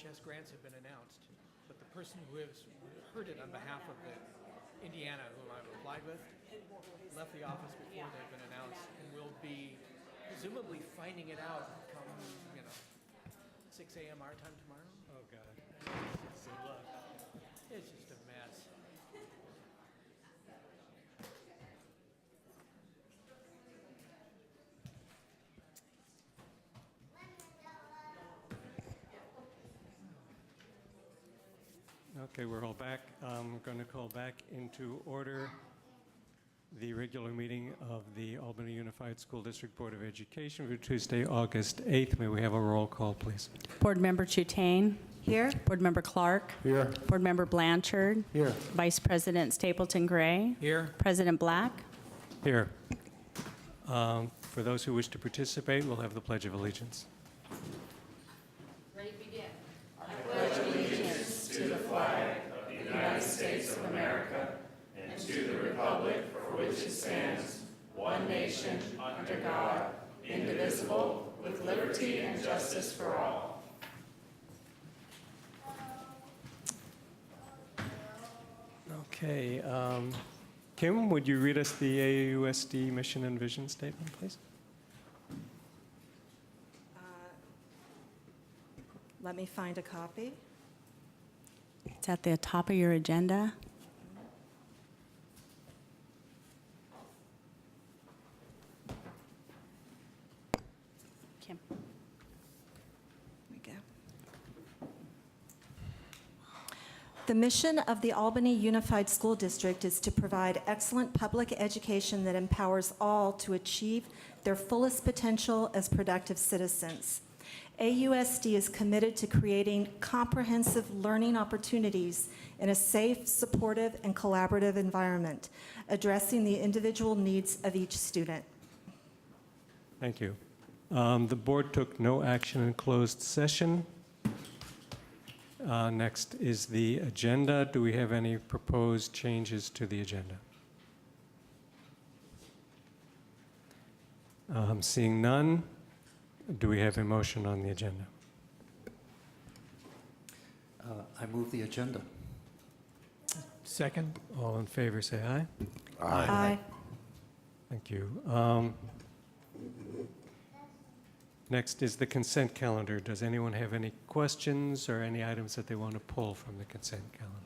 LHS grants have been announced, but the person who has heard it on behalf of the Indiana, whom I've applied with, left the office before they've been announced, and will be presumably finding it out come, 6 a.m. our time tomorrow. Oh, God. Good luck. It's just a mess. Okay, we're all back. We're going to call back into order the regular meeting of the Albany Unified School District Board of Education for Tuesday, August 8th. May we have a roll call, please? Board Member Chutane. Here. Board Member Clark. Here. Board Member Blanchard. Here. Vice President Stapleton Gray. Here. President Black. Here. For those who wish to participate, we'll have the Pledge of Allegiance. Ready, begin. I pledge allegiance to the flag of the United States of America and to the republic for which it stands, one nation, under God, indivisible, with liberty and justice for all. Okay. Kim, would you read us the AUSD mission and vision statement, please? Let me find a copy. It's at the top of your agenda. Kim. There we go. The mission of the Albany Unified School District is to provide excellent public education that empowers all to achieve their fullest potential as productive citizens. AUSD is committed to creating comprehensive learning opportunities in a safe, supportive, and collaborative environment, addressing the individual needs of each student. Thank you. The board took no action in closed session. Next is the agenda. Do we have any proposed changes to the agenda? Seeing none, do we have a motion on the agenda? I move the agenda. Second. All in favor, say aye. Aye. Thank you. Next is the consent calendar. Does anyone have any questions or any items that they want to pull from the consent calendar?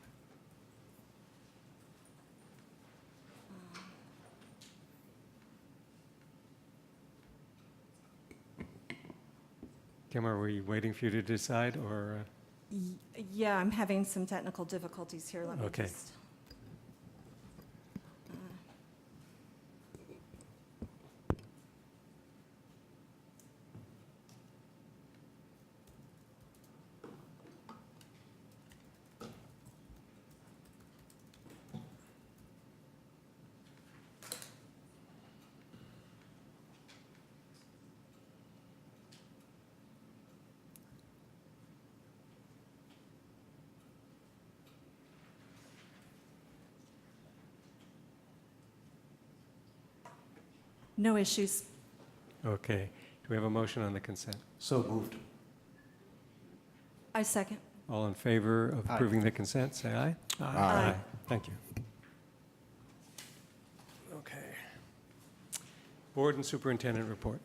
Kim, are we waiting for you to decide, or? Yeah, I'm having some technical difficulties here. Let me Okay. just. No issues. Okay. Do we have a motion on the consent? So moved. I second. All in favor of Aye. approving the consent, say aye. Aye. Thank you. Okay. Board and superintendent report.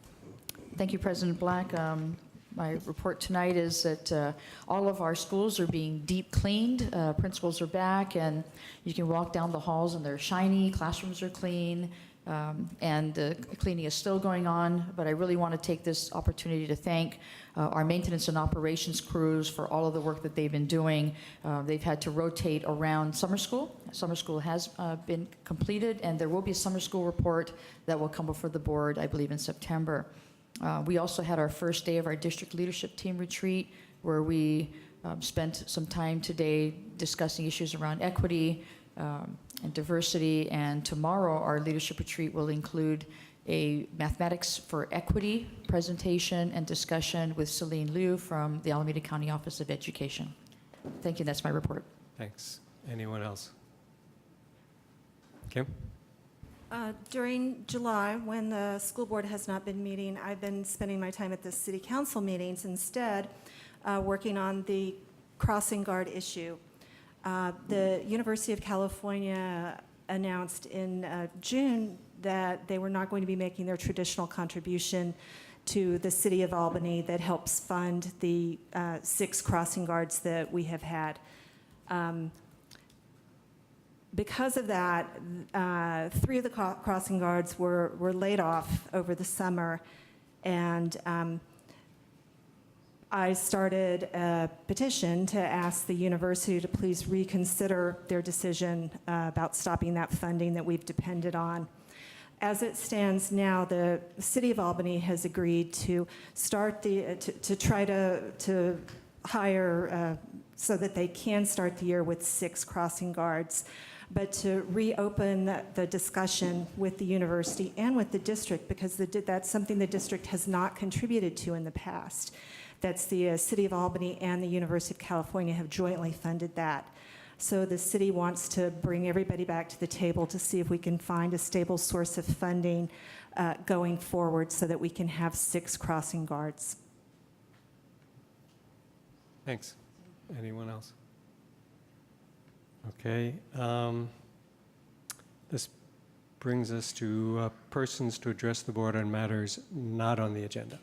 Thank you, President Black. My report tonight is that all of our schools are being deep cleaned. Principals are back, and you can walk down the halls and they're shiny. Classrooms are clean. And cleaning is still going on, but I really want to take this opportunity to thank our maintenance and operations crews for all of the work that they've been doing. They've had to rotate around summer school. Summer school has been completed, and there will be a summer school report that will come before the board, I believe, in September. We also had our first day of our district leadership team retreat, where we spent some time today discussing issues around equity, and diversity, and tomorrow our leadership retreat will include a mathematics for equity presentation and discussion with Celine Liu from the Alameda County Office of Education. Thank you, that's my report. Thanks. Anyone else? Kim? During July, when the school board has not been meeting, I've been spending my time at the city council meetings instead. working on the crossing guard issue. The University of California announced in June that they were not going to be making their traditional contribution to the city of Albany that helps fund the 6 crossing guards that we have had. Because of that, 3 of the crossing guards were laid off over the summer, and I started a petition to ask the university to please reconsider their decision about stopping that funding that we've depended on. As it stands now, the city of Albany has agreed to start to try to hire so that they can start the year with 6 crossing guards, but to reopen the discussion with the university and with the district, because that's something the district has not contributed to in the past. That's the city of Albany and the University of California have jointly funded that. So the city wants to bring everybody back to the table to see if we can find a stable source of funding going forward so that we can have 6 crossing guards. Thanks. Anyone else? Okay. This brings us to persons to address the board on matters not on the agenda.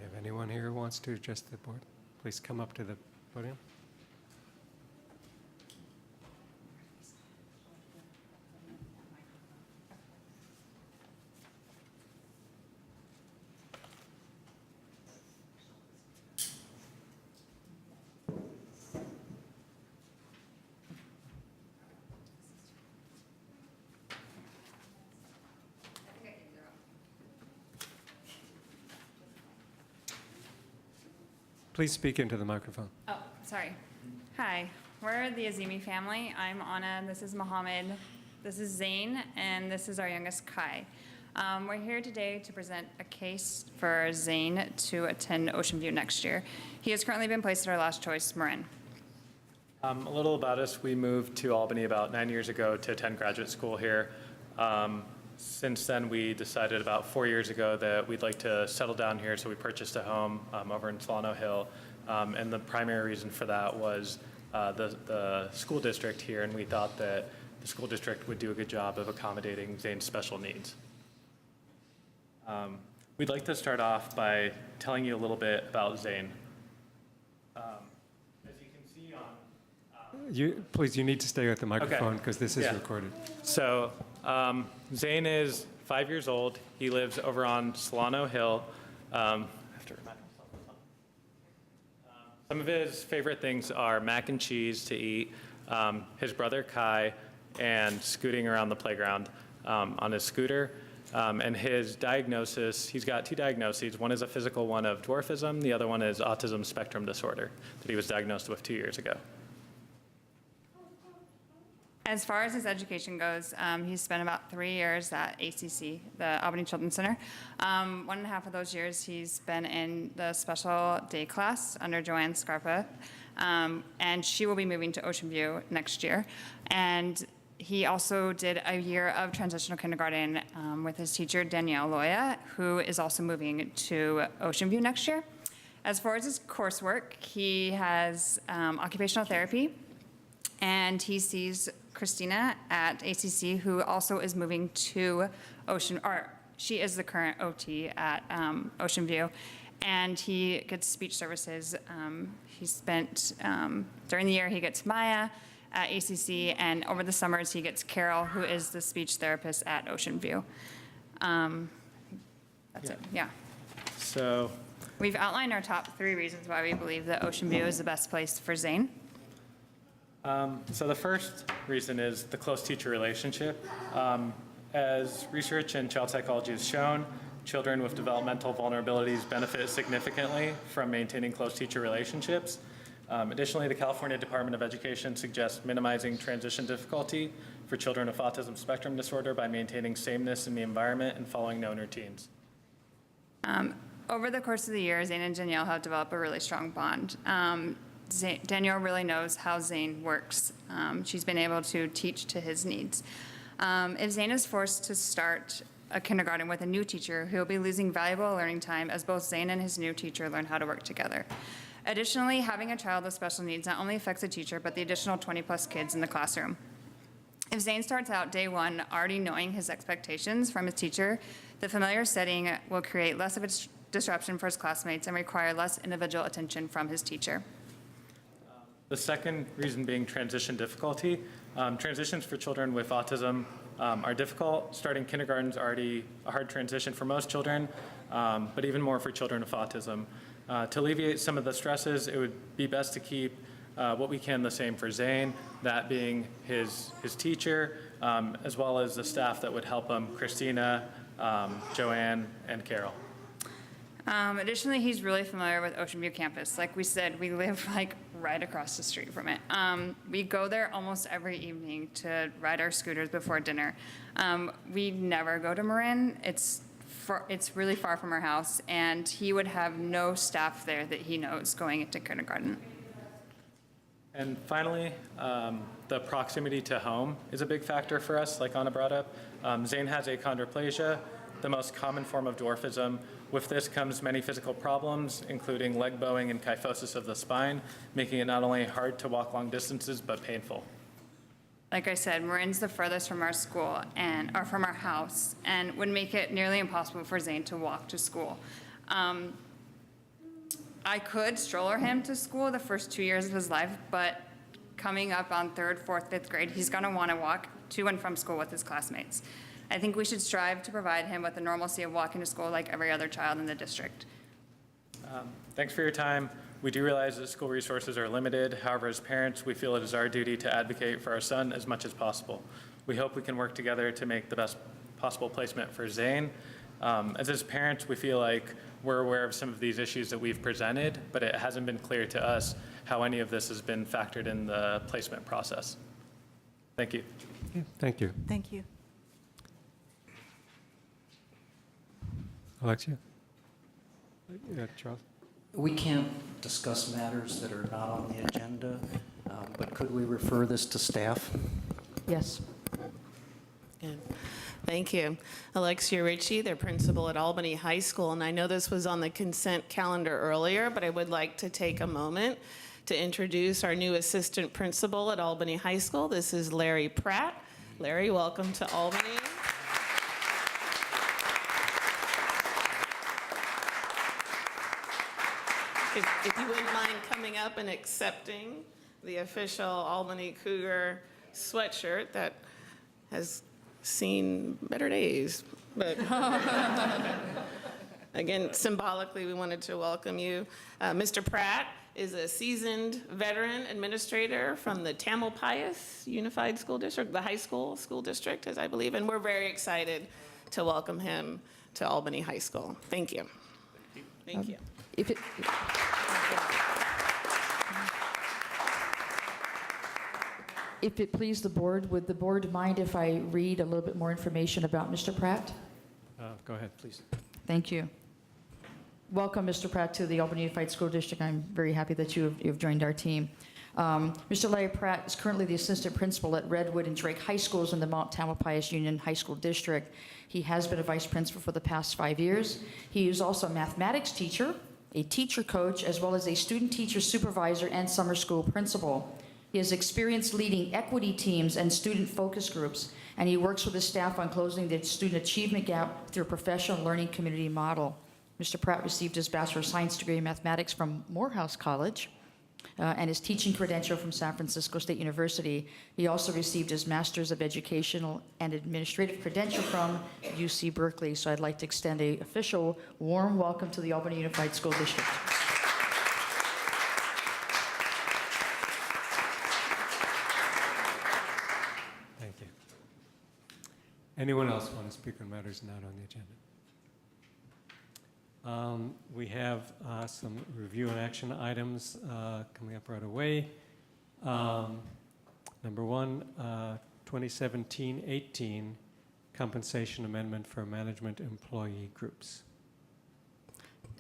If anyone here who wants to address the board, please come up to the podium. Please speak into the microphone. Oh, sorry. Hi, we're the Azimi family. I'm Anna, this is Mohammed, this is Zain, and this is our youngest Kai. We're here today to present a case for Zain to attend Ocean View next year. He has currently been placed at our last choice, Marin. A little about us. We moved to Albany about 9 years ago to attend graduate school here. Since then, we decided about 4 years ago that we'd like to settle down here, so we purchased a home over in Solano Hill. And the primary reason for that was the school district here, and we thought that the school district would do a good job of accommodating Zane's special needs. We'd like to start off by telling you a little bit about Zane. As you can see on... Please, you need to stay with the microphone because this is Yeah. recorded. So Zane is 5 years old. He lives over on Solano Hill. I have to remind myself of something. Some of his favorite things are mac and cheese to eat, his brother Kai, and scooting around the playground on his scooter. And his diagnosis, he's got 2 diagnoses. One is a physical one of dwarfism. The other one is autism spectrum disorder that he was diagnosed with 2 years ago. As far as his education goes, he's spent about 3 years at ACC, the Albany Children's Center. 1.5 of those years he's been in the special day class under Joanne Scarpa, and she will be moving to Ocean View next year. And he also did a year of transitional kindergarten with his teacher, Danielle Loya, who is also moving to Ocean View next year. As far as his coursework, he has occupational therapy, and he sees Christina at ACC, who also is moving to she is the current OT at Ocean View, and he gets speech services. He spent, during the year, he gets Maya at ACC, and over the summers, he gets Carol, who is the speech therapist at Ocean View. That's it, yeah. So We've outlined our top 3 reasons why we believe that Ocean View is the best place for Zane. So the first reason is the close teacher relationship. As research in child psychology has shown, children with developmental vulnerabilities benefit significantly from maintaining close teacher relationships. Additionally, the California Department of Education suggests minimizing transition difficulty for children with autism spectrum disorder by maintaining sameness in the environment and following known routines. Over the course of the year, Zane and Danielle have developed a really strong bond. Danielle really knows how Zane works. She's been able to teach to his needs. If Zane is forced to start a kindergarten with a new teacher, he will be losing valuable learning time as both Zane and his new teacher learn how to work together. Additionally, having a child with special needs not only affects the teacher, but the additional 20-plus kids in the classroom. If Zane starts out day one already knowing his expectations from his teacher, the familiar setting will create less of a disruption for his classmates and require less individual attention from his teacher. The second reason being transition difficulty. Transitions for children with autism are difficult. Starting kindergarten is already a hard transition for most children, but even more for children with autism. To alleviate some of the stresses, it would be best to keep what we can the same for Zane, that being his teacher, as well as the staff that would help him, Christina, Joanne, and Carol. Additionally, he's really familiar with Ocean View campus. Like we said, we live like right across the street from it. We go there almost every evening to ride our scooters before dinner. We never go to Marin. It's really far from our house, and he would have no staff there that he knows going into kindergarten. And finally, the proximity to home is a big factor for us, like Anna brought up. Zane has achondroplasia, the most common form of dwarfism. With this comes many physical problems, including leg bowing and kyphosis of the spine, making it not only hard to walk long distances, but painful. Like I said, Marin's the furthest from our school or from our house, and would make it nearly impossible for Zane to walk to school. I could stroller him to school the first 2 years of his life, but coming up on 3rd, 4th, 5th grade, he's gonna wanna walk to and from school with his classmates. I think we should strive to provide him with the normalcy of walking to school like every other child in the district. Thanks for your time. We do realize that school resources are limited. However, as parents, we feel it is our duty to advocate for our son as much as possible. We hope we can work together to make the best possible placement for Zane. As his parents, we feel like we're aware of some of these issues that we've presented, but it hasn't been clear to us how any of this has been factored in the placement process. Thank you. Thank you. Thank you. Alexia? Charles? We can't discuss matters that are not on the agenda, but could we refer this to staff? Yes. Good. Thank you. Alexia Ritchie, their principal at Albany High School. And I know this was on the consent calendar earlier, but I would like to take a moment to introduce our new assistant principal at Albany High School. This is Larry Pratt. Larry, welcome to Albany. If you wouldn't mind coming up and accepting the official Albany Cougar sweatshirt that has seen better days. But again, symbolically, we wanted to welcome you. Mr. Pratt is a seasoned veteran administrator from the Tamalpais Unified School District, the high school district, as I believe, and we're very excited to welcome him to Albany High School. Thank you. Thank you. If it please the board, would the board mind if I read a little bit more information about Mr. Pratt? Go ahead, please. Thank you. Welcome, Mr. Pratt, to the Albany Unified School District. I'm very happy that you've joined our team. Mr. Larry Pratt is currently the assistant principal at Redwood and Drake High Schools in the Mount Tamalpais Union High School District. He has been a vice principal for the past 5 years. He is also a mathematics teacher, a teacher coach, as well as a student teacher supervisor and summer school principal. He has experience leading equity teams and student focus groups, and he works with his staff on closing the student achievement gap through a professional learning community model. Mr. Pratt received his Bachelor of Science degree in mathematics from Morehouse College and his teaching credential from San Francisco State University. He also received his Master's of Educational and Administrative credential from UC Berkeley. So I'd like to extend an official warm welcome to the Albany Unified School District. Thank you. Anyone else want to speak on matters not on the agenda? We have some review and action items coming up right away. Number one, 2017-18 compensation amendment for management employee groups.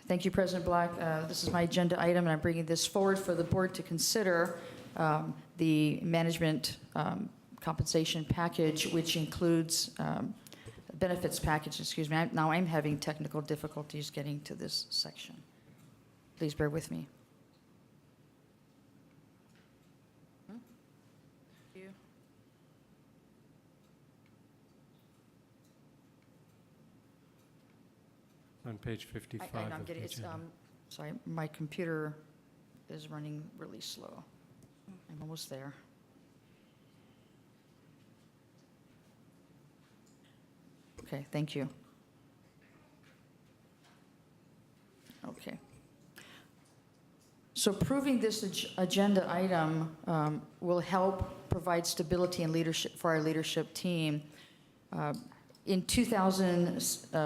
Thank you, President Black. This is my agenda item, and I'm bringing this forward for the board to consider the management compensation package, which includes benefits package, excuse me. Now I'm having technical difficulties getting to this section. Please bear with me. On page 55 I'm of the getting, it's, agenda. sorry, my computer is running really slow. I'm almost there. Okay, thank you. Okay. So approving this agenda item will help provide stability and leadership for our leadership team. In 2000,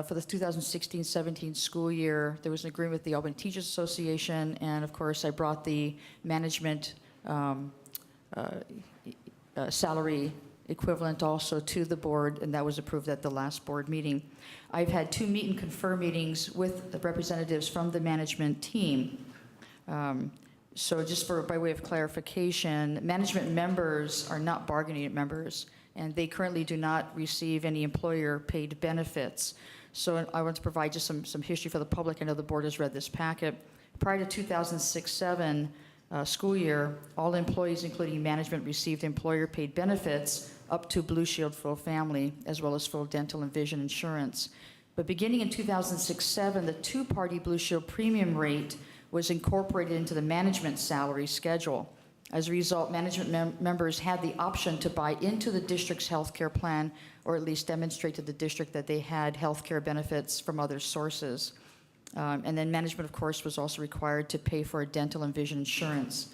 for the 2016-17 school year, there was an agreement with the Albany Teachers Association, and of course, I brought the management salary equivalent also to the board, and that was approved at the last board meeting. I've had 2 meet and confer meetings with the representatives from the management team. So just by way of clarification, management members are not bargaining members, and they currently do not receive any employer-paid benefits. So I want to provide just some history for the public. I know the board has read this packet. Prior to 2006-07 school year, all employees, including management, received employer-paid benefits up to Blue Shield full family, as well as full dental and vision insurance. But beginning in 2006-07, the 2-party Blue Shield premium rate was incorporated into the management salary schedule. As a result, management members had the option to buy into the district's health care plan, or at least demonstrate to the district that they had health care benefits from other sources. And then management, of course, was also required to pay for a dental and vision insurance.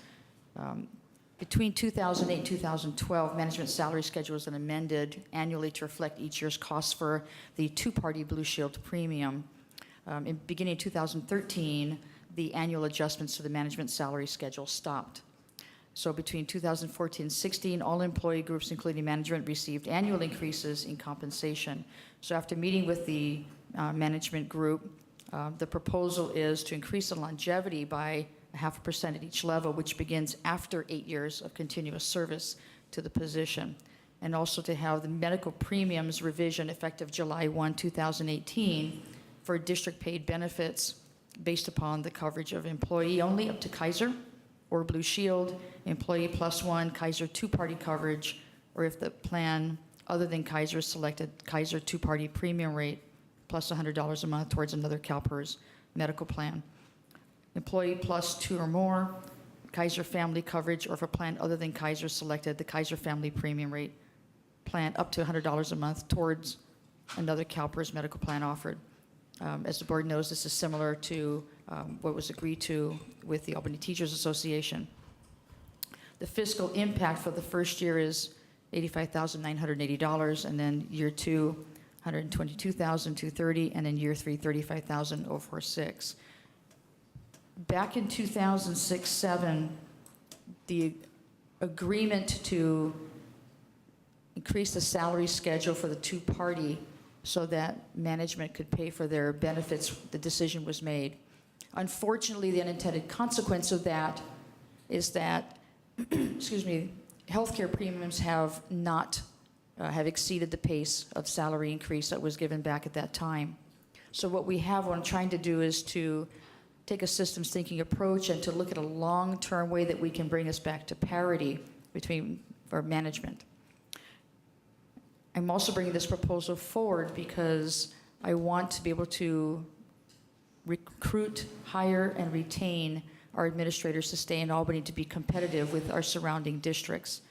Between 2008 and 2012, management salary schedule was amended annually to reflect each year's costs for the 2-party Blue Shield premium. In beginning of 2013, the annual adjustments to the management salary schedule stopped. So between 2014 and 16, all employee groups, including management, received annual increases in compensation. So after meeting with the management group, the proposal is to increase the longevity by 0.5% at each level, which begins after 8 years of continuous service to the position. And also to have the medical premiums revision effective July 1, 2018 for district-paid benefits based upon the coverage of employee only up to Kaiser, or Blue Shield, employee +1, Kaiser 2-party coverage, or if the plan other than Kaiser is selected, Kaiser 2-party premium rate plus $100 a month towards another CalPERS medical plan. Employee +2 or more, Kaiser family coverage, or if a plan other than Kaiser is selected, the Kaiser family premium rate plan up to $100 a month towards another CalPERS medical plan offered. As the board knows, this is similar to what was agreed to with the Albany Teachers Association. The fiscal impact for the first year is $85,980, and then year 2, $122,230, and then year 3, $35,046. Back in 2006-07, the agreement to increase the salary schedule for the 2-party so that management could pay for their benefits, the decision was made. Unfortunately, the unintended consequence of that is that, excuse me, healthcare premiums have not have exceeded the pace of salary increase that was given back at that time. So what I'm trying to do is to take a systems thinking approach and to look at a long-term way that we can bring us back to parity between our management. I'm also bringing this proposal forward because I want to be able to recruit, hire, and retain our administrators to stay in Albany to be competitive with our surrounding districts.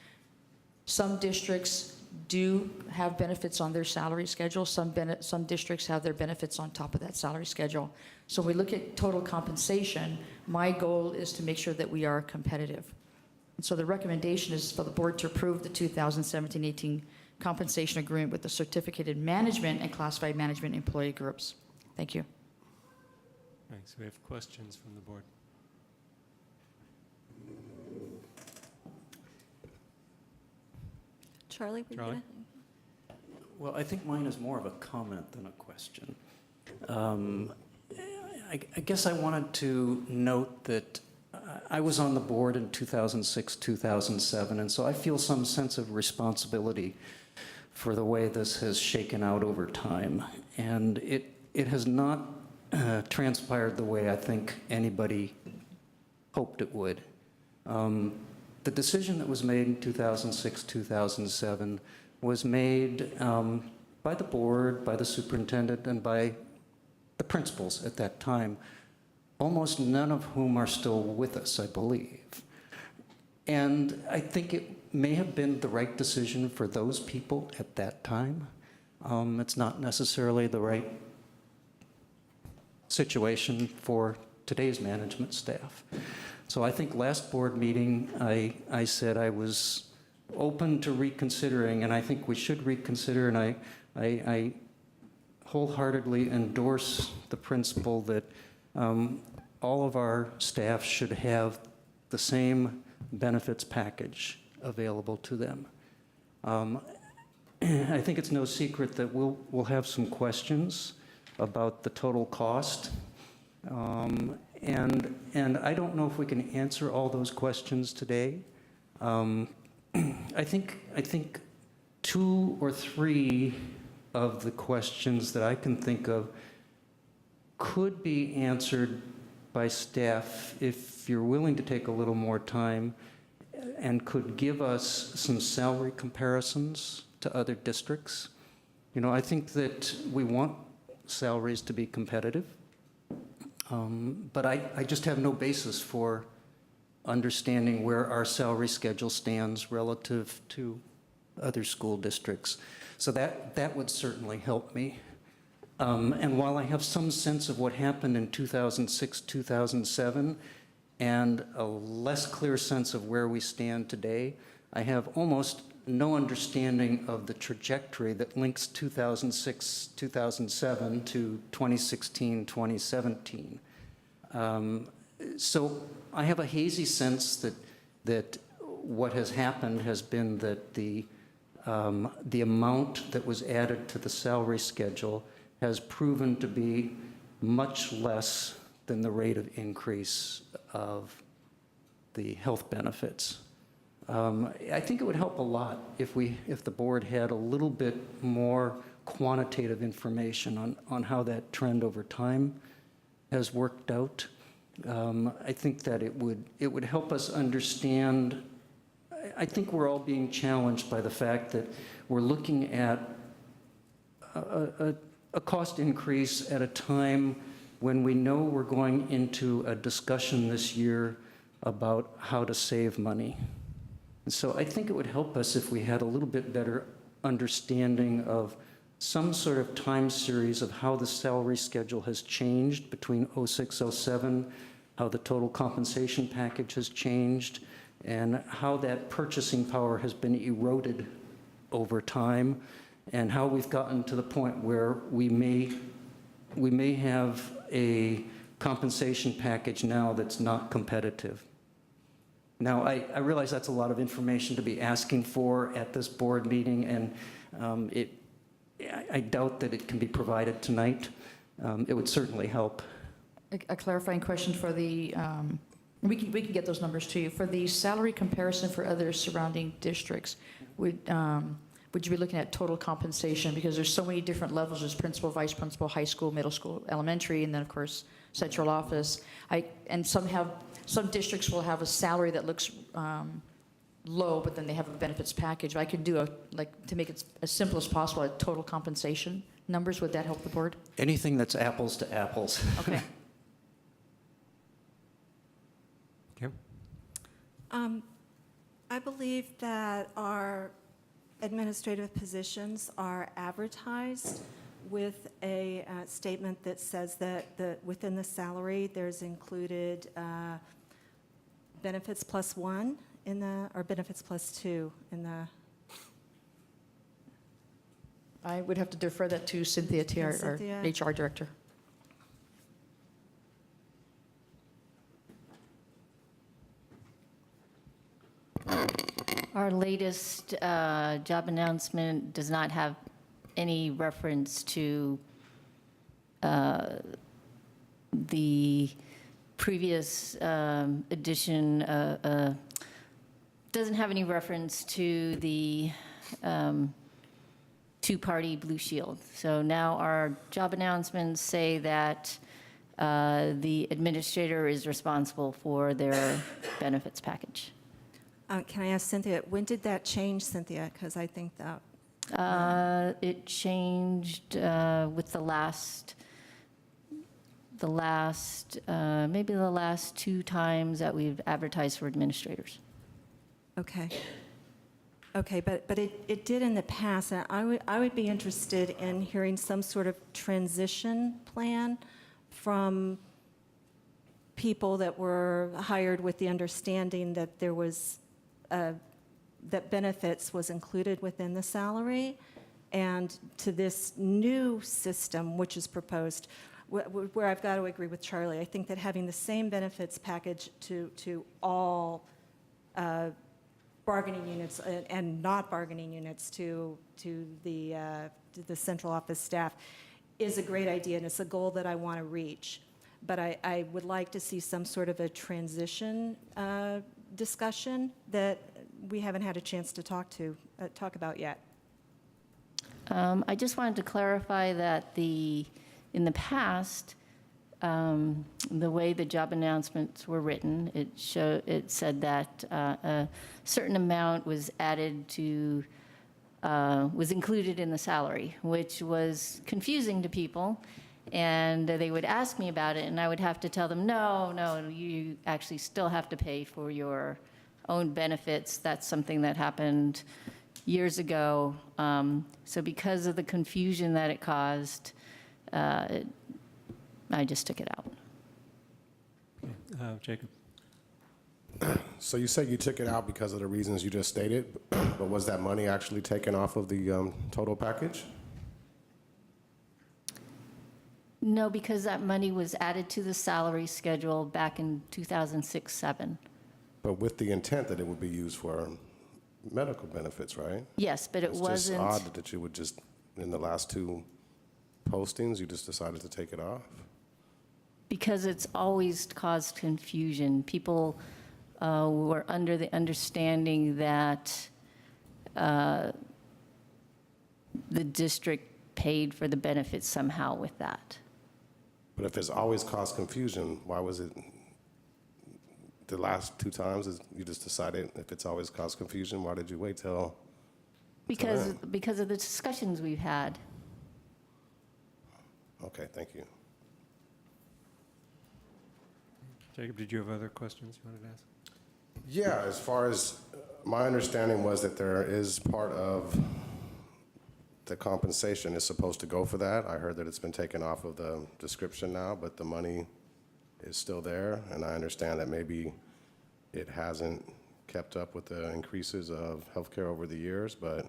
Some districts do have benefits on their salary schedule. Some districts have their benefits on top of that salary schedule. So when we look at total compensation, my goal is to make sure that we are competitive. And so the recommendation is for the board to approve the 2017-18 compensation agreement with the certificated management and classified management employee groups. Thank you. Thanks. We have questions from the board. Charlie, were you Charlie? gonna- Well, I think mine is more of a comment than a question. I guess I wanted to note that I was on the board in 2006, 2007, and so I feel some sense of responsibility for the way this has shaken out over time. And it has not transpired the way I think anybody hoped it would. The decision that was made in 2006, 2007 was made by the board, by the superintendent, and by the principals at that time, almost none of whom are still with us, I believe. And I think it may have been the right decision for those people at that time. It's not necessarily the right situation for today's management staff. So I think last board meeting, I said I was open to reconsidering, and I think we should reconsider, and I wholeheartedly endorse the principle that all of our staff should have the same benefits package available to them. I think it's no secret that we'll have some questions about the total cost. And I don't know if we can answer all those questions today. I think 2 or 3 of the questions that I can think of could be answered by staff if you're willing to take a little more time and could give us some salary comparisons to other districts. You know, I think that we want salaries to be competitive, but I just have no basis for understanding where our salary schedule stands relative to other school districts. So that would certainly help me. And while I have some sense of what happened in 2006, 2007, and a less clear sense of where we stand today, I have almost no understanding of the trajectory that links 2006, 2007 to 2016, 2017. So I have a hazy sense that what has happened has been that the amount that was added to the salary schedule has proven to be much less than the rate of increase of the health benefits. I think it would help a lot if the board had a little bit more quantitative information on how that trend over time has worked out. I think that it would help us understand. I think we're all being challenged by the fact that we're looking at a cost increase at a time when we know we're going into a discussion this year about how to save money. And so I think it would help us if we had a little bit better understanding of some sort of time series of how the salary schedule has changed between 06, 07, how the total compensation package has changed, and how that purchasing power has been eroded over time, and how we've gotten to the point where we may have a compensation package now that's not competitive. Now, I realize that's a lot of information to be asking for at this board meeting, and I doubt that it can be provided tonight. It would certainly help. A clarifying question for the, we can get those numbers to you. For the salary comparison for other surrounding districts, would you be looking at total compensation? Because there's so many different levels. There's principal, vice principal, high school, middle school, elementary, and then of course, central office. And some districts will have a salary that looks low, but then they have a benefits package. I could do to make it as simple as possible, a total compensation numbers. Would that help the board? Anything that's apples to apples. Okay. Okay. I believe that our administrative positions are advertised with a statement that says that within the salary, there's included benefits plus 1 in the, or benefits plus 2 in the. I would have to defer that to Cynthia, our Cynthia. HR director. Our latest job announcement does not have any reference to the previous edition doesn't have any reference to the two-party Blue Shield. So now our job announcements say that the administrator is responsible for their benefits package. Can I ask Cynthia, when did that change, Cynthia? Because I think that, It changed with maybe the last 2 times that we've advertised for administrators. okay. Okay, but it did in the past, and I would be interested in hearing some sort of transition plan from people that were hired with the understanding that there was, that benefits was included within the salary, and to this new system which is proposed, where I've got to agree with Charlie. I think that having the same benefits package to all bargaining units and not bargaining units to the central office staff is a great idea, and it's a goal that I want to reach. But I would like to see some sort of a transition discussion that we haven't had a chance to talk about yet. I just wanted to clarify that in the past, the way the job announcements were written, it said that a certain amount was was included in the salary, which was confusing to people. And they would ask me about it, and I would have to tell them, no, you actually still have to pay for your own benefits. That's something that happened years ago. So because of the confusion that it caused, I just took it out. Jacob. So you said you took it out because of the reasons you just stated, but was that money actually taken off of the total package? No, because that money was added to the salary schedule back in 2006-07. But with the intent that it would be used for medical benefits, right? Yes, but it wasn't. It's just odd that you would just, in the last 2 postings, you just decided to take it off? Because it's always caused confusion. People were under the understanding that the district paid for the benefits somehow with that. But if it's always caused confusion, why was it the last 2 times you just decided if it's always caused confusion, why did you wait till? Because of the discussions we've had. Okay, thank you. Jacob, did you have other questions you wanted to ask? Yeah, as far as my understanding was that there is part of the compensation is supposed to go for that. I heard that it's been taken off of the description now, but the money is still there, and I understand that maybe it hasn't kept up with the increases of healthcare over the years, but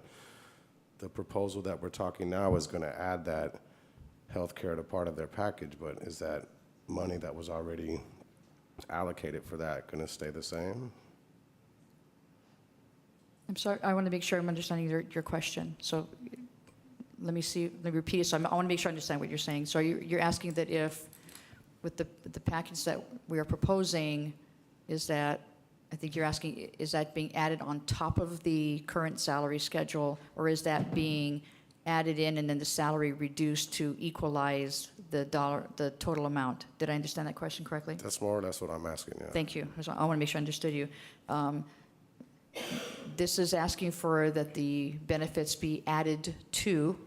the proposal that we're talking now is going to add that healthcare to part of their package, but is that money that was already allocated for that going to stay the same? I'm sorry, I want to make sure I'm understanding your question. So let me repeat it. So I want to make sure I understand what you're saying. So you're asking that if, with the package that we are proposing, is that, I think you're asking, is that being added on top of the current salary schedule, or is that being added in and then the salary reduced to equalize the total amount? Did I understand that question correctly? That's what I'm asking, yeah. Thank you. I want to make sure I understood you. This is asking for that the benefits be added to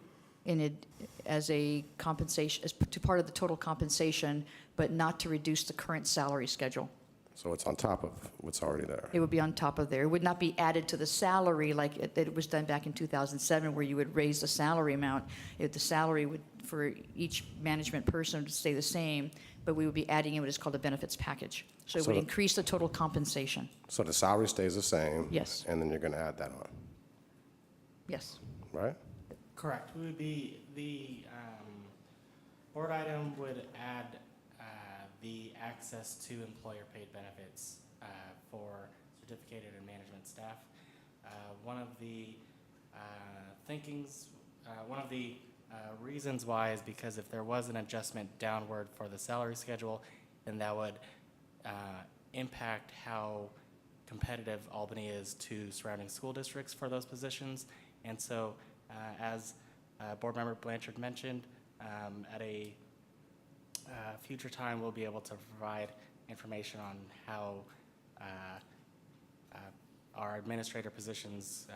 as a compensation, as to part of the total compensation, but not to reduce the current salary schedule. So it's on top of what's already there. It would be on top of there. It would not be added to the salary like it was done back in 2007, where you would raise the salary amount. If the salary would, for each management person, would stay the same, but we would be adding in what is called a benefits package. So it would increase the total compensation. So the salary stays the same? Yes. And then you're going to add that on, Yes. right? Correct. We would be, the board item would add the access to employer-paid benefits for certificated and management staff. One of the reasons why is because if there was an adjustment downward for the salary schedule, then that would impact how competitive Albany is to surrounding school districts for those positions. And so, as Board Member Blanchard mentioned, at a future time, we'll be able to provide information on how our administrator positions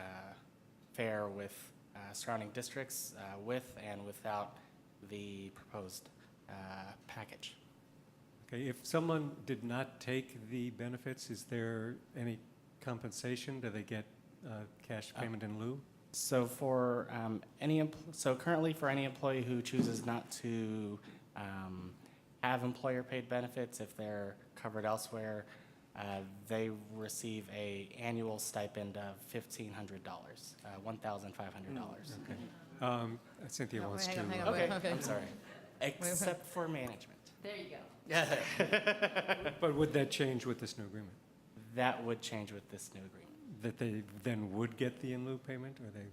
fare with surrounding districts, with and without the proposed package. Okay, if someone did not take the benefits, is there any compensation? Do they get cash payment in lieu? So for currently for any employee who chooses not to have employer-paid benefits, if they're covered elsewhere, they receive a annual stipend of $1,500, $1,500. Okay. Cynthia wants to. hang on, Okay, okay. I'm sorry. Except for management. There you go. But would that change with this new agreement? That would change with this new agreement. That they then would get the in lieu payment, or they?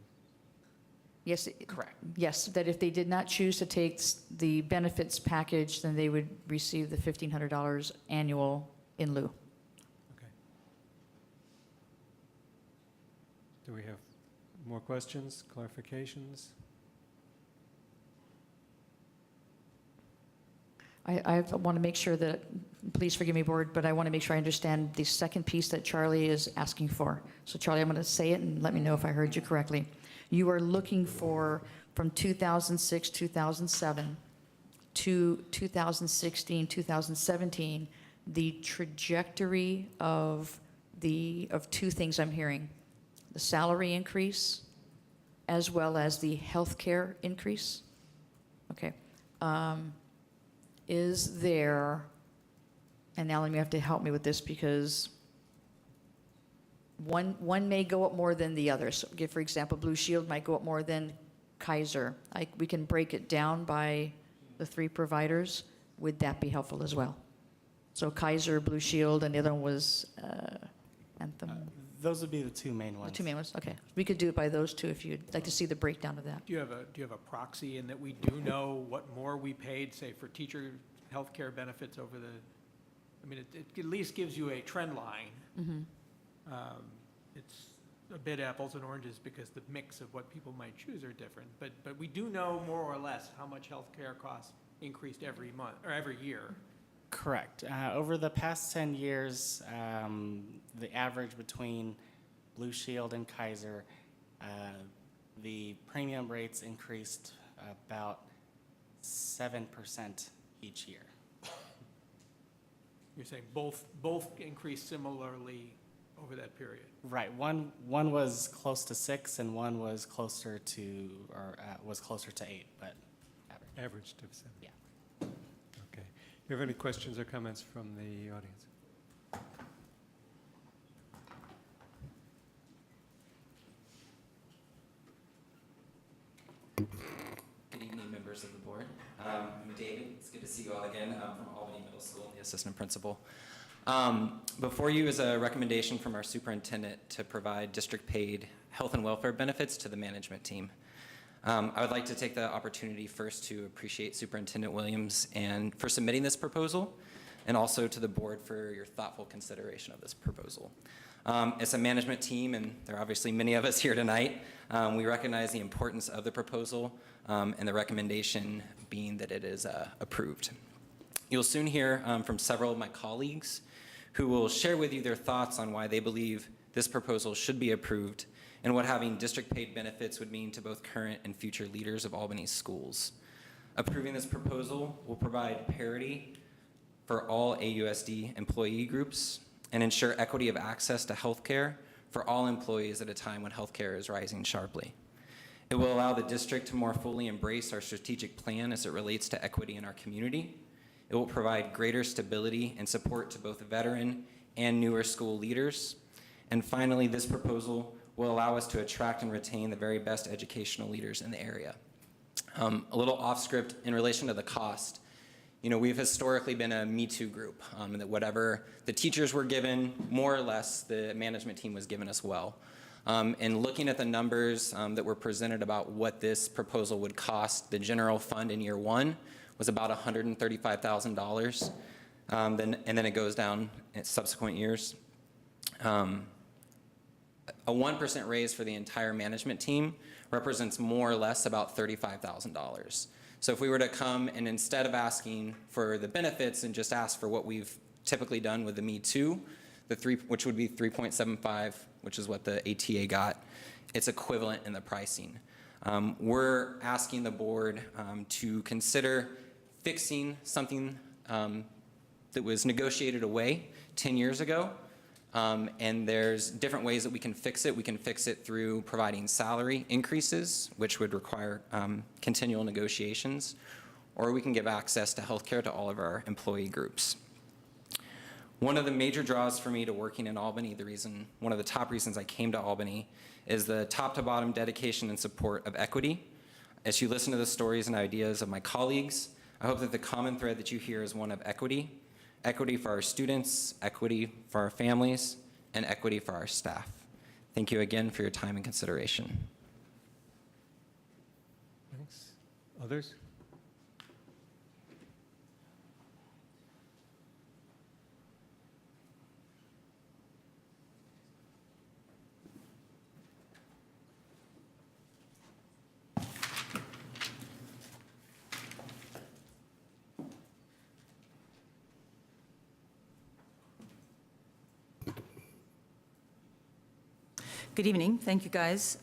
Yes. Correct. Yes, that if they did not choose to take the benefits package, then they would receive the $1,500 annual in lieu. Okay. Do we have more questions, clarifications? I want to make sure that, please forgive me, Board, but I want to make sure I understand the second piece that Charlie is asking for. So Charlie, I'm going to say it and let me know if I heard you correctly. You are looking for, from 2006, 2007 to 2016, 2017, the trajectory of two things I'm hearing: the salary increase as well as the healthcare increase. Okay. Is there, and Alan, you have to help me with this because one may go up more than the other. So, for example, Blue Shield might go up more than Kaiser. We can break it down by the three providers. Would that be helpful as well? So Kaiser, Blue Shield, and the other one was Anthem. Those would be the two main ones. The two main ones. Okay, we could do it by those two if you'd like to see the breakdown of that. Do you have a proxy in that we do know what more we paid, say, for teacher healthcare benefits over the, I mean, it at least gives you a trend line. Mm-hmm. It's a bit apples and oranges because the mix of what people might choose are different, but we do know more or less how much healthcare costs increased every month, or every year. Correct. Over the past 10 years, the average between Blue Shield and Kaiser, the premium rates increased about 7% each year. You're saying both increased similarly over that period? Right. One was close to 6, and one was closer to, was closer to 8, but average. Average to 7. Yeah. Okay. You have any questions or comments from the audience? Good evening, members of the board. I'm David. It's good to see you all again. I'm from Albany Middle School, the assistant principal. Before you is a recommendation from our superintendent to provide district-paid health and welfare benefits to the management team. I would like to take the opportunity first to appreciate Superintendent Williams and for submitting this proposal, and also to the board for your thoughtful consideration of this proposal. As a management team, and there are obviously many of us here tonight, we recognize the importance of the proposal and the recommendation being that it is approved. You'll soon hear from several of my colleagues who will share with you their thoughts on why they believe this proposal should be approved and what having district-paid benefits would mean to both current and future leaders of Albany's schools. Approving this proposal will provide parity for all AUSD employee groups and ensure equity of access to health care for all employees at a time when health care is rising sharply. It will allow the district to more fully embrace our strategic plan as it relates to equity in our community. It will provide greater stability and support to both veteran and newer school leaders. And finally, this proposal will allow us to attract and retain the very best educational leaders in the area. A little off script in relation to the cost. You know, we've historically been a Me Too group, that whatever the teachers were given, more or less, the management team was given as well. And looking at the numbers that were presented about what this proposal would cost the general fund in year one was about $135,000. and then it goes down in subsequent years. A 1% raise for the entire management team represents more or less about $35,000. So if we were to come and instead of asking for the benefits and just ask for what we've typically done with the Me Too, which would be 3.75, which is what the ATA got, it's equivalent in the pricing. We're asking the board to consider fixing something that was negotiated away 10 years ago. And there's different ways that we can fix it. We can fix it through providing salary increases, which would require continual negotiations, or we can give access to healthcare to all of our employee groups. One of the major draws for me to working in Albany, one of the top reasons I came to Albany, is the top to bottom dedication and support of equity. As you listen to the stories and ideas of my colleagues, I hope that the common thread that you hear is one of equity. Equity for our students, equity for our families, and equity for our staff. Thank you again for your time and consideration. Thanks. Others? Good evening. Thank you, guys,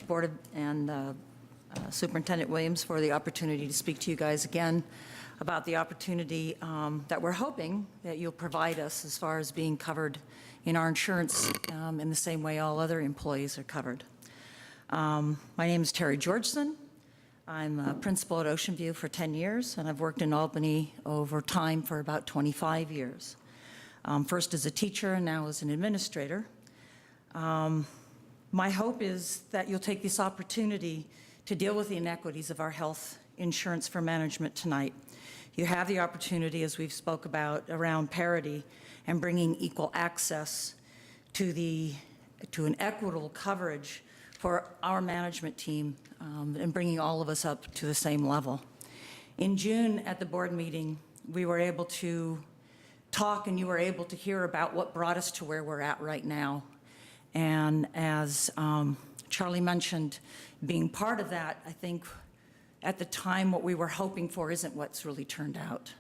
Board and Superintendent Williams, for the opportunity to speak to you guys again about the opportunity that we're hoping that you'll provide us as far as being covered in our insurance in the same way all other employees are covered. My name is Terry Georgeson. I'm a principal at Ocean View for 10 years, and I've worked in Albany over time for about 25 years. First as a teacher and now as an administrator. My hope is that you'll take this opportunity to deal with the inequities of our health insurance for management tonight. You have the opportunity, as we've spoke about, around parity and bringing equal access to an equitable coverage for our management team and bringing all of us up to the same level. In June at the board meeting, we were able to talk and you were able to hear about what brought us to where we're at right now. And as Charlie mentioned, being part of that, I think at the time what we were hoping for isn't what's really turned out.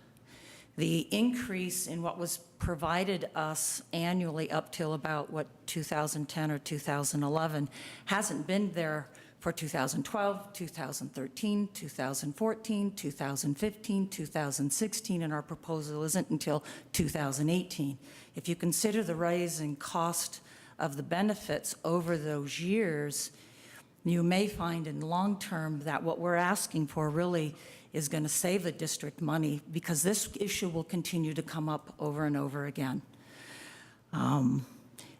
The increase in what was provided us annually up till about, 2010 or 2011 hasn't been there for 2012, 2013, 2014, 2015, 2016, and our proposal isn't until 2018. If you consider the rise in cost of the benefits over those years, you may find in long term that what we're asking for really is going to save the district money, because this issue will continue to come up over and over again.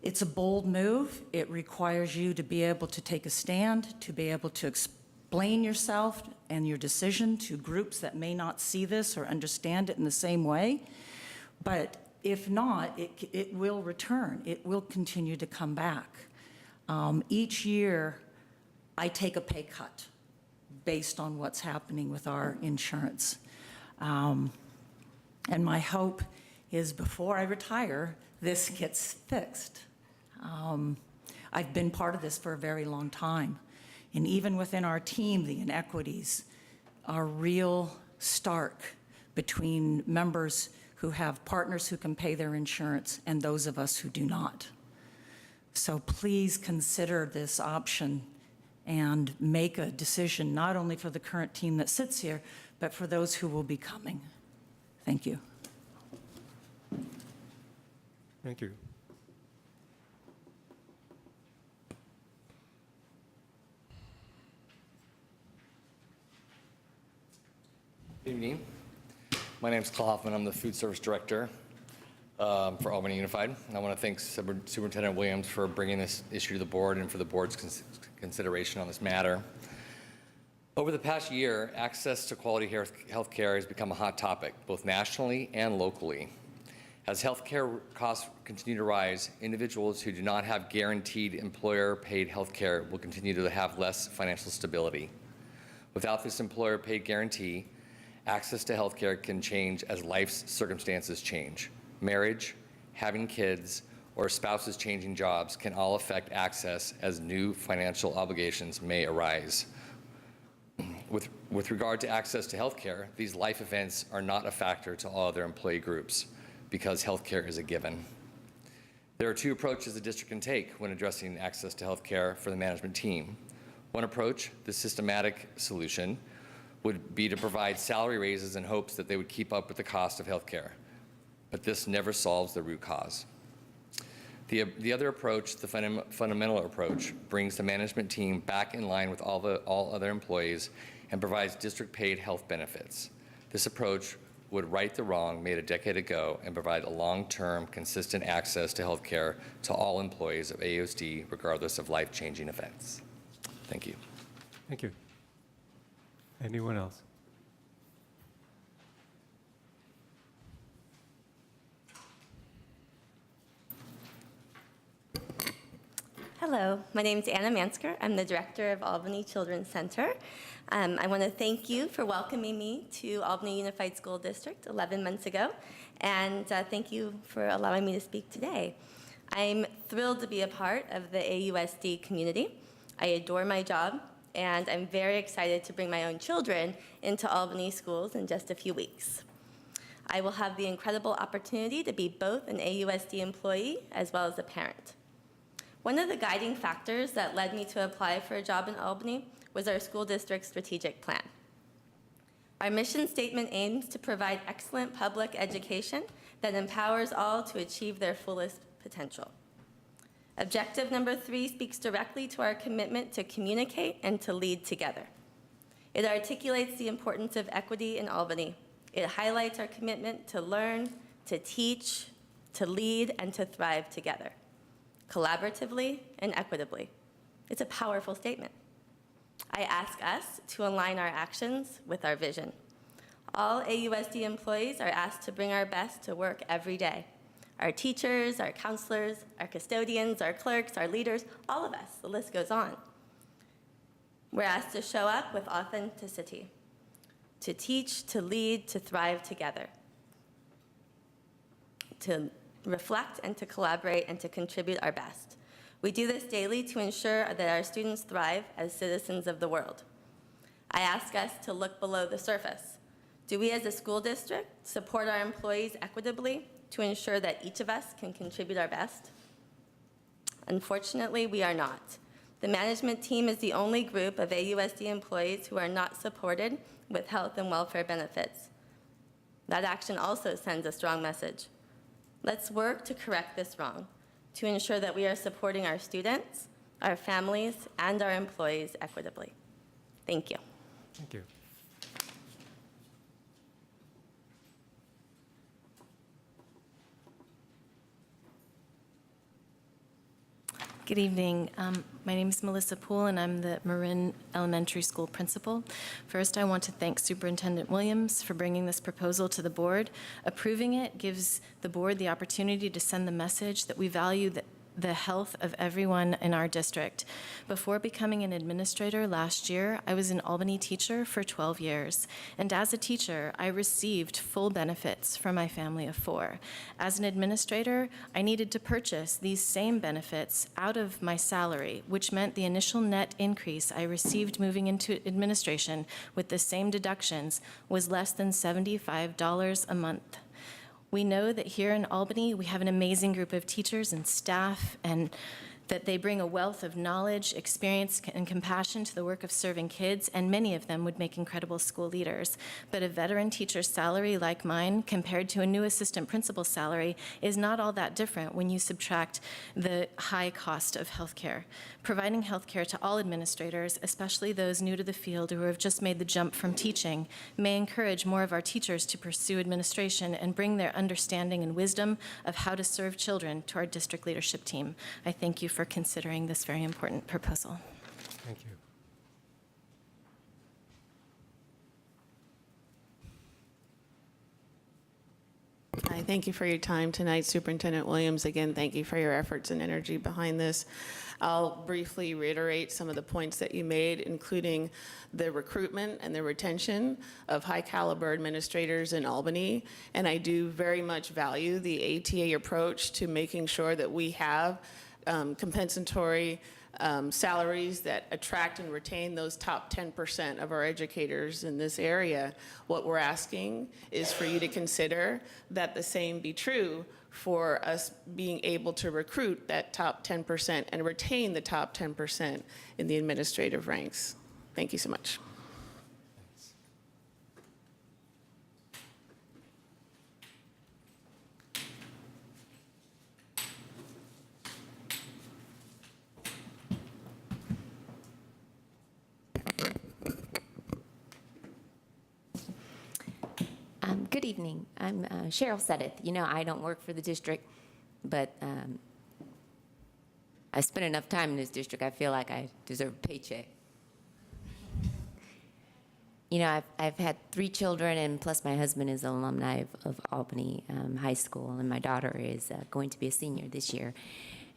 It's a bold move. It requires you to be able to take a stand, to be able to explain yourself and your decision to groups that may not see this or understand it in the same way. But if not, it will return. It will continue to come back. Each year, I take a pay cut based on what's happening with our insurance. And my hope is before I retire, this gets fixed. I've been part of this for a very long time. And even within our team, the inequities are real stark between members who have partners who can pay their insurance and those of us who do not. So please consider this option and make a decision not only for the current team that sits here, but for those who will be coming. Thank you. Thank you. Good evening. My name is Clay Hoffman. I'm the Food Service Director for Albany Unified. And I want to thank Superintendent Williams for bringing this issue to the board and for the board's consideration on this matter. Over the past year, access to quality health care has become a hot topic, both nationally and locally. As health care costs continue to rise, individuals who do not have guaranteed employer-paid health care will continue to have less financial stability. Without this employer-paid guarantee, Access to healthcare can change as life's circumstances change. Marriage, having kids, or spouses changing jobs can all affect access as new financial obligations may arise. With regard to access to healthcare, these life events are not a factor to all other employee groups because healthcare is a given. There are two approaches the district can take when addressing access to healthcare for the management team. One approach, the systematic solution, would be to provide salary raises in hopes that they would keep up with the cost of healthcare. But this never solves the root cause. The other approach, the fundamental approach, brings the management team back in line with all other employees and provides district-paid health benefits. This approach would right the wrong made a decade ago and provide a long-term, consistent access to health care to all employees of AUSD, regardless of life-changing events. Thank you. Thank you. Anyone else? Hello, my name is Anna Mansker. I'm the director of Albany Children's Center. I want to thank you for welcoming me to Albany Unified School District 11 months ago, and thank you for allowing me to speak today. I'm thrilled to be a part of the AUSD community. I adore my job, and I'm very excited to bring my own children into Albany schools in just a few weeks. I will have the incredible opportunity to be both an AUSD employee as well as a parent. One of the guiding factors that led me to apply for a job in Albany was our school district's strategic plan. Our mission statement aims to provide excellent public education that empowers all to achieve their fullest potential. Objective number 3 speaks directly to our commitment to communicate and to lead together. It articulates the importance of equity in Albany. It highlights our commitment to learn, to teach, to lead, and to thrive together, collaboratively and equitably. It's a powerful statement. I ask us to align our actions with our vision. All AUSD employees are asked to bring our best to work every day. Our teachers, our counselors, our custodians, our clerks, our leaders, all of us, the list goes on. We're asked to show up with authenticity, to teach, to lead, to thrive together, to reflect and to collaborate and to contribute our best. We do this daily to ensure that our students thrive as citizens of the world. I ask us to look below the surface. Do we as a school district support our employees equitably to ensure that each of us can contribute our best? Unfortunately, we are not. The management team is the only group of AUSD employees who are not supported with health and welfare benefits. That action also sends a strong message. Let's work to correct this wrong, to ensure that we are supporting our students, our families, and our employees equitably. Thank you. Thank you. Good evening. My name is Melissa Poole, and I'm the Marin Elementary School principal. First, I want to thank Superintendent Williams for bringing this proposal to the board. Approving it gives the board the opportunity to send the message that we value the health of everyone in our district. Before becoming an administrator last year, I was an Albany teacher for 12 years. And as a teacher, I received full benefits from my family of 4. As an administrator, I needed to purchase these same benefits out of my salary, which meant the initial net increase I received moving into administration with the same deductions was less than $75 a month. We know that here in Albany, we have an amazing group of teachers and staff, and that they bring a wealth of knowledge, experience, and compassion to the work of serving kids, and many of them would make incredible school leaders. But a veteran teacher's salary like mine, compared to a new assistant principal's salary, is not all that different when you subtract the high cost of healthcare. Providing healthcare to all administrators, especially those new to the field who have just made the jump from teaching, may encourage more of our teachers to pursue administration and bring their understanding and wisdom of how to serve children to our district leadership team. I thank you for considering this very important proposal. Thank you. Hi, Thank you for your time tonight, Superintendent Williams. Again, thank you for your efforts and energy behind this. I'll briefly reiterate some of the points that you made, including the recruitment and the retention of high caliber administrators in Albany. And I do very much value the ATA approach to making sure that we have compensatory salaries that attract and retain those top 10% of our educators in this area. What we're asking is for you to consider that the same be true for us being able to recruit that top 10% and retain the top 10% in the administrative ranks. Thank you so much. Good evening. I'm Cheryl Sedith. You know, I don't work for the district, but I spent enough time in this district, I feel like I deserve a paycheck. You know, I've had 3 children, and plus my husband is an alumni of Albany High School, and my daughter is going to be a senior this year.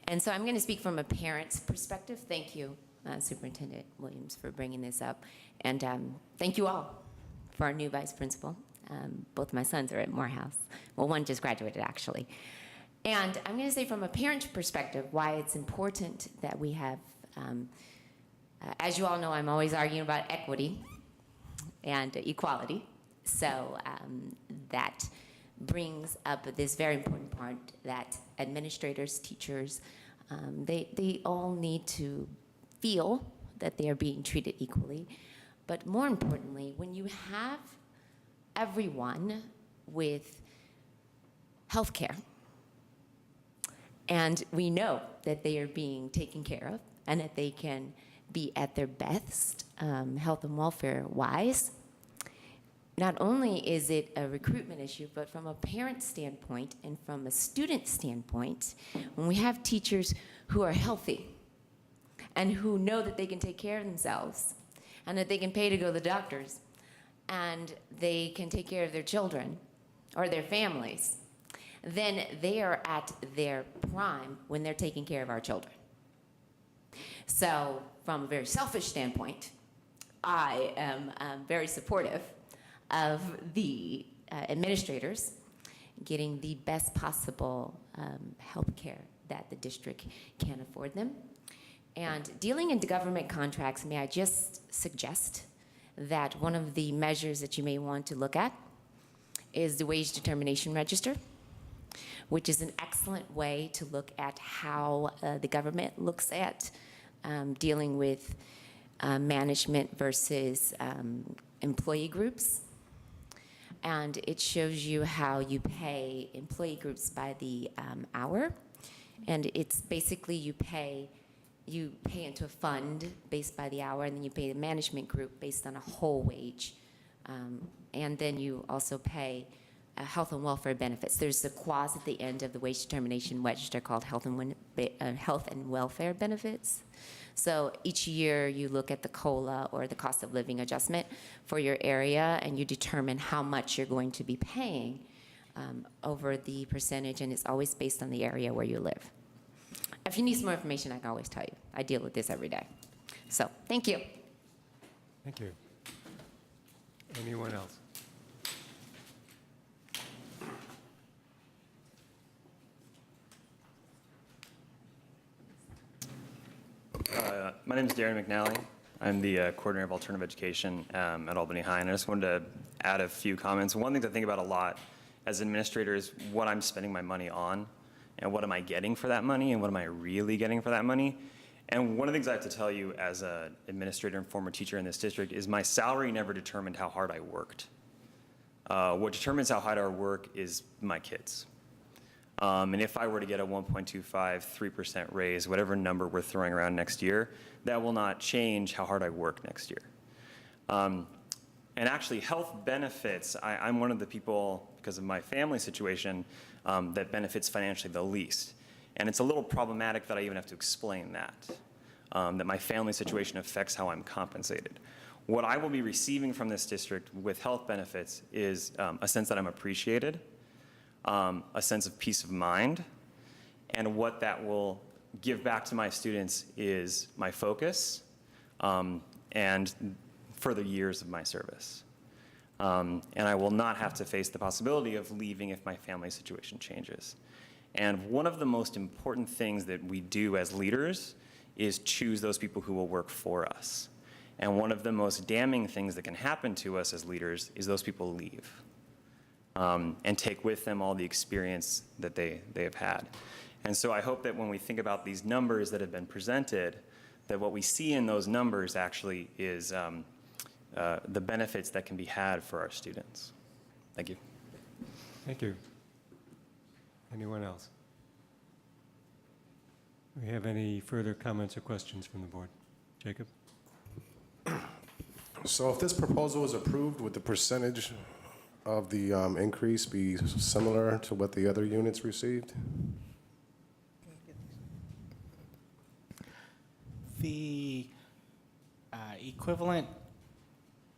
And so I'm going to speak from a parent's perspective. Thank you, Superintendent Williams, for bringing this up. And thank you all for our new vice principal. Both my sons are at Morehouse. Well, one just graduated, actually. And I'm going to say from a parent perspective why it's important that we have, as you all know, I'm always arguing about equity and equality. So that brings up this very important part that administrators, teachers, they all need to feel that they are being treated equally. But more importantly, when you have everyone with health care, and we know that they are being taken care of and that they can be at their best health and welfare wise, not only is it a recruitment issue, but from a parent standpoint and from a student standpoint, when we have teachers who are healthy and who know that they can take care of themselves and that they can pay to go to the doctors and they can take care of their children or their families, then they are at their prime when they're taking care of our children. So from a very selfish standpoint, I am very supportive of the administrators getting the best possible health care that the district can afford them. And dealing in government contracts, may I just suggest that one of the measures that you may want to look at is the wage determination register, which is an excellent way to look at how the government looks at dealing with management versus employee groups. And it shows you how you pay employee groups by the hour. And it's basically you pay into a fund based by the hour, and then you pay the management group based on a whole wage. And then you also pay health and welfare benefits. There's a clause at the end of the wage determination register called health and welfare benefits. So each year you look at the COLA, or the cost of living adjustment, for your area, and you determine how much you're going to be paying over the percentage, and it's always based on the area where you live. If you need some more information, I can always tell you. I deal with this every day. So, thank you. Thank you. Anyone else? My name is Darren McNally. I'm the coordinator of alternative education at Albany High, and I just wanted to add a few comments. One thing to think about a lot as an administrator is what I'm spending my money on, and what am I getting for that money, and what am I really getting for that money. And one of the things I have to tell you as an administrator and former teacher in this district is my salary never determined how hard I worked. What determines how hard I work is my kids. And if I were to get a 1.25, 3% raise, whatever number we're throwing around next year, that will not change how hard I work next year. And actually, health benefits, I'm one of the people, because of my family situation, that benefits financially the least. And it's a little problematic that I even have to explain that my family situation affects how I'm compensated. What I will be receiving from this district with health benefits is a sense that I'm appreciated, a sense of peace of mind. And what that will give back to my students is my focus and further years of my service. And I will not have to face the possibility of leaving if my family situation changes. And one of the most important things that we do as leaders is choose those people who will work for us. And one of the most damning things that can happen to us as leaders is those people leave and take with them all the experience that they have had. And so I hope that when we think about these numbers that have been presented, that what we see in those numbers actually is the benefits that can be had for our students. Thank you. Thank you. Anyone else? Do we have any further comments or questions from the board? Jacob? So if this proposal is approved, would the percentage of the increase be similar to what the other units received? The equivalent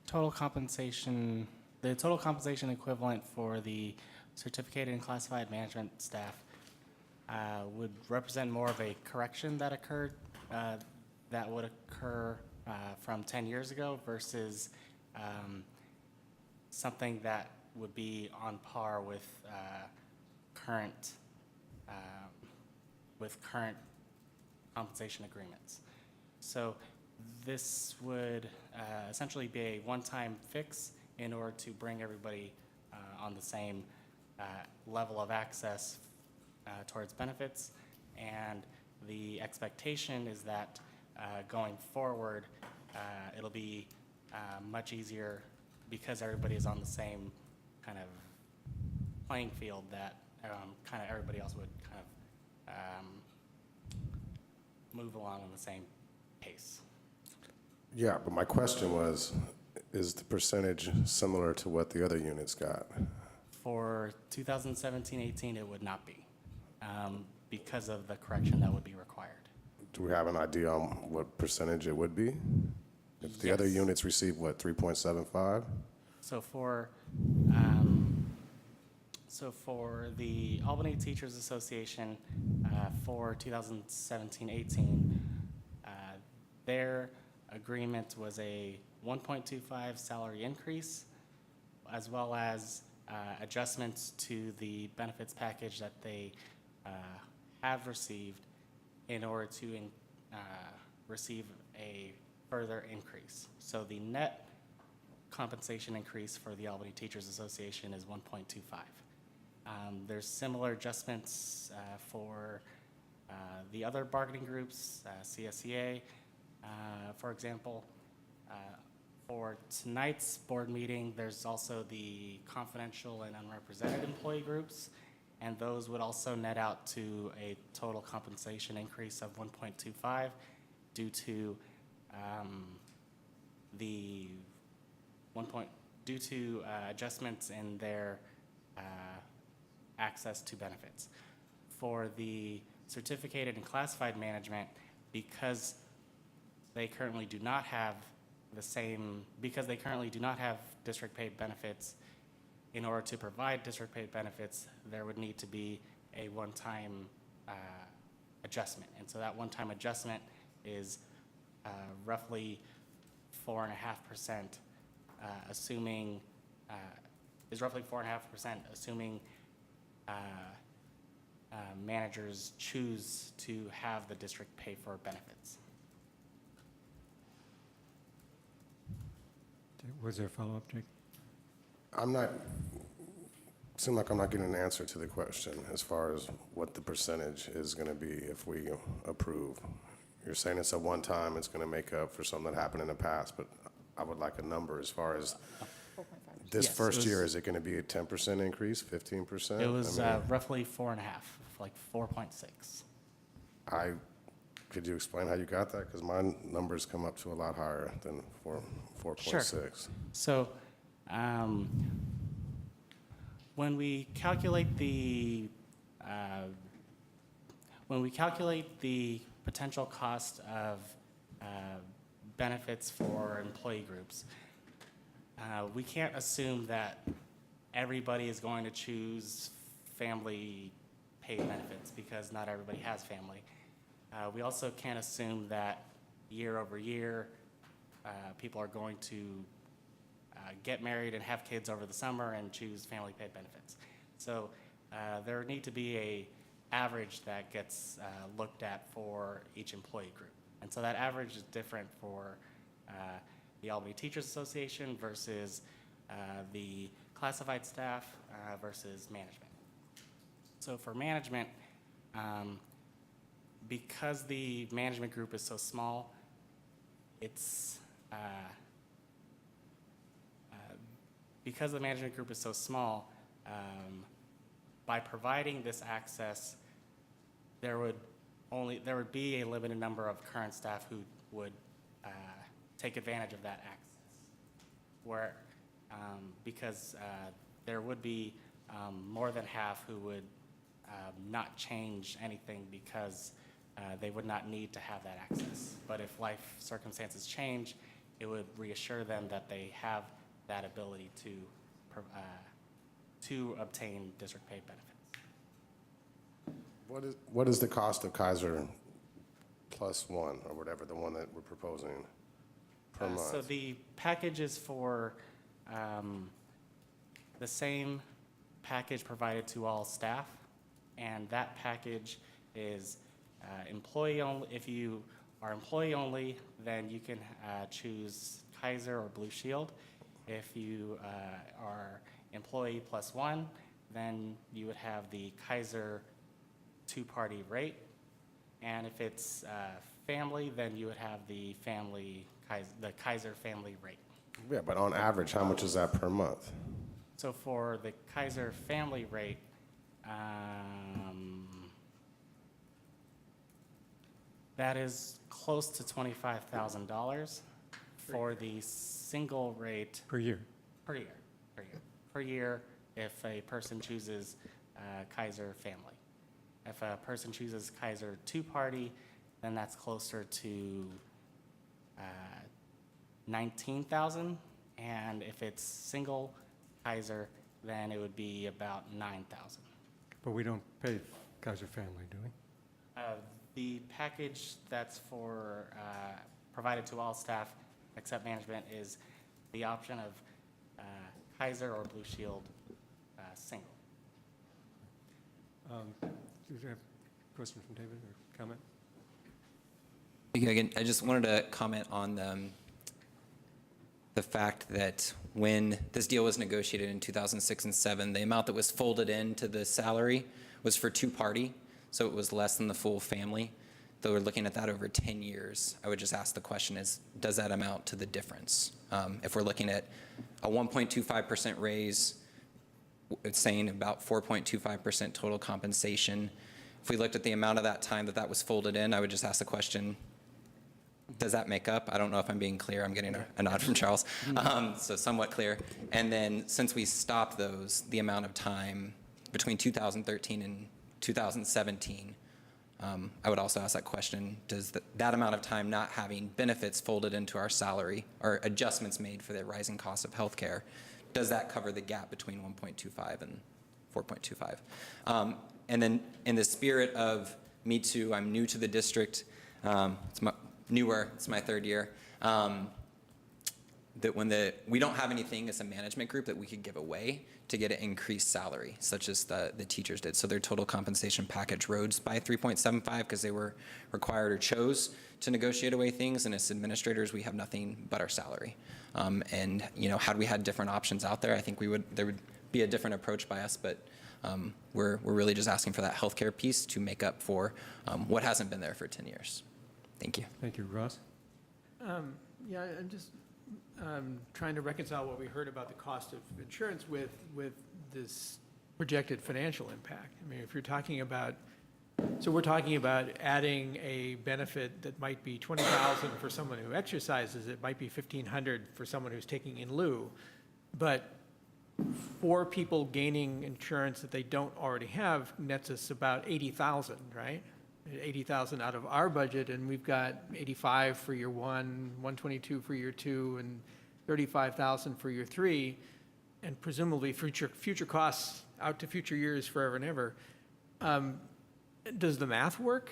total compensation, the total compensation equivalent for the certificated and classified management staff would represent more of a correction that occurred, that would occur from 10 years ago versus something that would be on par with current compensation agreements. So this would essentially be a one-time fix in order to bring everybody on the same level of access towards benefits. And the expectation is that going forward, it'll be much easier because everybody is on the same kind of playing field that kind of everybody else would kind of move along in the same pace. Yeah, but my question was, is the percentage similar to what the other units got? For 2017-18, it would not be because of the correction that would be required. Do we have an idea on what percentage it would be? If the other units receive, what, 3.75? So for the Albany Teachers Association for 2017-18, their agreement was a 1.25 salary increase, as well as adjustments to the benefits package that they have received in order to receive a further increase. So the net compensation increase for the Albany Teachers Association is 1.25. There's similar adjustments for the other bargaining groups, CSEA, for example. For tonight's board meeting, there's also the confidential and unrepresented employee groups, and those would also net out to a total compensation increase of 1.25 due to adjustments in their access to benefits. For the certificated and classified management, because they currently do not have district paid benefits, in order to provide district paid benefits, there would need to be a one-time adjustment. And so that one-time adjustment is roughly 4.5%, assuming managers choose to have the district pay for benefits. Was there a follow-up, Jake? Seem like I'm not getting an answer to the question as far as what the percentage is going to be if we approve. You're saying it's a one-time, it's going to make up for something that happened in the past, but I would like a number as far as this Yes, first year. Is it going to be a 10% increase, 15%? It was roughly 4.5, like 4.6. Could you explain how you got that? Because my numbers come up to a lot higher than 4.6. Sure. So when we calculate the potential cost of benefits for employee groups, we can't assume that everybody is going to choose family paid benefits because not everybody has family. We also can't assume that year over year, people are going to get married and have kids over the summer and choose family paid benefits. So there need to be a average that gets looked at for each employee group. And so that average is different for the Albany Teachers Association versus the classified staff versus management. So for management, because the management group is so small, it's because the management group is so small, by providing this access, there would be a limited number of current staff who would take advantage of that access. Because there would be more than half who would not change anything because they would not need to have that access. But if life circumstances change, it would reassure them that they have that ability to obtain district paid benefits. What is the cost of Kaiser +1 or whatever, the one that we're proposing per month? So the package is for the same package provided to all staff, and that package is employee only. If you are employee only, then you can choose Kaiser or Blue Shield. If you are employee +1, then you would have the Kaiser two-party rate. And if it's family, then you would have the Kaiser family rate. Yeah, but on average, how much is that per month? So for the Kaiser family rate, that is close to $25,000. For the single rate. Per year? Per year. Per year if a person chooses Kaiser family. If a person chooses Kaiser two-party, then that's closer to $19,000. And if it's single Kaiser, then it would be about $9,000. But we don't pay Kaiser family, do we? The package that's for provided to all staff except management is the option of Kaiser or Blue Shield single. Do you have a question from David or comment? Again, I just wanted to comment on the fact that when this deal was negotiated in 2006 and 7, the amount that was folded into the salary was for two-party, so it was less than the full family. Though we're looking at that over 10 years, I would just ask the question is, does that amount to the difference? If we're looking at a 1.25% raise, it's saying about 4.25% total compensation. If we looked at the amount of that time that was folded in, I would just ask the question, does that make up? I don't know if I'm being clear. I'm getting a nod from Charles. So somewhat clear. And then since we stopped those, the amount of time between 2013 and 2017, I would also ask that question, does that amount of time not having benefits folded into our salary or adjustments made for the rising cost of healthcare, does that cover the gap between 1.25 and 4.25? And then in the spirit of me too, I'm new to the district, it's my third year, that we don't have anything as a management group that we could give away to get an increased salary, such as the teachers did. So their total compensation package rose by 3.75 because they were required or chose to negotiate away things. And as administrators, we have nothing but our salary. And had we had different options out there, I think there would be a different approach by us. But we're really just asking for that healthcare piece to make up for what hasn't been there for 10 years. Thank you. Thank you, Ross. Yeah, I'm just trying to reconcile what we heard about the cost of insurance with this projected financial impact. I mean, if you're talking about, so we're talking about adding a benefit that might be $20,000 for someone who exercises, it might be $1,500 for someone who's taking in lieu, but for people gaining insurance that they don't already have nets us about $80,000, right? $80,000 out of our budget, and we've got $85,000 for year one, $122,000 for year two, and $35,000 for year three. and presumably future costs out to future years forever and ever, does the math work?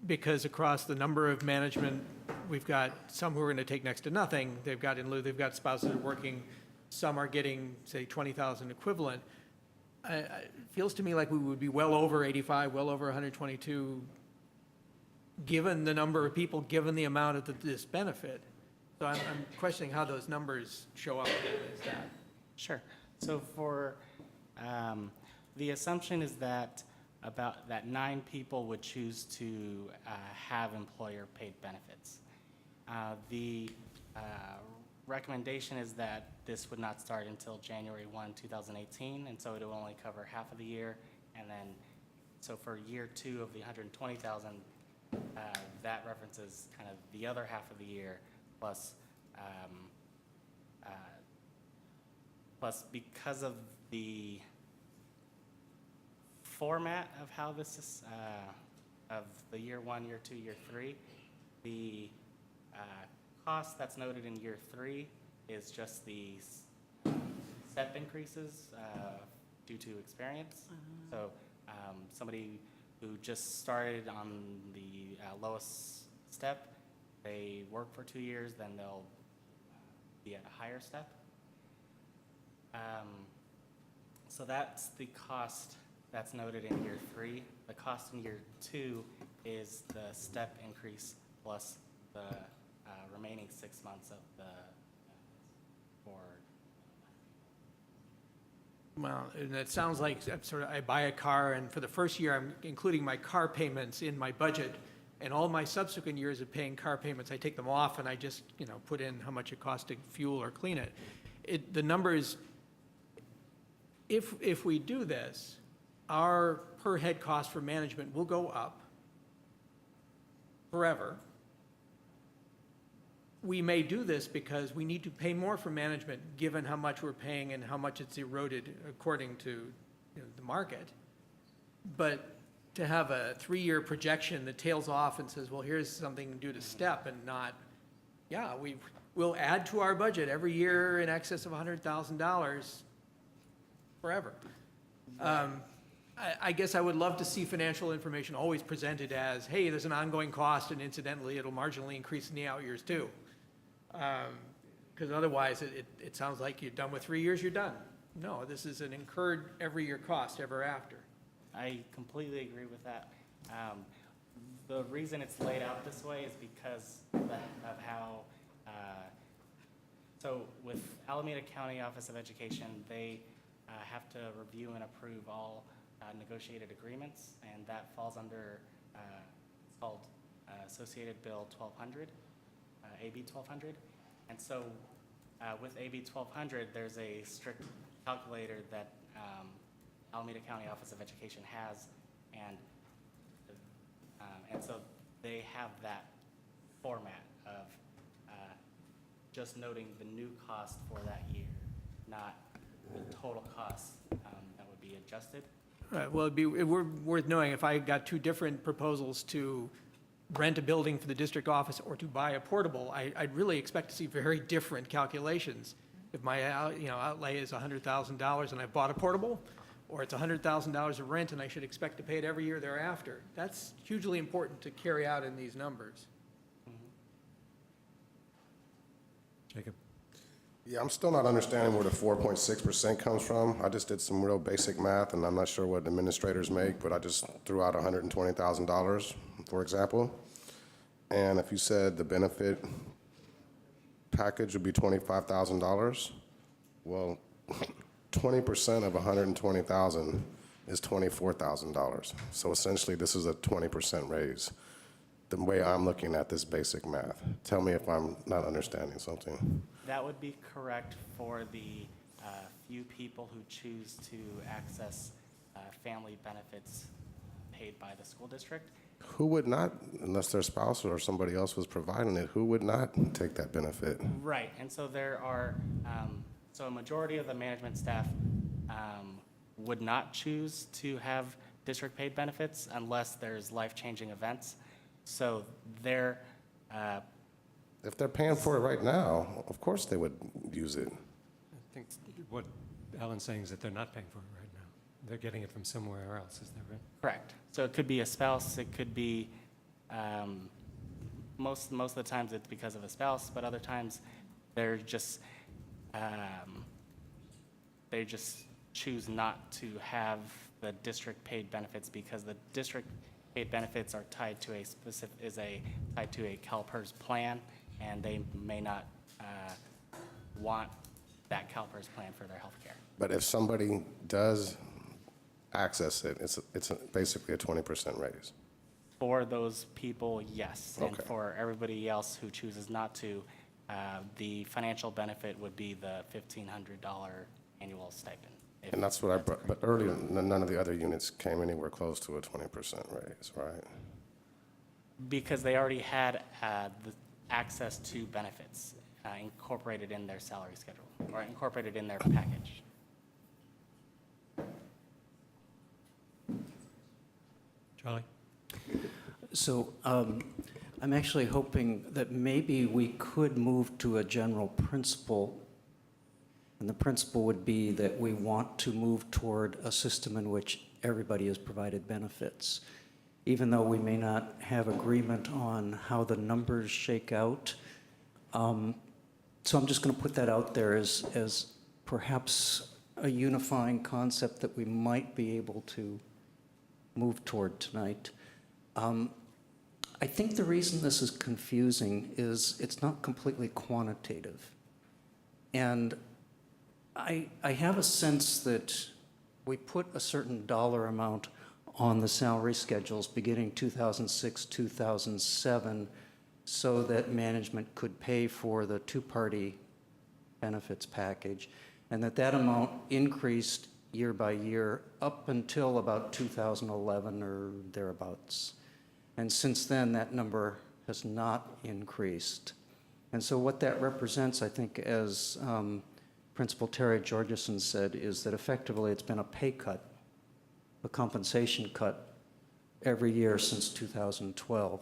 Because across the number of management, we've got some who are going to take next to nothing. They've got in lieu, they've got spouses that are working. Some are getting, say, 20,000 equivalent. It feels to me like we would be well over 85, well over 122, given the number of people, given the amount of this benefit. So I'm questioning how those numbers show up against that. Sure. So for, the assumption is that about that 9 people would choose to have employer-paid benefits. The recommendation is that this would not start until January 1, 2018, and so it will only cover half of the year. And then, so for year 2 of the 120,000, that references kind of the other half of the year, plus because of the format of how this is, of the year 1, year 2, year 3, the cost that's noted in year 3 is just the step increases due to experience. So somebody who just started on the lowest step, they work for 2 years, then they'll be at a higher step. So that's the cost that's noted in year 3. The cost in year 2 is the step increase plus the remaining 6 months of the Well, and it sounds like I buy a car, and for the first year, I'm including my car payments in my budget, and all my subsequent years of paying car payments, I take them off, and I just, put in how much it costs to fuel or clean it. The numbers, if we do this, our per head cost for management will go up forever. We may do this because we need to pay more for management, given how much we're paying and how much it's eroded according to the market. But to have a 3-year projection that tails off and says, well, here's something due to step, and not, we'll add to our budget every year in excess of $100,000 forever. I guess I would love to see financial information always presented as, hey, there's an ongoing cost, and incidentally, it'll marginally increase in the out years too. Because otherwise, it sounds like you're done with 3 years, you're done. No, this is an incurred every year cost ever after. I completely agree with that. The reason it's laid out this way is because of how, so with Alameda County Office of Education, they have to review and approve all negotiated agreements, and that falls under, it's called Associated Bill 1200, AB 1200. And so with AB 1200, there's a strict calculator that Alameda County Office of Education has, and so they have that format of just noting the new cost for that year, not the total cost that would be adjusted. Right, well, we're worth knowing if I got 2 different proposals to rent a building for the district office or to buy a portable, I'd really expect to see very different calculations. If my outlay is $100,000 and I bought a portable, or it's $100,000 of rent and I should expect to pay it every year thereafter. That's hugely important to carry out in these numbers. Jacob. Yeah, I'm still not understanding where the 4.6% comes from. I just did some real basic math, and I'm not sure what administrators make, but I just threw out $120,000, for example. And if you said the benefit package would be $25,000, well, 20% of $120,000 is $24,000. So essentially, this is a 20% raise, the way I'm looking at this basic math. Tell me if I'm not understanding something. That would be correct for the few people who choose to access family benefits paid by the school district. Who would not, unless their spouse or somebody else was providing it, who would not take that benefit? Right, and so there are, so a majority of the management staff would not choose to have district-paid benefits unless there's life-changing events. So they're... if they're paying for it right now, of course they would use it. I think what Alan's saying is that they're not paying for it right now. They're getting it from somewhere else, is that right? Correct. So it could be a spouse, it could be, most of the times it's because of a spouse, but other times they're just, they just choose not to have the district paid benefits because the district paid benefits are tied to a tied to a CalPERS plan, and they may not want that CalPERS plan for their health care. But if somebody does access it, it's basically a 20% raise. For those people, yes. And Okay. for everybody else who chooses not to, the financial benefit would be the $1,500 annual stipend. And that's what I brought, but earlier, none of the other units came anywhere close to a 20% raise, right? Because they already had the access to benefits incorporated in their salary schedule or incorporated in their package. Charlie? So I'm actually hoping that maybe we could move to a general principle, and the principle would be that we want to move toward a system in which everybody is provided benefits. Even though we may not have agreement on how the numbers shake out. So I'm just going to put that out there as perhaps a unifying concept that we might be able to move toward tonight. I think the reason this is confusing is it's not completely quantitative. And I have a sense that we put a certain dollar amount on the salary schedules beginning 2006, 2007, so that management could pay for the two-party benefits package, and that amount increased year by year up until about 2011 or thereabouts. And since then, that number has not increased. And so what that represents, I think, as Principal Terry Georgeson said, is that effectively it's been a pay cut, a compensation cut every year since 2012.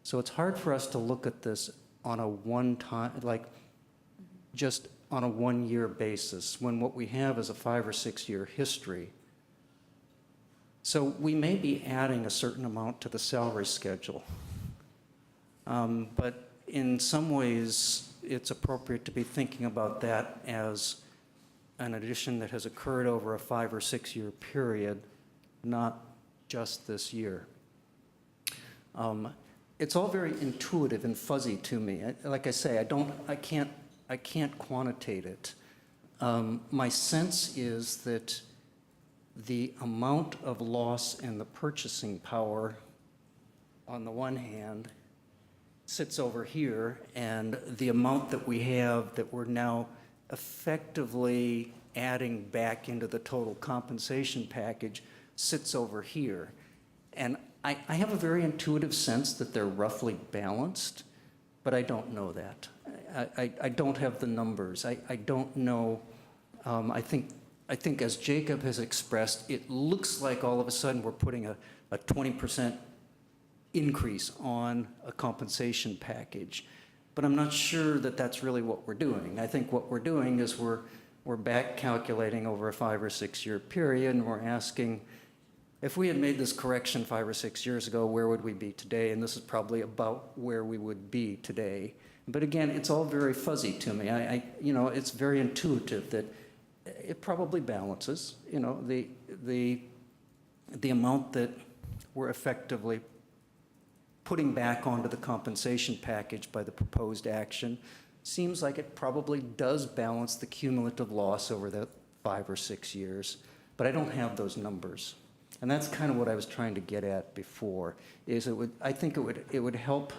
So it's hard for us to look at this on a one-time, like just on a one-year basis, when what we have is a 5 or 6 year history. So we may be adding a certain amount to the salary schedule. But in some ways, it's appropriate to be thinking about that as an addition that has occurred over a 5 or 6 year period, not just this year. It's all very intuitive and fuzzy to me. Like I say, I can't quantitate it. My sense is that the amount of loss in the purchasing power, on the one hand, sits over here, and the amount that we have that we're now effectively adding back into the total compensation package sits over here. And I have a very intuitive sense that they're roughly balanced, but I don't know that. I don't have the numbers. I don't know. I think as Jacob has expressed, it looks like all of a sudden we're putting a 20% increase on a compensation package. But I'm not sure that that's really what we're doing. I think what we're doing is we're back calculating over a 5 or 6 year period, and we're asking, if we had made this correction 5 or 6 years ago, where would we be today? And this is probably about where we would be today. But again, it's all very fuzzy to me. It's very intuitive that it probably balances. The amount that we're effectively putting back onto the compensation package by the proposed action seems like it probably does balance the cumulative loss over the 5 or 6 years. But I don't have those numbers. And that's kind of what I was trying to get at before, is I think it would help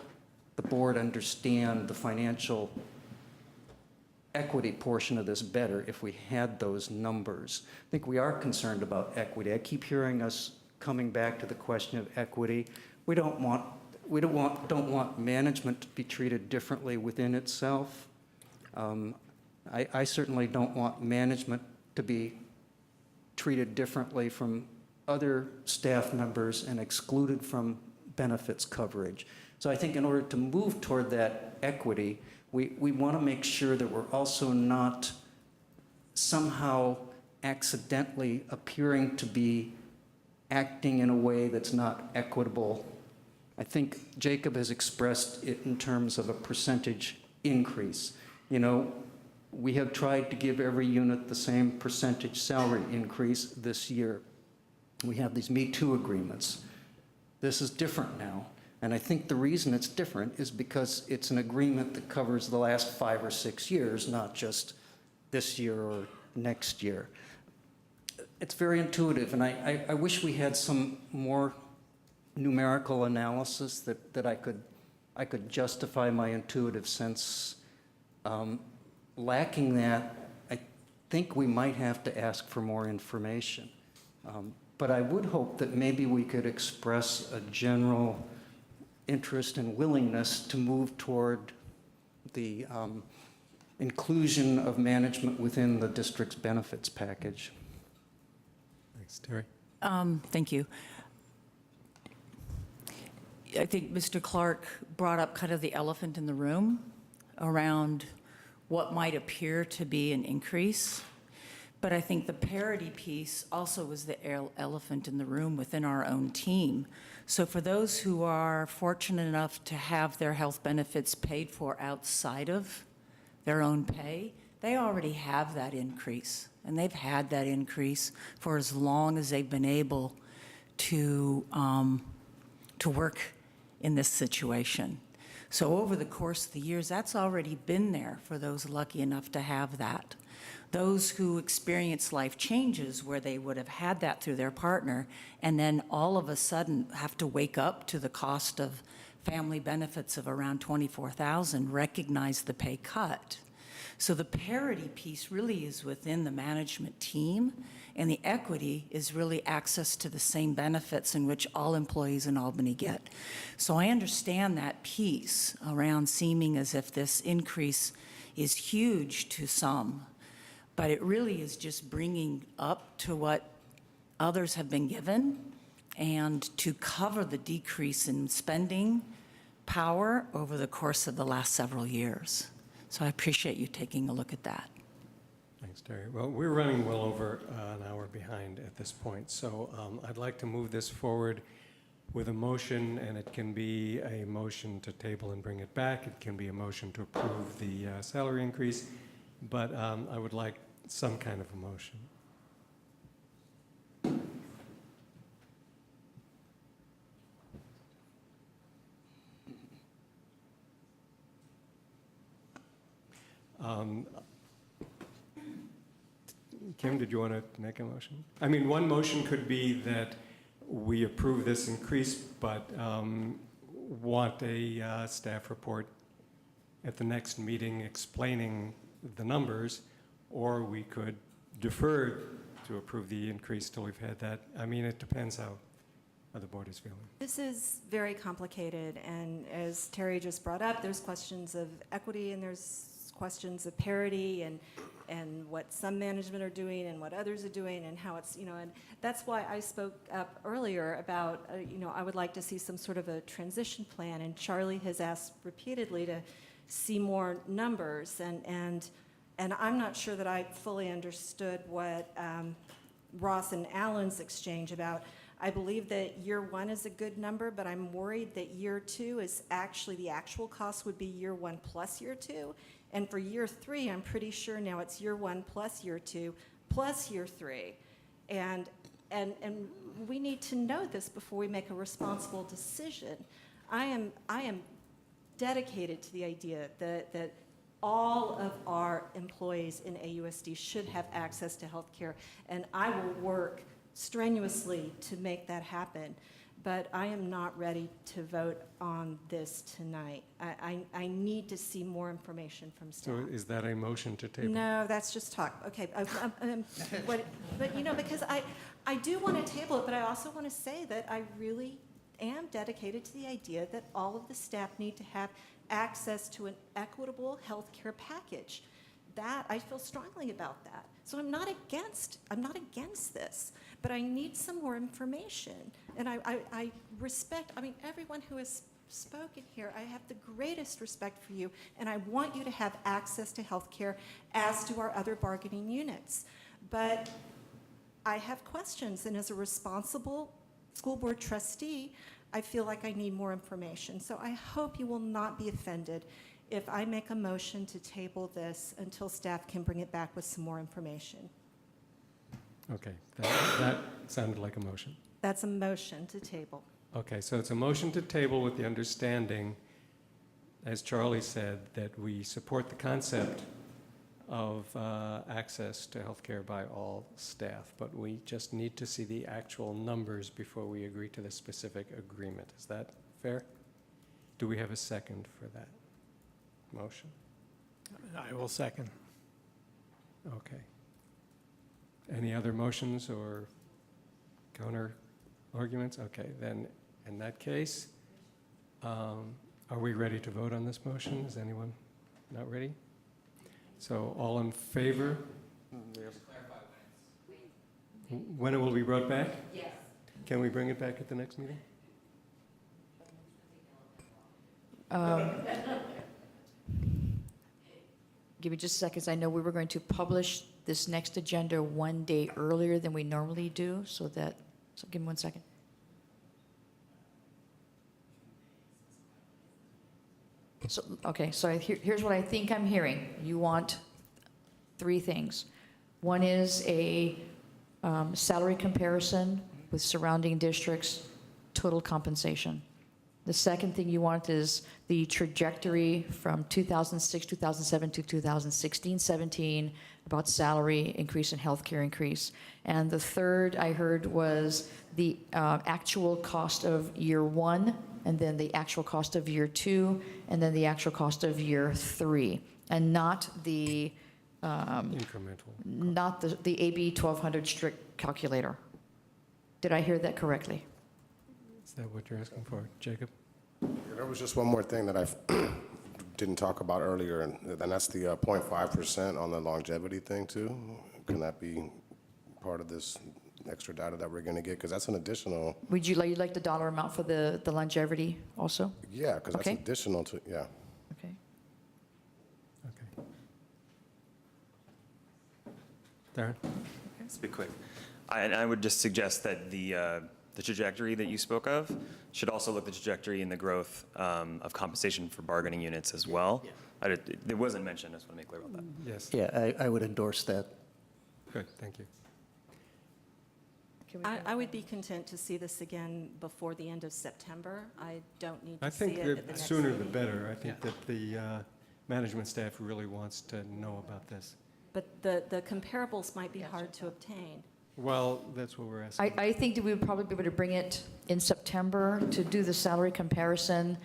the board understand the financial equity portion of this better if we had those numbers. I think we are concerned about equity. I keep hearing us coming back to the question of equity. We don't want management to be treated differently within itself. I certainly don't want management to be treated differently from other staff members and excluded from benefits coverage. So I think in order to move toward that equity, we want to make sure that we're also not somehow accidentally appearing to be acting in a way that's not equitable. I think Jacob has expressed it in terms of a percentage increase. You know, we have tried to give every unit the same percentage salary increase this year. We have these Me Too agreements. This is different now. And I think the reason it's different is because it's an agreement that covers the last 5 or 6 years, not just this year or next year. It's very intuitive, and I wish we had some more numerical analysis that I could justify my intuitive sense. Lacking that, I think we might have to ask for more information. But I would hope that maybe we could express a general interest and willingness to move toward the inclusion of management within the district's benefits package. Thanks, Terry. Thank you. I think Mr. Clark brought up kind of the elephant in the room around what might appear to be an increase. But I think the parity piece also was the elephant in the room within our own team. So for those who are fortunate enough to have their health benefits paid for outside of their own pay, they already have that increase. And they've had that increase for as long as they've been able to work in this situation. So over the course of the years, that's already been there for those lucky enough to have that. Those who experience life changes where they would have had that through their partner and then all of a sudden have to wake up to the cost of family benefits of around $24,000, recognize the pay cut. So the parity piece really is within the management team, and the equity is really access to the same benefits in which all employees in Albany get. So I understand that piece around seeming as if this increase is huge to some, but it really is just bringing up to what others have been given and to cover the decrease in spending power over the course of the last several years. So I appreciate you taking a look at that. Thanks, Terry. Well, we're running well over an hour behind at this point, so I'd like to move this forward with a motion, and it can be a motion to table and bring it back. It can be a motion to approve the salary increase, but I would like some kind of a motion. Kim, did you want to make a motion? I mean, one motion could be that we approve this increase, but want a staff report at the next meeting explaining the numbers, or we could defer to approve the increase till we've had that. I mean, it depends how the board is feeling. This is very complicated, and as Terry just brought up, there's questions of equity and there's questions of parity and what some management are doing and what others are doing and how it's, and that's why I spoke up earlier about, I would like to see some sort of a transition plan, and Charlie has asked repeatedly to see more numbers, and I'm not sure that I fully understood what Ross and Alan's exchange about. I believe that year one is a good number, but I'm worried that year two is actually, the actual cost would be year one plus year two. And for year three, I'm pretty sure now it's year one plus year two plus year three. And we need to know this before we make a responsible decision. I am dedicated to the idea that all of our employees in AUSD should have access to health care, and I will work strenuously to make that happen. But I am not ready to vote on this tonight. I need to see more information from staff. So is that a motion to table? No, that's just talk. Okay, but because I do want to table it, but I also want to say that I really am dedicated to the idea that all of the staff need to have access to an equitable health care package. That, I feel strongly about that. So I'm not against this, but I need some more information. And I respect, everyone who has spoken here. I have the greatest respect for you, and I want you to have access to health care, as do our other bargaining units. But I have questions, and as a responsible school board trustee, I feel like I need more information. So I hope you will not be offended if I make a motion to table this until staff can bring it back with some more information. Okay, that sounded like a motion. That's a motion to table. Okay, so it's a motion to table with the understanding, as Charlie said, that we support the concept of access to healthcare by all staff, but we just need to see the actual numbers before we agree to the specific agreement. Is that fair? Do we have a second for that motion? I will second. Okay. Any other motions or counter arguments? Okay, then in that case, are we ready to vote on this motion? Is anyone not ready? So all in favor? When it will be brought back? Yes. Can we bring it back at the next meeting? Give me just a second. I know we were going to publish this next agenda one day earlier than we normally do, so give me 1 second. So, okay, so here's what I think I'm hearing. You want 3 things. One is a salary comparison with surrounding districts, total compensation. The second thing you want is the trajectory from 2006, 2007 to 2016, 17 about salary increase and healthcare increase. And the third I heard was the actual cost of year 1, and then the actual cost of year 2, and then the actual cost of year 3, and not the incremental, not the AB 1200 strict calculator. Did I hear that correctly? Is that what you're asking for, Jacob? There was just one more thing that I didn't talk about earlier, and that's the 0.5% on the longevity thing too. Can that be part of this extra data that we're going to get? Because that's an additional. Would you like the dollar amount for the longevity also? Yeah, because that's Okay. additional to, yeah. Okay. Okay. Darren? Let's be quick. I would just suggest that the trajectory that you spoke of should also look at the trajectory in the growth of compensation for bargaining units as well. It wasn't mentioned, I just want to make clear about that. Yes. Yeah, I would endorse that. Good, thank you. I would be content to see this again before the end of September. I don't need I to see think it the at the next sooner the meeting. better. I think that the management staff really wants to know about this. But the comparables might be hard to obtain. Well, that's what we're asking. I think that we would probably be able to bring it in September to do the salary comparison.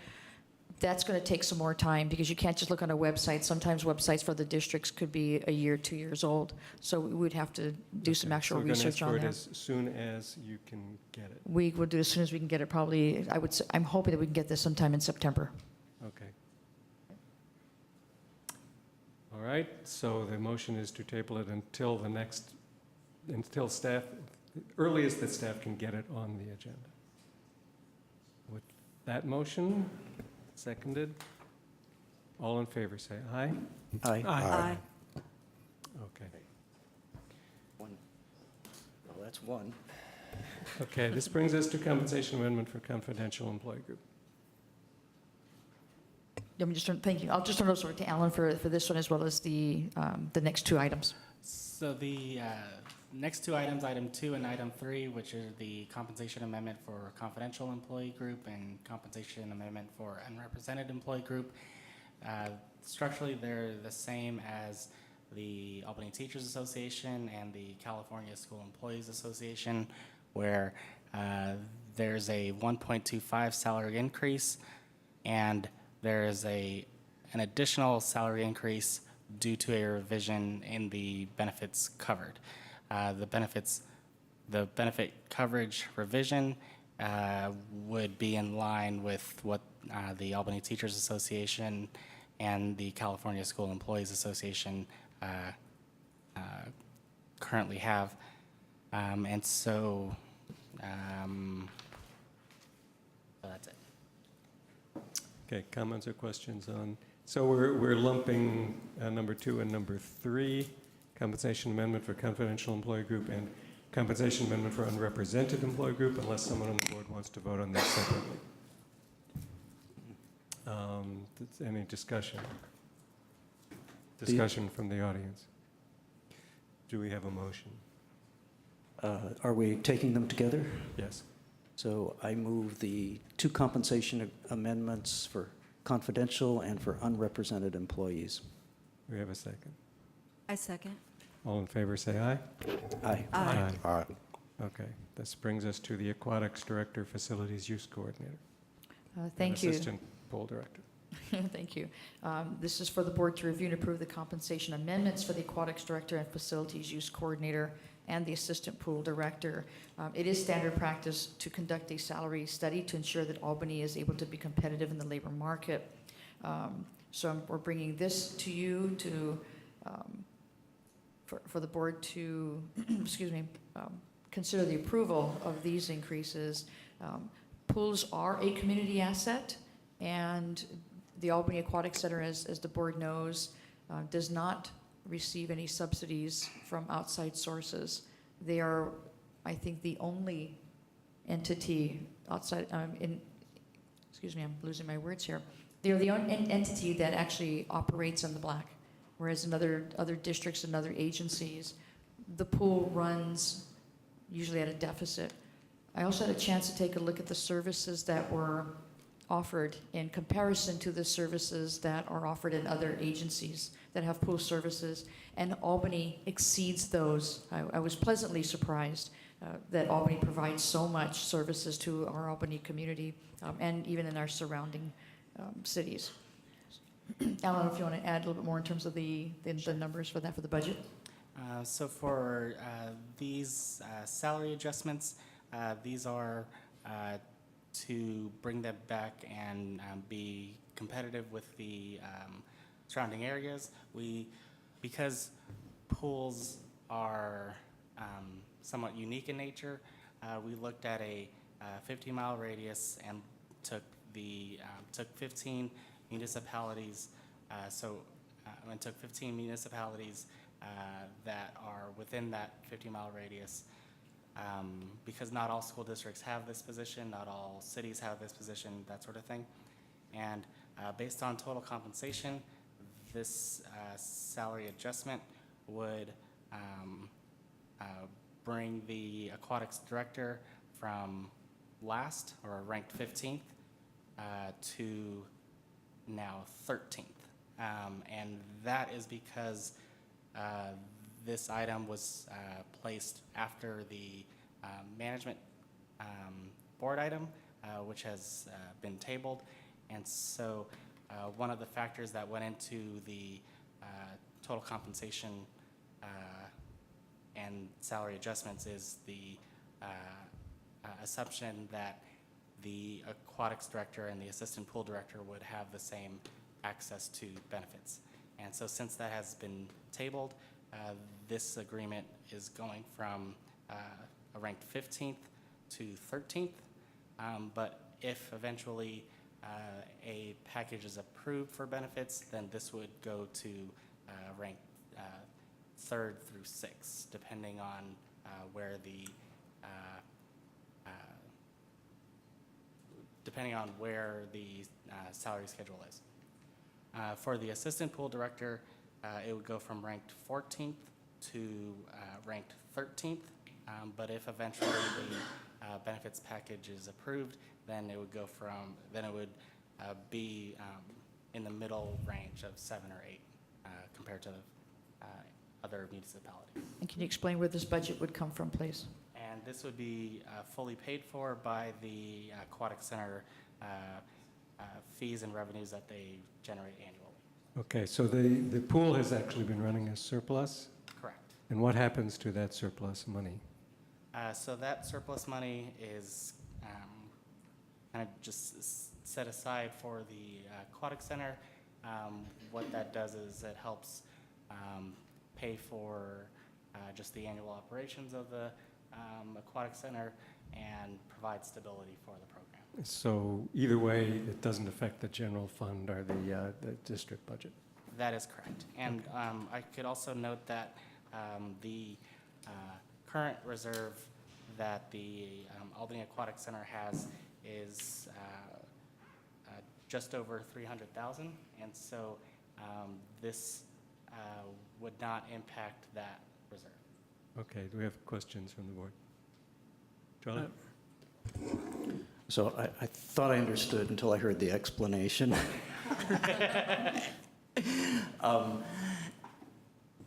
That's going to take some more time because you can't just look on a website. Sometimes websites for the districts could be a year, 2 years old. So we would have to do some actual research on We're that. going to ask for it as soon as you can get it. We will do as soon as we can get it, probably, I'm hoping that we can get this sometime in September. Okay. All right, so the motion is to table it until staff, earliest that staff can get it on the agenda. With that motion, seconded, all in favor, say aye. Aye. Aye. Okay. Well, that's one. Okay, this brings us to compensation amendment for confidential employee group. Thank you. I'll just turn it over to Alan for this one as well as the next 2 items. So the next 2 items, item 2 and item 3, which are the compensation amendment for confidential employee group and compensation amendment for unrepresented employee group, structurally they're the same as the Albany Teachers Association and the California School Employees Association, where there's a 1.25 salary increase and there is an additional salary increase due to a revision in the benefits covered. The benefit coverage revision would be in line with what the Albany Teachers Association and the California School Employees Association currently have. And so that's it. Okay, comments or questions on, so we're lumping number 2 and number 3, compensation amendment for confidential employee group and compensation amendment for unrepresented employee group, unless someone on the board wants to vote on this separately. Any discussion? Discussion from the audience. Do we have a motion? Are we taking them together? Yes. So I move the 2 compensation amendments for confidential and for unrepresented employees. Do we have a second? I second. All in favor, say aye. Aye. Aye. Aye. Okay, this brings us to the Aquatics Director, Facilities Use Coordinator. Thank and you. Assistant Pool Director. Thank you. This is for the board to review and approve the compensation amendments for the Aquatics Director and Facilities Use Coordinator and the Assistant Pool Director. It is standard practice to conduct a salary study to ensure that Albany is able to be competitive in the labor market. We're bringing this to you to, for the board to, excuse me, consider the approval of these increases. Pools are a community asset, and the Albany Aquatic Center, as the board knows, does not receive any subsidies from outside sources. They are, I think, the only entity outside, excuse me, I'm losing my words here. They are the only entity that actually operates in the black, whereas in other districts and other agencies, the pool runs usually at a deficit. I also had a chance to take a look at the services that were offered in comparison to the services that are offered in other agencies that have pool services, and Albany exceeds those. I was pleasantly surprised that Albany provides so much services to our Albany community and even in our surrounding cities. Alan, I don't know if you want to add a little bit more in terms of the numbers for that for the budget. So for these salary adjustments, these are to bring them back and be competitive with the surrounding areas. Because pools are somewhat unique in nature, we looked at a 50-mile radius and took 15 municipalities. And took 15 municipalities that are within that 50-mile radius. Because not all school districts have this position, not all cities have this position, that sort of thing. And based on total compensation, this salary adjustment would bring the aquatics director from last, or ranked 15th, to now 13th. And that is because this item was placed after the management board item, which has been tabled. And so one of the factors that went into the total compensation and salary adjustments is the assumption that the aquatics director and the assistant pool director would have the same access to benefits. And so since that has been tabled, this agreement is going from a ranked 15th to 13th. But if eventually a package is approved for benefits, then this would go to rank 3rd through 6th, depending on where the salary schedule is. For the assistant pool director, it would go from ranked 14th to ranked 13th. But if eventually the benefits package is approved, then it would be in the middle range of 7 or 8 compared to other municipalities. And can you explain where this budget would come from, please? And this would be fully paid for by the Aquatic Center fees and revenues that they generate annually. Okay, so the pool has actually been running a surplus? Correct. And what happens to that surplus money? So that surplus money is kind of just set aside for the Aquatic Center. What that does is it helps pay for just the annual operations of the aquatic center and provide stability for the program. So either way, it doesn't affect the general fund or the district budget? That is correct. And I could also note that the current reserve that the Albany Aquatic Center has is just over $300,000, and so this would not impact that reserve. Okay, do we have questions from the board? Charlie? So I thought I understood until I heard the explanation.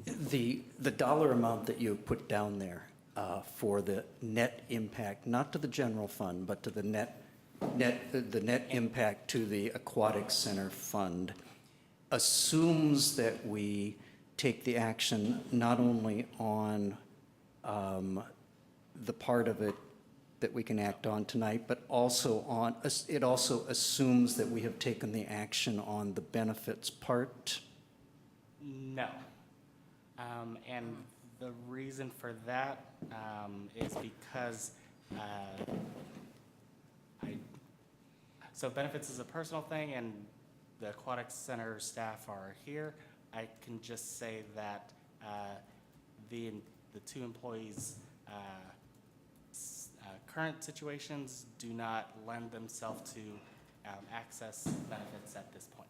The dollar amount that you put down there for the net impact, not to the general fund, but to the net impact to the aquatic center fund, assumes that we take the action not only on the part of it that we can act on tonight, but also on, it also assumes that we have taken the action on the benefits part? No. And the reason for that is because so benefits is a personal thing, and the aquatic center staff are here. I can just say that the two employees' current situations do not lend themselves to access benefits at this point.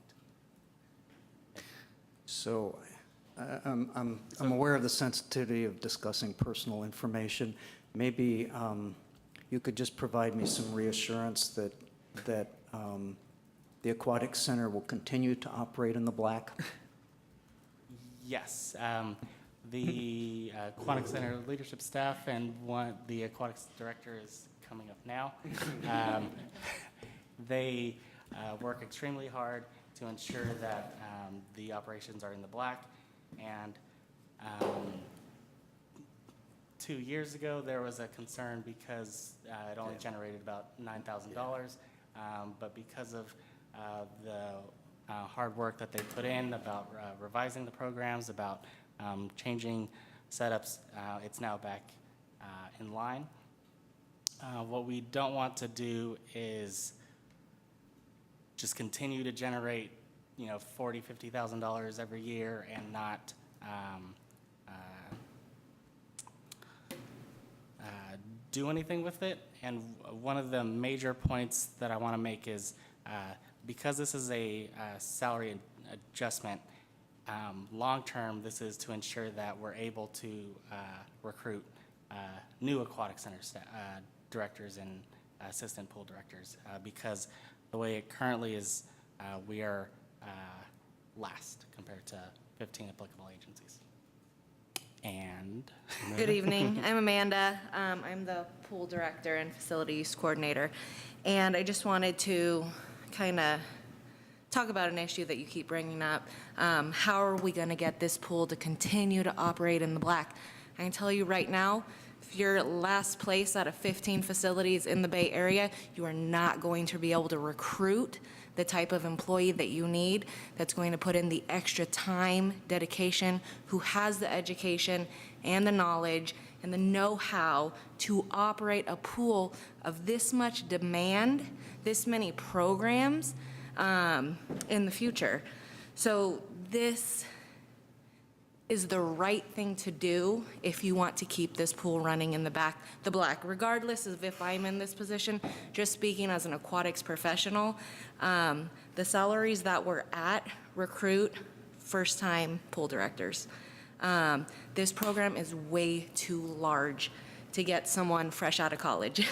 So I'm aware of the sensitivity of discussing personal information. Maybe you could just provide me some reassurance that the aquatic center will continue to operate in the black? Yes. The aquatic center leadership staff and the aquatics director is coming up now. They work extremely hard to ensure that the operations are in the black. And 2 years ago, there was a concern because it only generated about $9,000. But because of the hard work that they put in about revising the programs, about changing setups, it's now back in line. What we don't want to do is just continue to generate, $40,000, $50,000 every year and not do anything with it. And one of the major points that I want to make is because this is a salary adjustment, long-term, this is to ensure that we're able to recruit new aquatic center directors and assistant pool directors because the way it currently is, we are last compared to 15 applicable agencies. And good evening. I'm Amanda. I'm the pool director and facilities coordinator. And I just wanted to kind of talk about an issue that you keep bringing up. How are we going to get this pool to continue to operate in the black? I can tell you right now, if you're last place out of 15 facilities in the Bay Area, you are not going to be able to recruit the type of employee that you need that's going to put in the extra time, dedication, who has the education and the knowledge and the know-how to operate a pool of this much demand, this many programs in the future. So this is the right thing to do if you want to keep this pool running in the black, regardless of if I'm in this position. Just speaking as an aquatics professional, the salaries that we're at recruit first-time pool directors. This program is way too large to get someone fresh out of college.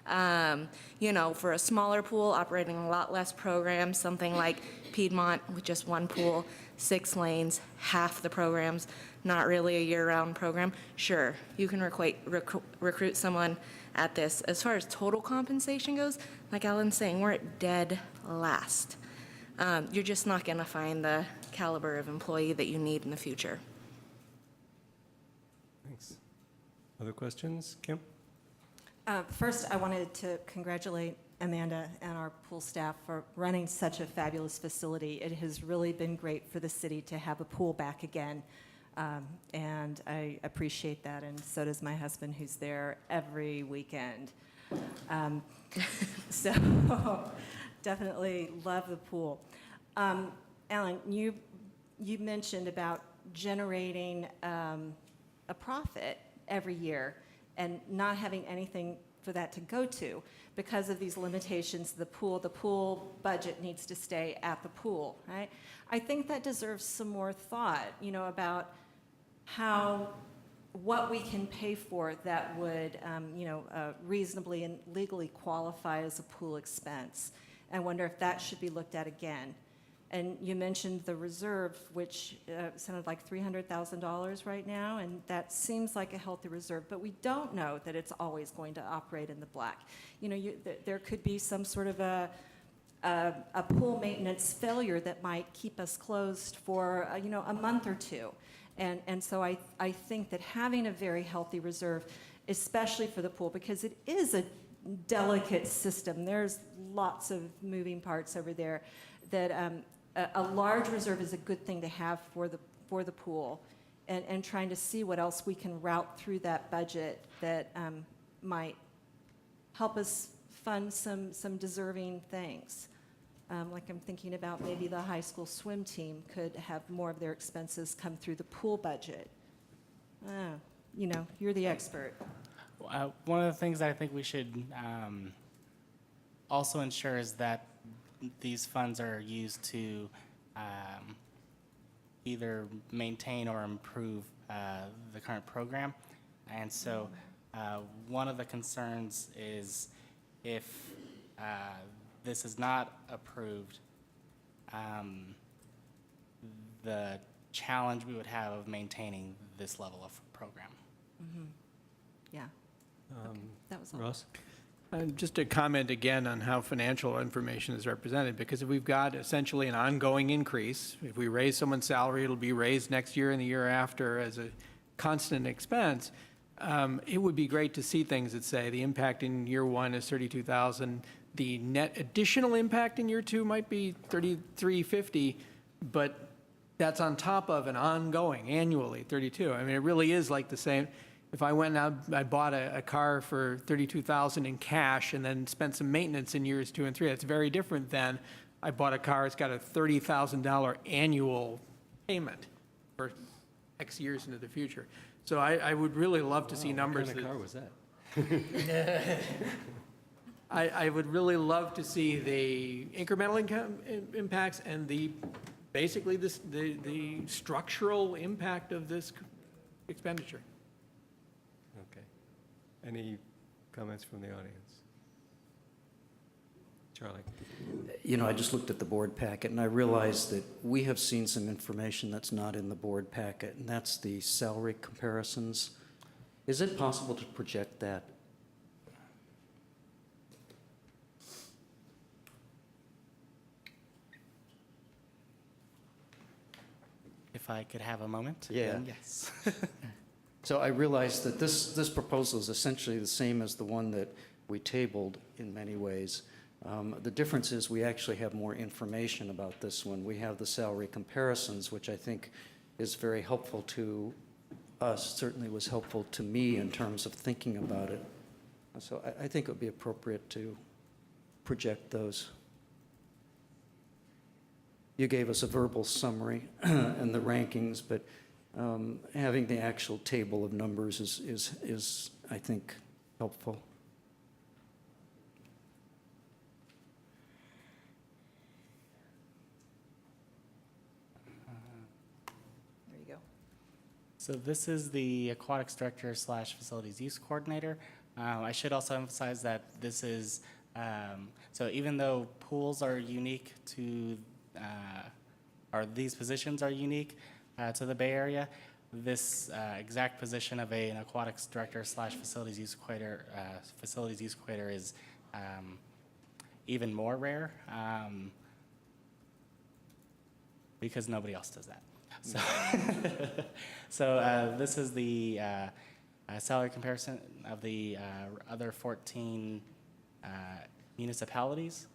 For a smaller pool operating a lot less programs, something like Piedmont with just one pool, 6 lanes, half the programs, not really a year-round program. Sure, you can recruit someone at this. As far as total compensation goes, like Alan's saying, we're at dead last. You're just not going to find the caliber of employee that you need in the future. Thanks. Other questions? Kim? First, I wanted to congratulate Amanda and our pool staff for running such a fabulous facility. It has really been great for the city to have a pool back again. And I appreciate that, and so does my husband, who's there every weekend. So definitely love the pool. Alan, you mentioned about generating a profit every year and not having anything for that to go to because of these limitations. The pool budget needs to stay at the pool, right? I think that deserves some more thought, about what we can pay for that would, reasonably and legally qualify as a pool expense. I wonder if that should be looked at again. And you mentioned the reserve, which sounded like $300,000 right now, and that seems like a healthy reserve, but we don't know that it's always going to operate in the black. There could be some sort of a pool maintenance failure that might keep us closed for, a month or two. And so I think that having a very healthy reserve, especially for the pool, because it is a delicate system. There's lots of moving parts over there, that a large reserve is a good thing to have for the pool, and trying to see what else we can route through that budget that might help us fund some deserving things. Like I'm thinking about maybe the high school swim team could have more of their expenses come through the pool budget. You're the expert. One of the things that I think we should also ensure is that these funds are used to either maintain or improve the current program. And so one of the concerns is if this is not approved, the challenge we would have of maintaining this level of program. Mm-hmm. Yeah. Okay. That was all. Ross? Just to comment again on how financial information is represented, because if we've got essentially an ongoing increase, if we raise someone's salary, it'll be raised next year and the year after as a constant expense. It would be great to see things that say the impact in year one is $32,000. The net additional impact in year two might be $3,350, but that's on top of an ongoing annually $32,000. I mean, it really is like the same. If I went and I bought a car for $32,000 in cash and then spent some maintenance in years 2 and 3, that's very different than I bought a car, it's got a $30,000 annual payment for X years into the future. So I would really love to see numbers. What kind of car was that? I would really love to see the incremental income impacts and basically the structural impact of this expenditure. Okay. Any comments from the audience? Charlie? I just looked at the board packet, and I realized that we have seen some information that's not in the board packet, and that's the salary comparisons. Is it possible to project that? If I could have a moment? Yeah. Then yes. So I realized that this proposal is essentially the same as the one that we tabled in many ways. The difference is we actually have more information about this one. We have the salary comparisons, which I think is very helpful to us, certainly was helpful to me in terms of thinking about it. So I think it would be appropriate to project those. You gave us a verbal summary and the rankings, but having the actual table of numbers is I think, helpful. There you go. So this is the aquatics director / facilities use coordinator. I should also emphasize that this is, so even though pools are unique to, or these positions are unique to the Bay Area, this exact position of an aquatics director / facilities use coordinator is even more rare because nobody else does that. So, this is the salary comparison of the other 14 municipalities.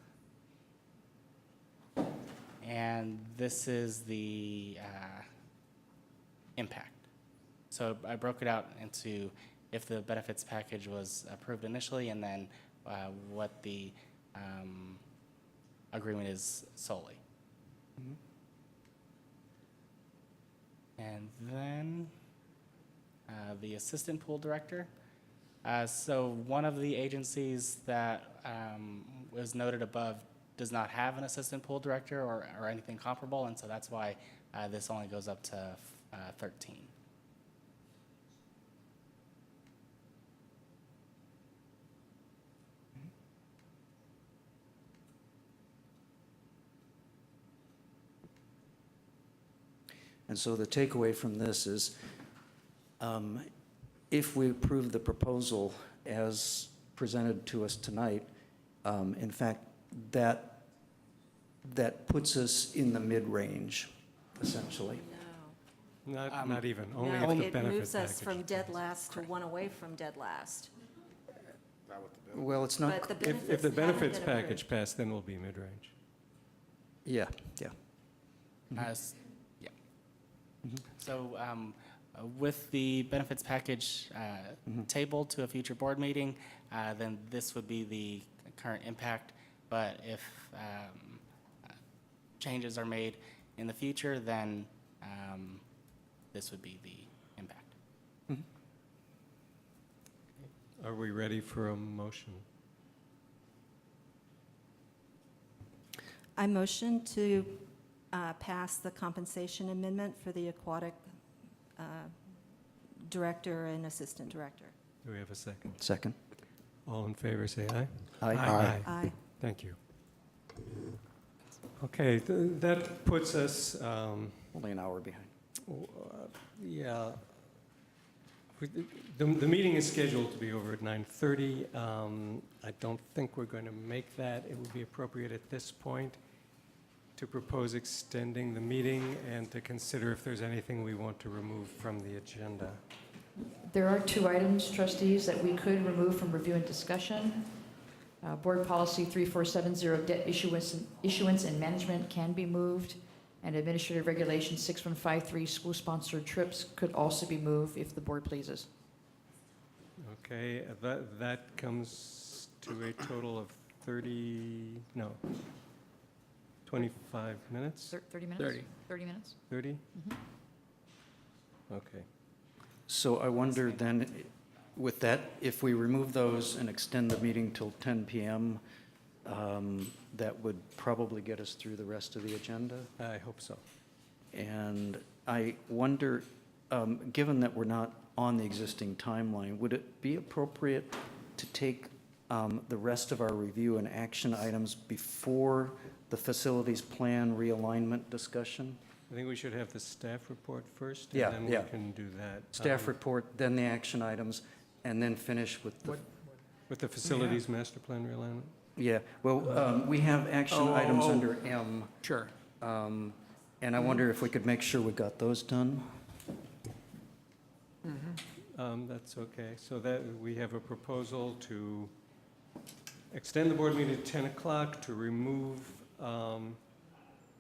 And this is the impact. So I broke it out into if the benefits package was approved initially, and then what the agreement is solely. And then the assistant pool director. So one of the agencies that was noted above does not have an assistant pool director or anything comparable, and so that's why this only goes up to 13. And so the takeaway from this is, if we approve the proposal as presented to us tonight, in fact, that puts us in the mid-range, essentially. Not even, only No, if the it benefit moves us package. from dead last to one away from dead last. Well, it's not. But the If the benefits haven't been package passed, then we'll be mid-range. Yeah, yeah. Yeah. So with the benefits package tabled to a future board meeting, then this would be the current impact. But if changes are made in the future, then this would be the impact. Are we ready for a motion? I motion to pass the compensation amendment for the aquatic director and assistant director. Do we have a second? Second. All in favor, say aye. Aye. Aye. Aye. Thank you. Okay, that puts us, Only an hour behind. yeah. The meeting is scheduled to be over at 9:30. I don't think we're going to make that. It would be appropriate at this point to propose extending the meeting and to consider if there's anything we want to remove from the agenda. There are 2 items, trustees, that we could remove from review and discussion. Board Policy 3470, debt issuance and management can be moved, and Administrative Regulation 6153, school-sponsored trips could also be moved if the board pleases. Okay, that comes to a total of 25 minutes? 30 minutes? 30 minutes. 30? Okay. So I wonder then, with that, if we remove those and extend the meeting till 10 p.m., that would probably get us through the rest of the agenda. I hope so. And I wonder, given that we're not on the existing timeline, would it be appropriate to take the rest of our review and action items before the facilities plan realignment discussion? I think we should have the staff report first, Yeah, and then yeah. we can do that. Staff report, then the action items, and then finish with the... With the facilities master plan realignment? Yeah, well, we have action items under M. Sure. And I wonder if we could make sure we got those done? That's okay. So that, we have a proposal to extend the board meeting to 10 o'clock, to remove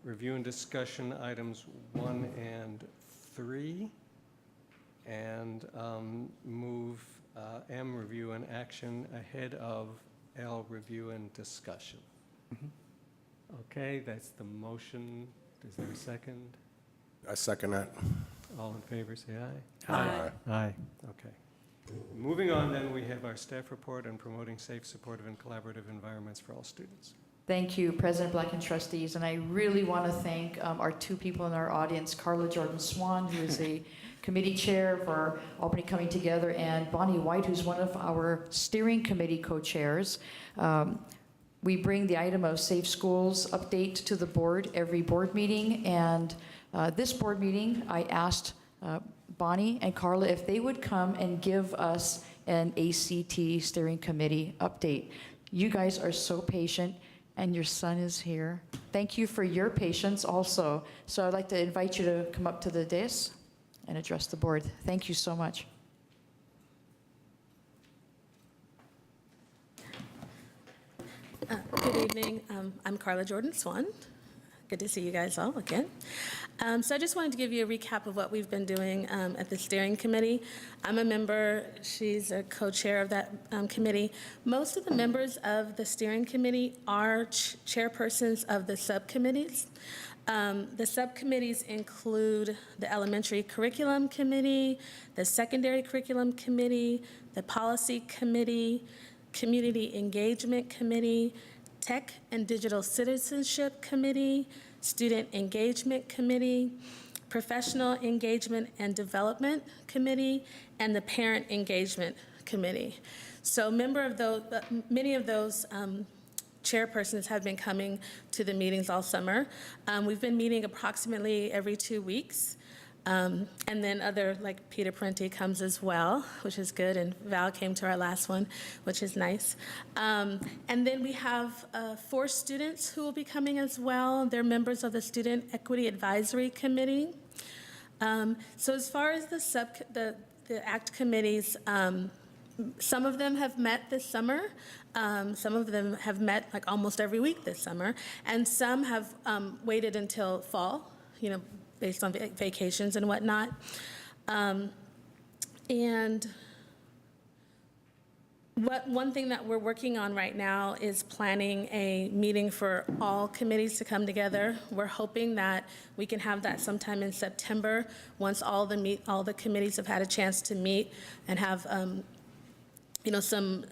review and discussion items 1 and 3, and move M, review and action, ahead of L, review and discussion. Okay, that's the motion. Is there a second? I second that. All in favor, say aye. Aye. Aye, okay. Moving on, then, we have our staff report on promoting safe, supportive, and collaborative environments for all students. Thank you, President Black and trustees, and I really want to thank our 2 people in our audience, Carla Jordan Swan, who is the committee chair for Albany Coming Together, and Bonnie White, who's one of our steering committee co-chairs. We bring the item of Safe Schools update to the board every board meeting, and this board meeting, I asked Bonnie and Carla if they would come and give us an ACT steering committee update. You guys are so patient, and your son is here. Thank you for your patience also. So I'd like to invite you to come up to the dais and address the board. Thank you so much. Good evening. I'm Carla Jordan Swan. Good to see you guys all again. So I just wanted to give you a recap of what we've been doing at the steering committee. I'm a member, she's a co-chair of that committee. Most of the members of the steering committee are chairpersons of the subcommittees. The subcommittees include the elementary curriculum committee, the secondary curriculum committee, the policy committee, community engagement committee, tech and digital citizenship committee, student engagement committee, professional engagement and development committee, and the parent engagement committee. So many of those chairpersons have been coming to the meetings all summer. We've been meeting approximately every 2 weeks. And then like Peter Parenti comes as well, which is good, and Val came to our last one, which is nice. And then we have 4 students who will be coming as well. They're members of the Student Equity Advisory Committee. So as far as the ACT committees, some of them have met this summer. Some of them have met like almost every week this summer, and some have waited until fall, based on vacations and whatnot. And one thing that we're working on right now is planning a meeting for all committees to come together. We're hoping that we can have that sometime in September, once all the committees have had a chance to meet and have some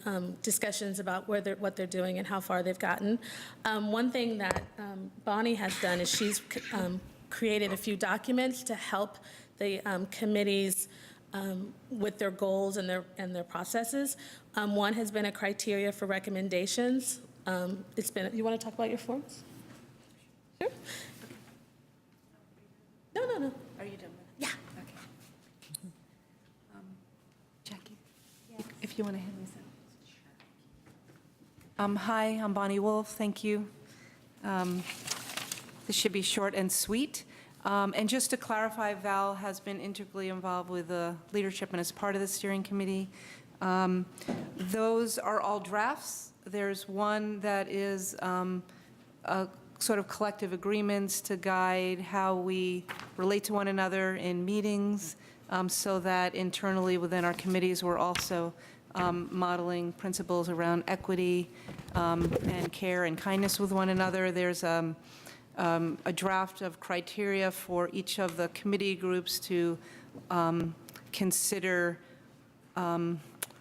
discussions about what they're doing and how far they've gotten. One thing that Bonnie has done is she's created a few documents to help the committees with their goals and their processes. One has been a criteria for recommendations. You want to talk about your forms? Sure. No. Are you done with it? Yeah. Okay. Jackie, if you want to hand me some. Hi, I'm Bonnie Wolf. Thank you. This should be short and sweet. And just to clarify, Val has been integrally involved with the leadership and is part of the steering committee. Those are all drafts. There's one that is a sort of collective agreements to guide how we relate to one another in meetings, so that internally within our committees we're also modeling principles around equity and care and kindness with one another. There's a draft of criteria for each of the committee groups to consider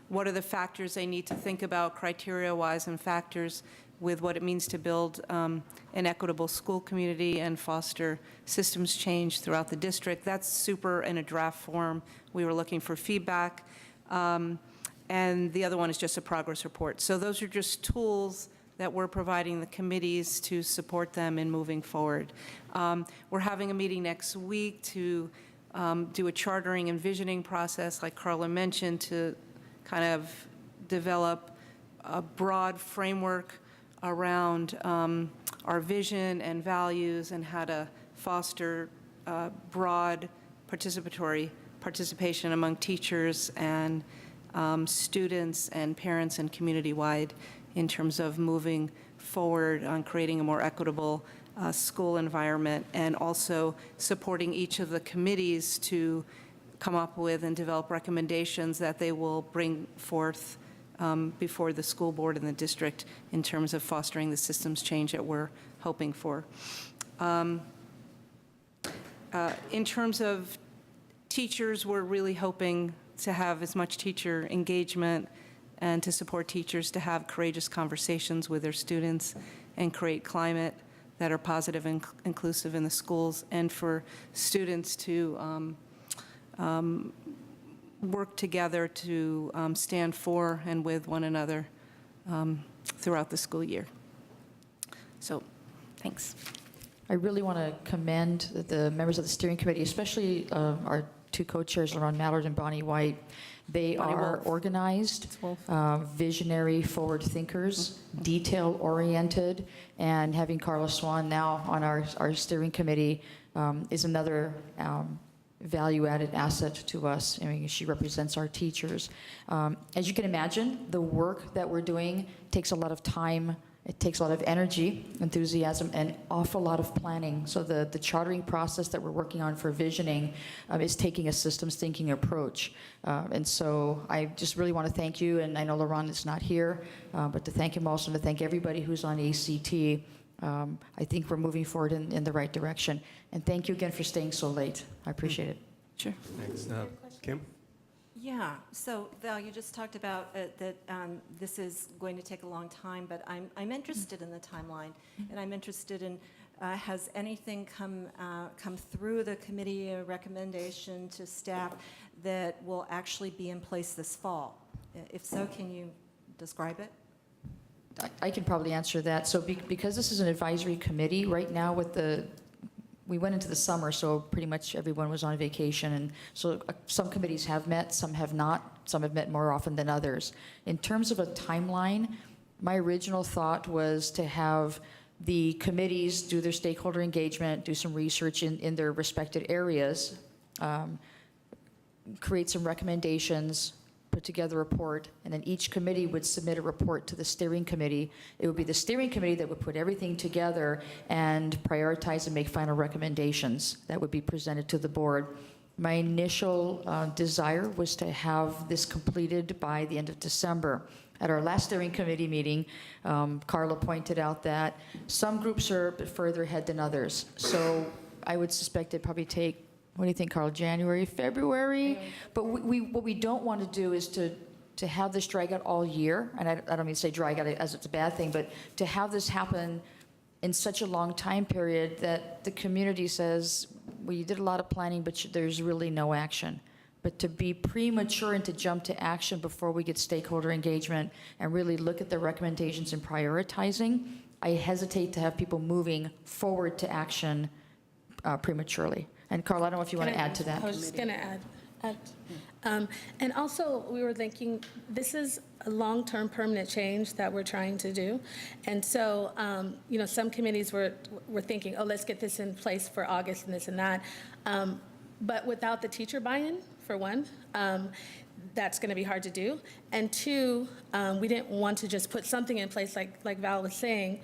what are the factors they need to think about criteria-wise and factors with what it means to build an equitable school community and foster systems change throughout the district. That's super in a draft form. We were looking for feedback. And the other one is just a progress report. So those are just tools that we're providing the committees to support them in moving forward. We're having a meeting next week to do a chartering and visioning process, like Carla mentioned, to kind of develop a broad framework around our vision and values and how to foster broad participation among teachers and students and parents and community-wide in terms of moving forward on creating a more equitable school environment, and also supporting each of the committees to come up with and develop recommendations that they will bring forth before the school board and the district in terms of fostering the systems change that we're hoping for. In terms of teachers, we're really hoping to have as much teacher engagement and to support teachers to have courageous conversations with their students and create climate that are positive and inclusive in the schools, and for students to work together to stand for and with one another throughout the school year. So, thanks. I really want to commend the members of the steering committee, especially our two co-chairs, Lauren Mallard and Bonnie White. They are organized, visionary, forward thinkers, detail-oriented, and having Carla Swan now on our steering committee is another value-added asset to us. I mean, she represents our teachers. As you can imagine, the work that we're doing takes a lot of time It takes a lot of energy, enthusiasm, and awful lot of planning. So the chartering process that we're working on for visioning is taking a systems thinking approach. And so I just really want to thank you, and I know Laurent is not here, but to thank him also and to thank everybody who's on ACT. I think we're moving forward in the right direction. And thank you again for staying so late. I appreciate it. Sure. Thanks. Kim? Yeah, so Val, you just talked about that this is going to take a long time, but I'm interested in the timeline, and I'm interested in, has anything come through the committee, a recommendation to staff that will actually be in place this fall? If so, can you describe it? I can probably answer that. So because this is an advisory committee, right now we went into the summer, so pretty much everyone was on vacation, and so some committees have met, some have not, some have met more often than others. In terms of a timeline, my original thought was to have the committees do their stakeholder engagement, do some research in their respected areas, create some recommendations, put together a report, and then each committee would submit a report to the steering committee. It would be the steering committee that would put everything together and prioritize and make final recommendations that would be presented to the board. My initial desire was to have this completed by the end of December. At our last steering committee meeting, Carla pointed out that some groups are a bit further ahead than others. So I would suspect it'd probably take, what do you think, Carl? January, February? But what we don't want to do is to have this drag out all year. And I don't mean to say drag out as it's a bad thing, but to have this happen in such a long time period that the community says, well, you did a lot of planning, but there's really no action. But to be premature and to jump to action before we get stakeholder engagement and really look at the recommendations and prioritizing, I hesitate to have people moving forward to action prematurely. And Carl, I don't know if you want to add to that. I was just going to add. And also, we were thinking, this is a long-term permanent change that we're trying to do. And so, some committees were thinking, oh, let's get this in place for August and this and that. But without the teacher buy-in, for one, that's going to be hard to do. And two, we didn't want to just put something in place like Val was saying,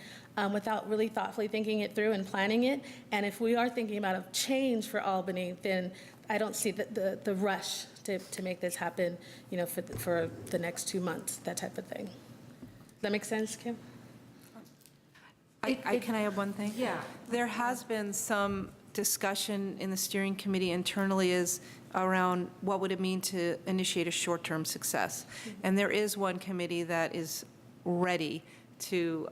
without really thoughtfully thinking it through and planning it. And if we are thinking about a change for Albany, then I don't see the rush to make this happen, for the next 2 months, that type of thing. Does that make sense, Kim? Can I add one thing? Yeah. There has been some discussion in the steering committee internally around what would it mean to initiate a short-term success. And there is one committee that is ready to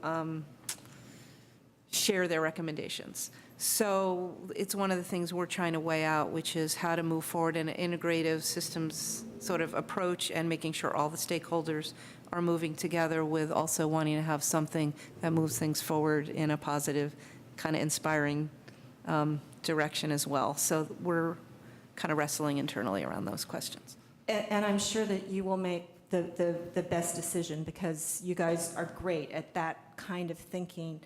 share their recommendations. So it's one of the things we're trying to weigh out, which is how to move forward in an integrative systems sort of approach and making sure all the stakeholders are moving together with also wanting to have something that moves things forward in a positive, kind of inspiring direction as well. So we're kind of wrestling internally around those questions. And I'm sure that you will make the best decision, because you guys are great at that kind of thinking,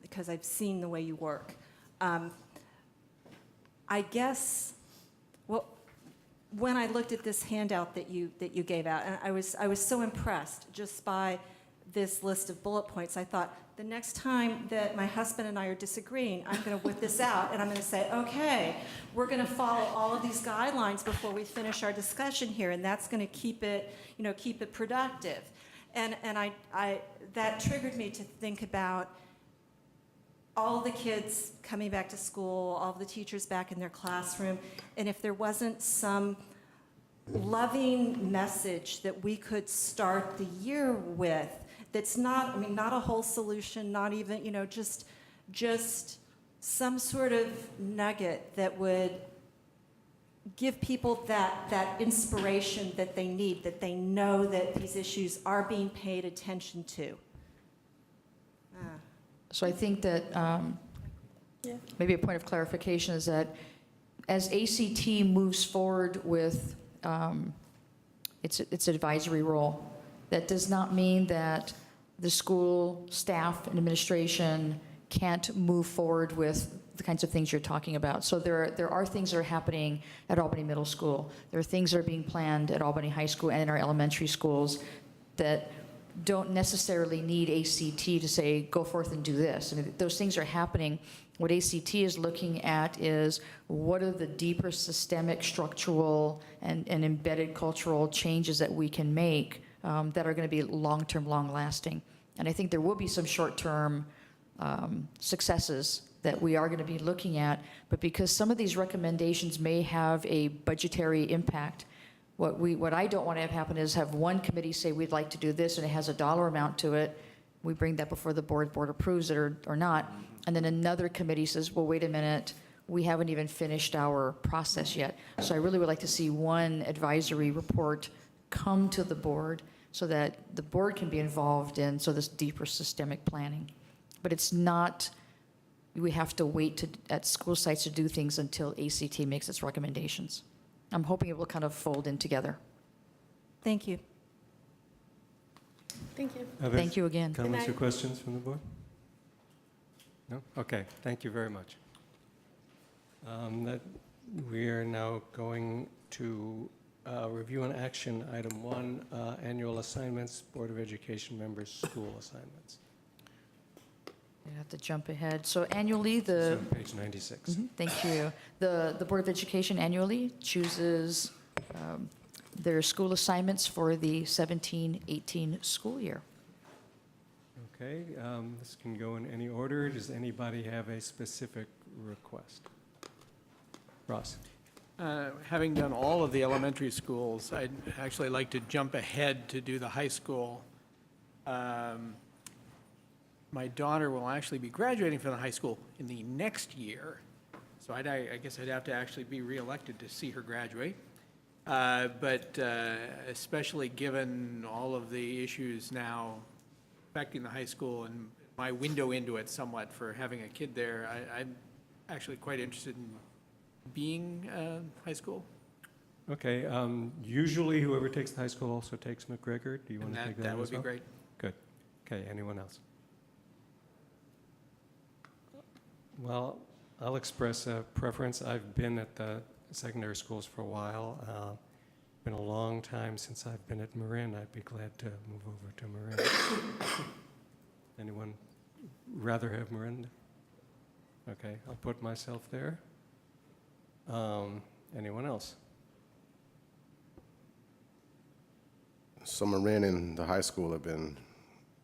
because I've seen the way you work. I guess, well, when I looked at this handout that you gave out, and I was so impressed just by this list of bullet points. I thought, the next time that my husband and I are disagreeing, I'm going to whip this out and I'm going to say, okay, we're going to follow all of these guidelines before we finish our discussion here, and that's going to keep it productive. And that triggered me to think about all the kids coming back to school, all the teachers back in their classroom, and if there wasn't some loving message that we could start the year with, that's not a whole solution, not even, just some sort of nugget that would give people that inspiration that they need, that they know that these issues are being paid attention to. So I think that maybe a point of clarification is that as ACT moves forward with its advisory role, that does not mean that the school staff and administration can't move forward with the kinds of things you're talking about. So there are things that are happening at Albany Middle School. There are things that are being planned at Albany High School and in our elementary schools that don't necessarily need ACT to say, go forth and do this. I mean, those things are happening. What ACT is looking at is what are the deeper systemic, structural, and embedded cultural changes that we can make that are going to be long-term, long-lasting. And I think there will be some short-term successes that we are going to be looking at, but because some of these recommendations may have a budgetary impact, what I don't want to have happen is have one committee say we'd like to do this and it has a dollar amount to it. We bring that before the board approves it or not, and then another committee says, well, wait a minute, we haven't even finished our process yet. So I really would like to see one advisory report come to the board so that the board can be involved in this deeper systemic planning. But it's not, we have to wait at school sites to do things until ACT makes its recommendations. I'm hoping it will kind of fold in together. Thank you. Thank you. Thank you again. Comments Good or night. questions from the board? No? Okay, thank you very much. We are now going to review and action item 1, annual assignments, Board of Education members' school assignments. I have to jump ahead. So annually, It's on page 96. Thank you. The Board of Education annually chooses their school assignments for the 17-18 school year. Okay, this can go in any order. Does anybody have a specific request? Ross? Having done all of the elementary schools, I'd actually like to jump ahead to do the high school. My daughter will actually be graduating from the high school in the next year, so I guess I'd have to actually be reelected to see her graduate. But especially given all of the issues now affecting the high school and my window into it somewhat for having a kid there, I'm actually quite interested in being high school. Okay, usually whoever takes the high school also takes McGregor. Do you want to take that That would as be well? great. Good. Okay, anyone else? Well, I'll express a preference. I've been at the secondary schools for a while. Been a long time since I've been at Marin. I'd be glad to move over to Marin. Anyone rather have Marin? Okay, I'll put myself there. Anyone else? So Marin and the high school have been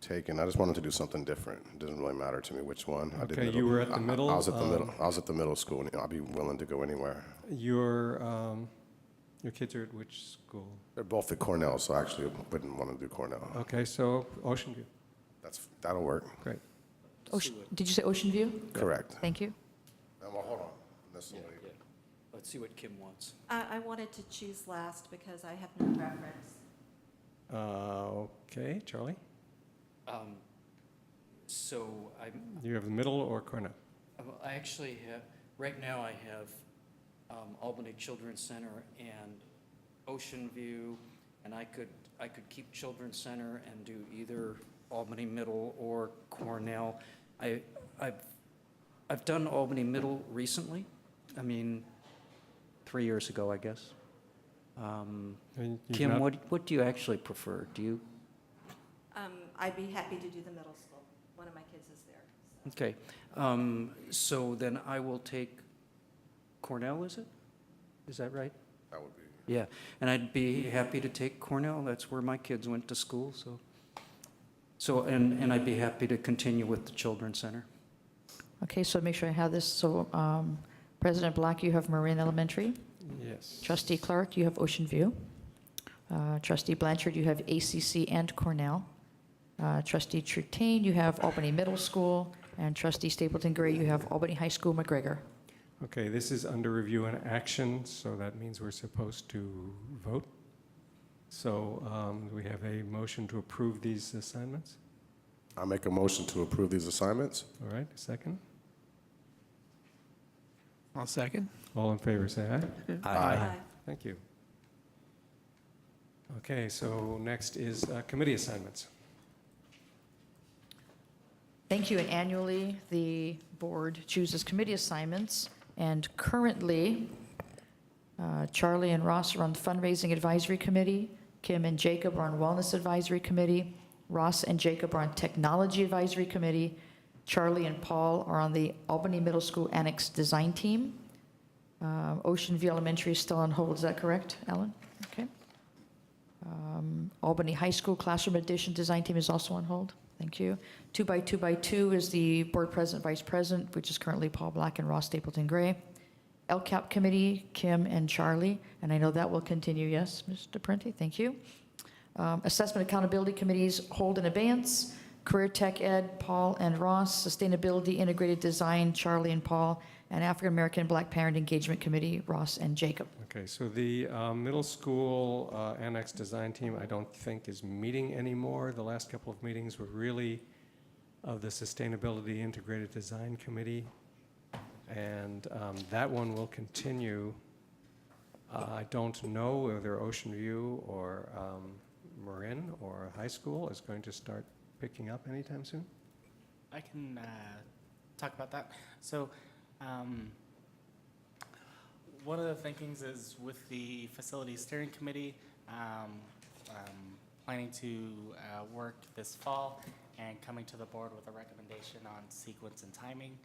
taken. I just wanted to do something different. It doesn't really matter to me which one. I did Okay, middle. you were at the middle, I was at the middle. I was at the middle school, and I'll be willing to go anywhere. Your kids are at which school? They're both at Cornell, so I actually wouldn't want to do Cornell. Okay, so Ocean View. That'll work. Great. Did you say Ocean View? Correct. Thank you. Well, hold on. Let's see what Kim wants. I wanted to choose last because I have no preference. Okay, Charlie? So You have the middle or Cornell? I actually have, right now I have Albany Children's Center and Ocean View, and I could keep Children's Center and do either Albany Middle or Cornell. I've done Albany Middle recently. I mean, 3 years ago, I guess. Kim, what do you actually prefer? Do you? I'd be happy to do the middle school. One of my kids is there. Okay. So then I will take Cornell, is it? Is that right? That would be. Yeah, and I'd be happy to take Cornell. That's where my kids went to school, and I'd be happy to continue with the Children's Center. Okay, so make sure I have this. So President Black, you have Marin Elementary. Yes. Trustee Clark, you have Ocean View. Trustee Blanchard, you have ACC and Cornell. Trustee Trutane, you have Albany Middle School. And Trustee Stapleton Gray, you have Albany High School, McGregor. Okay, this is under review and action, so that means we're supposed to vote. So we have a motion to approve these assignments. I make a motion to approve these assignments. All right, a second. I'll second. All in favor, say aye. Aye. Thank you. Okay, so next is committee assignments. Thank you. And annually, the board chooses committee assignments. And currently, Charlie and Ross are on the Fundraising Advisory Committee. Kim and Jacob are on Wellness Advisory Committee. Ross and Jacob are on Technology Advisory Committee. Charlie and Paul are on the Albany Middle School Annex Design Team. Ocean View Elementary is still on hold, is that correct, Alan? Okay. Albany High School Classroom Addition Design Team is also on hold. Thank you. 2x2x2 is the Board President, Vice President, which is currently Paul Black and Ross Stapleton Gray. LCAP Committee, Kim and Charlie, and I know that will continue, yes, Mr. Prenti, thank you. Assessment Accountability Committees, hold in abeyance. Career Tech Ed, Paul and Ross. Sustainability Integrated Design, Charlie and Paul. And African American Black Parent Engagement Committee, Ross and Jacob. Okay, so the middle school annex design team, I don't think is meeting anymore. The last couple of meetings were really of the Sustainability Integrated Design Committee, and that one will continue. I don't know whether Ocean View or Marin or high school is going to start picking up anytime soon. I can talk about that. So one of the thinkings is with the Facilities Steering Committee, planning to work this fall and coming to the board with a recommendation on sequence and timing.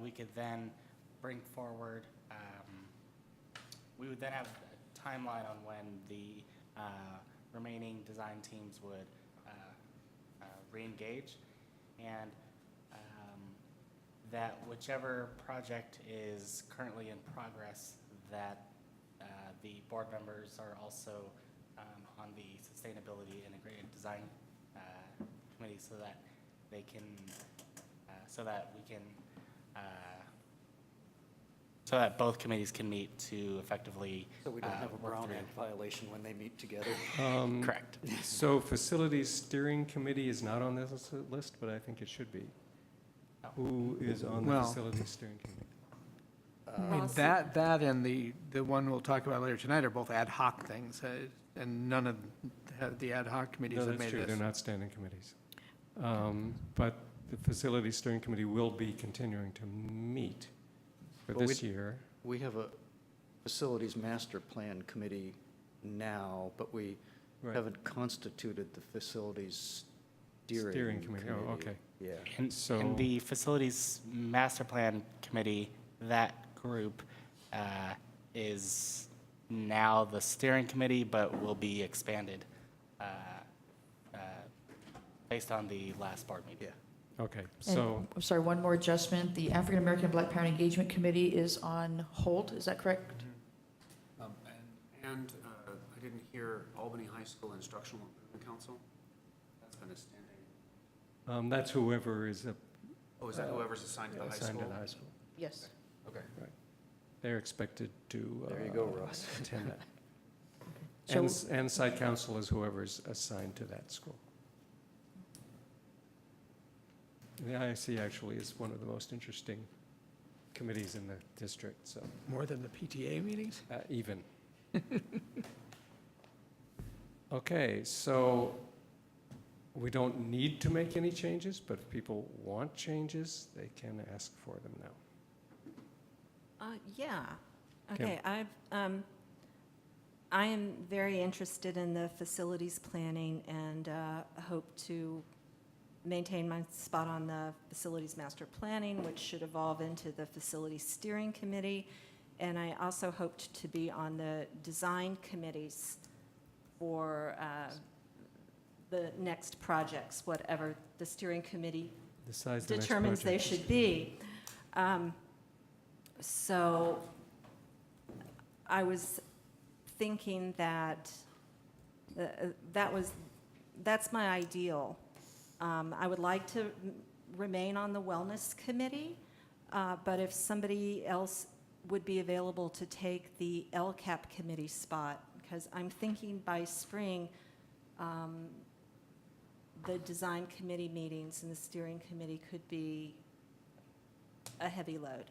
We could then bring forward, we would then have a timeline on when the remaining design teams would re-engage, and that whichever project is currently in progress, that the board members are also on the Sustainability Integrated Design Committee, so that they can, so that we can, so that both committees can meet to effectively. So we don't have a Brown Act violation when they meet together. Correct. So Facilities Steering Committee is not on this list, but I think it should be. Who is on the Facilities Steering Committee? I mean, that and the one we'll talk about later tonight are both ad hoc things, and none of the ad hoc committees have made That's true, this. they're not standing committees. But the Facilities Steering Committee will be continuing to meet for Well, this year. We have a Facilities Master Plan Committee now, but we haven't constituted the Facilities Steering Committee. Oh, okay. Yeah. And, So- and the Facilities Master Plan Committee, that group is now the steering committee, but will be expanded based on the last board meeting. Yeah. Okay, And, so I'm sorry, one more adjustment. The African American Black Parent Engagement Committee is on hold, is that correct? And I didn't hear Albany High School Instructional Improvement Council. That's been a standing. that's whoever is Oh, is that whoever's assigned to the high school? assigned to the high school. Yes. Okay. Right. They're expected to There you go, Ross. attend that. So- And site council is whoever's assigned to that school. The IIC actually is one of the most interesting committees in the district, so More than the PTA meetings? even. Okay, so we don't need to make any changes, but if people want changes, they can ask for them now. Yeah. Kim. Okay, I am very interested in the facilities planning and hope to maintain my spot on the facilities master planning, which should evolve into the facilities steering committee. And I also hoped to be on the design committees for the next projects, whatever the steering committee Decides the next determines they project. should be. So I was thinking that that's my ideal. I would like to remain on the wellness committee, but if somebody else would be available to take the LCAP committee spot, because I'm thinking by spring, the design committee meetings and the steering committee could be a heavy load.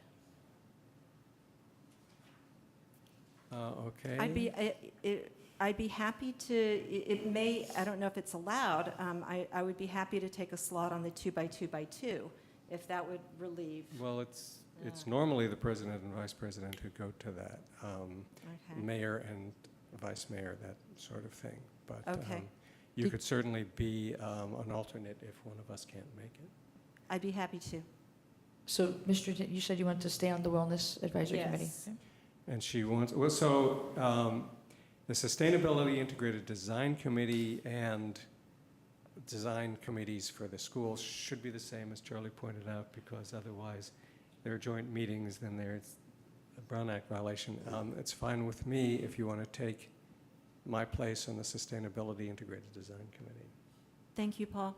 Okay. I'd be happy to, it may, I don't know if it's allowed, I would be happy to take a slot on the 2x2x2, if that would relieve. Well, it's normally the president and vice president who go to that. Okay. Mayor and vice mayor, that sort of thing. But Okay. you could certainly be an alternate if one of us can't make it. I'd be happy to. So, you said you wanted to stay on the Wellness Advisory Committee? Yes. Okay. And she wants, well, so the Sustainability Integrated Design Committee and design committees for the schools should be the same, as Charlie pointed out, because otherwise there are joint meetings, then there's a Brown Act violation. It's fine with me if you want to take my place on the Sustainability Integrated Design Committee. Thank you, Paul.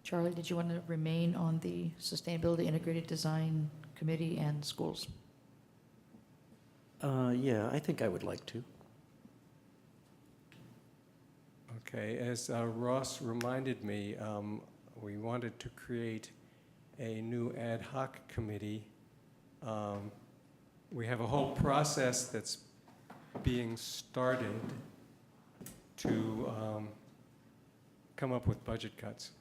Charlie, did you want to remain on the Sustainability Integrated Design Committee and schools? Yeah, I think I would like to. Okay, as Ross reminded me, we wanted to create a new ad hoc committee. We have a whole process that's being started to come up with budget cuts.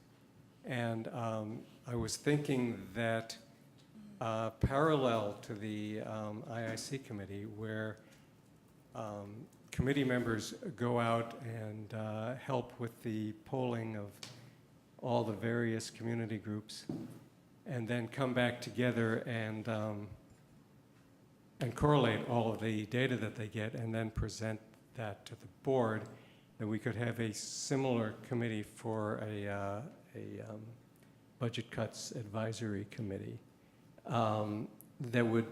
And I was thinking that parallel to the IIC committee, where committee members go out and help with the polling of all the various community groups, and then come back together and correlate all of the data that they get, and then present that to the board, that we could have a similar committee for a budget cuts advisory committee that would,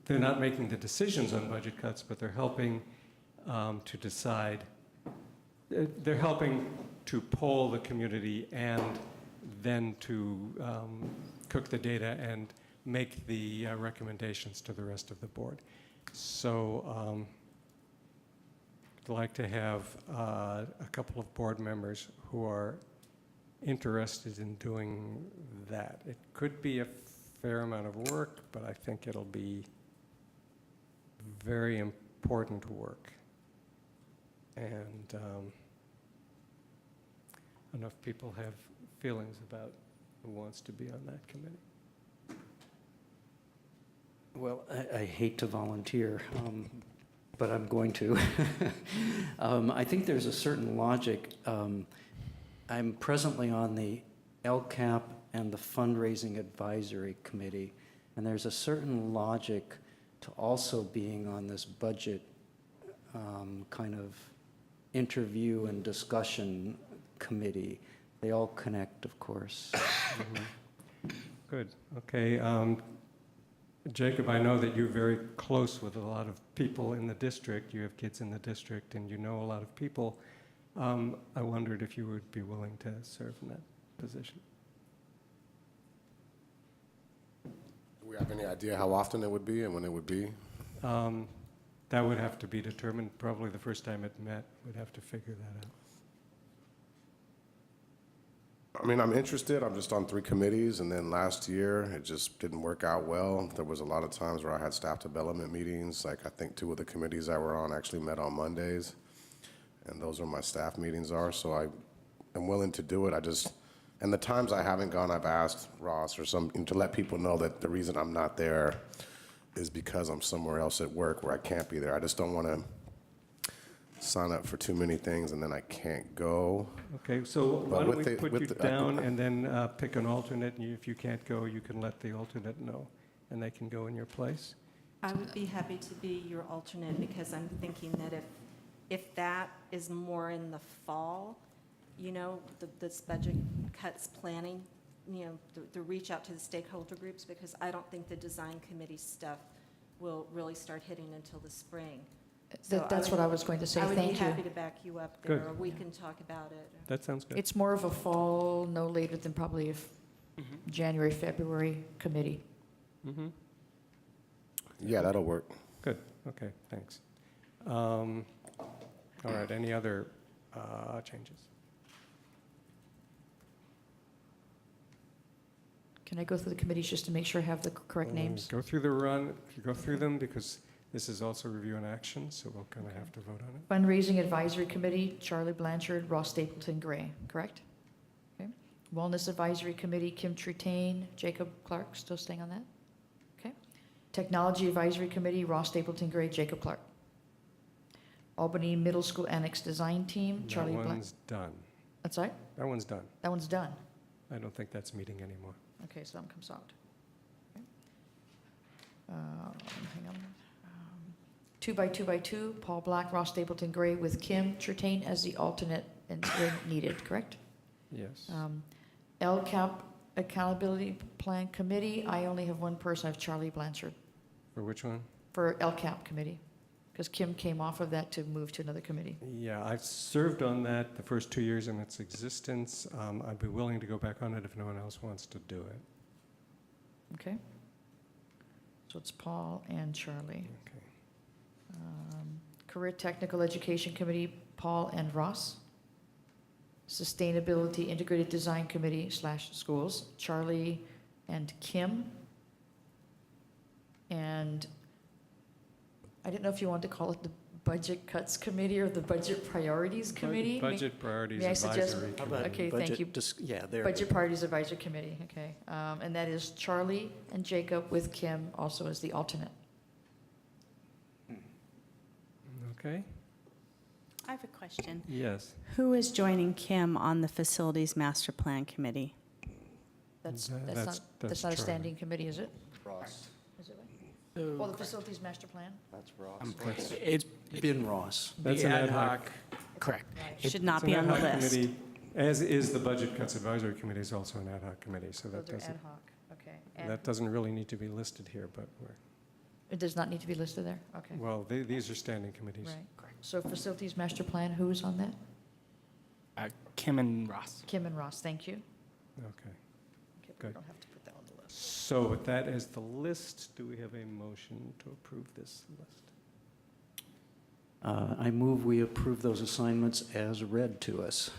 they're not making the decisions on budget cuts, but they're helping to decide, they're helping to poll the community and then to cook the data and make the recommendations to the rest of the board. So I'd like to have a couple of board members who are interested in doing that. It could be a fair amount of work, but I think it'll be very important work. And I don't know if people have feelings about who wants to be on that committee. Well, I hate to volunteer, but I'm going to. I think there's a certain logic. I'm presently on the LCAP and the Fundraising Advisory Committee, and there's a certain logic to also being on this budget kind of interview and discussion committee. They all connect, of course. Good. Okay. Jacob, I know that you're very close with a lot of people in the district. You have kids in the district, and you know a lot of people. I wondered if you would be willing to serve in that position. Do we have any idea how often it would be and when it would be? That would have to be determined. Probably the first time it met, we'd have to figure that out. I mean, I'm interested. I'm just on 3 committees, and then last year it just didn't work out well. There was a lot of times where I had staff development meetings. Like, I think 2 of the committees I were on actually met on Mondays, and those are my staff meetings are. So I am willing to do it. And the times I haven't gone, I've asked Ross or something to let people know that the reason I'm not there is because I'm somewhere else at work where I can't be there. I just don't want to sign up for too many things and then I can't go. Okay, so why don't we put you the- down and then pick an alternate, and if you can't go, you can let the alternate know, and they can go in your place. I would be happy to be your alternate, because I'm thinking that if that is more in the fall, you know, this budget cuts planning, you know, the reach out to the stakeholder groups, because I don't think the design committee stuff will really start hitting until the spring. So That's what I was going to say. Thank you. I would be happy to back you up there, Good. or we can talk about it. That sounds good. It's more of a fall, no later than probably January, February committee. Mm-hmm. Yeah, that'll work. Good, okay, thanks. All right, any other changes? Can I go through the committees just to make sure I have the correct names? Go through them, because this is also review and action, so we'll kind of have to vote on it. Fundraising Advisory Committee, Charlie Blanchard, Ross Stapleton Gray, correct? Okay. Wellness Advisory Committee, Kim Tretain, Jacob Clark, still staying on that? Okay. Technology Advisory Committee, Ross Stapleton Gray, Jacob Clark. Albany Middle School Annex Design Team, That Charlie Black. one's done. That's right? That one's done. That one's done. I don't think that's meeting anymore. Okay, so that one comes out. Okay. Hang on. 2x2x2, Paul Black, Ross Stapleton Gray with Kim Tremaine as the alternate and when needed, correct? Yes. LCAP Accountability Plan Committee, I only have one person, I have Charlie Blanchard For which one? for LCAP Committee, because Kim came off of that to move to another committee. Yeah, I've served on that the first 2 years in its existence. I'd be willing to go back on it if no one else wants to do it. Okay? So it's Paul and Charlie. Okay. Career Technical Education Committee, Paul and Ross. Sustainability Integrated Design Committee / schools, Charlie and Kim. And I didn't know if you wanted to call it the Budget Cuts Committee or the Budget Priorities Committee. Budget Priorities May I suggest- Advisory How about Okay, budget thank you. Yeah, there. Budget Priorities Advisory Committee, okay. And that is Charlie and Jacob with Kim also as the alternate. Okay. I have a question. Yes. Who is joining Kim on the Facilities Master Plan Committee? That's That's not a Charlie. standing committee, is it? Ross. Is it right? Well, the Facilities Master Plan? That's Ross. It's Bin Ross. That's the an ad hoc. Correct. Should not It's be an on the ad hoc list. committee, as is the Budget Cuts Advisory Committee is also an ad hoc committee, so that Those are doesn't, ad hoc, okay. And that doesn't really need to be listed here, but it does not need to be listed there? Okay. well, these are standing committees. Right. So Facilities Master Plan, who is on that? Kim and Ross. Kim and Ross, thank you. Okay. Okay, we Good. don't have to put that on the list. So with that as the list, do we have a motion to approve this list? I move we approve those assignments as read to us.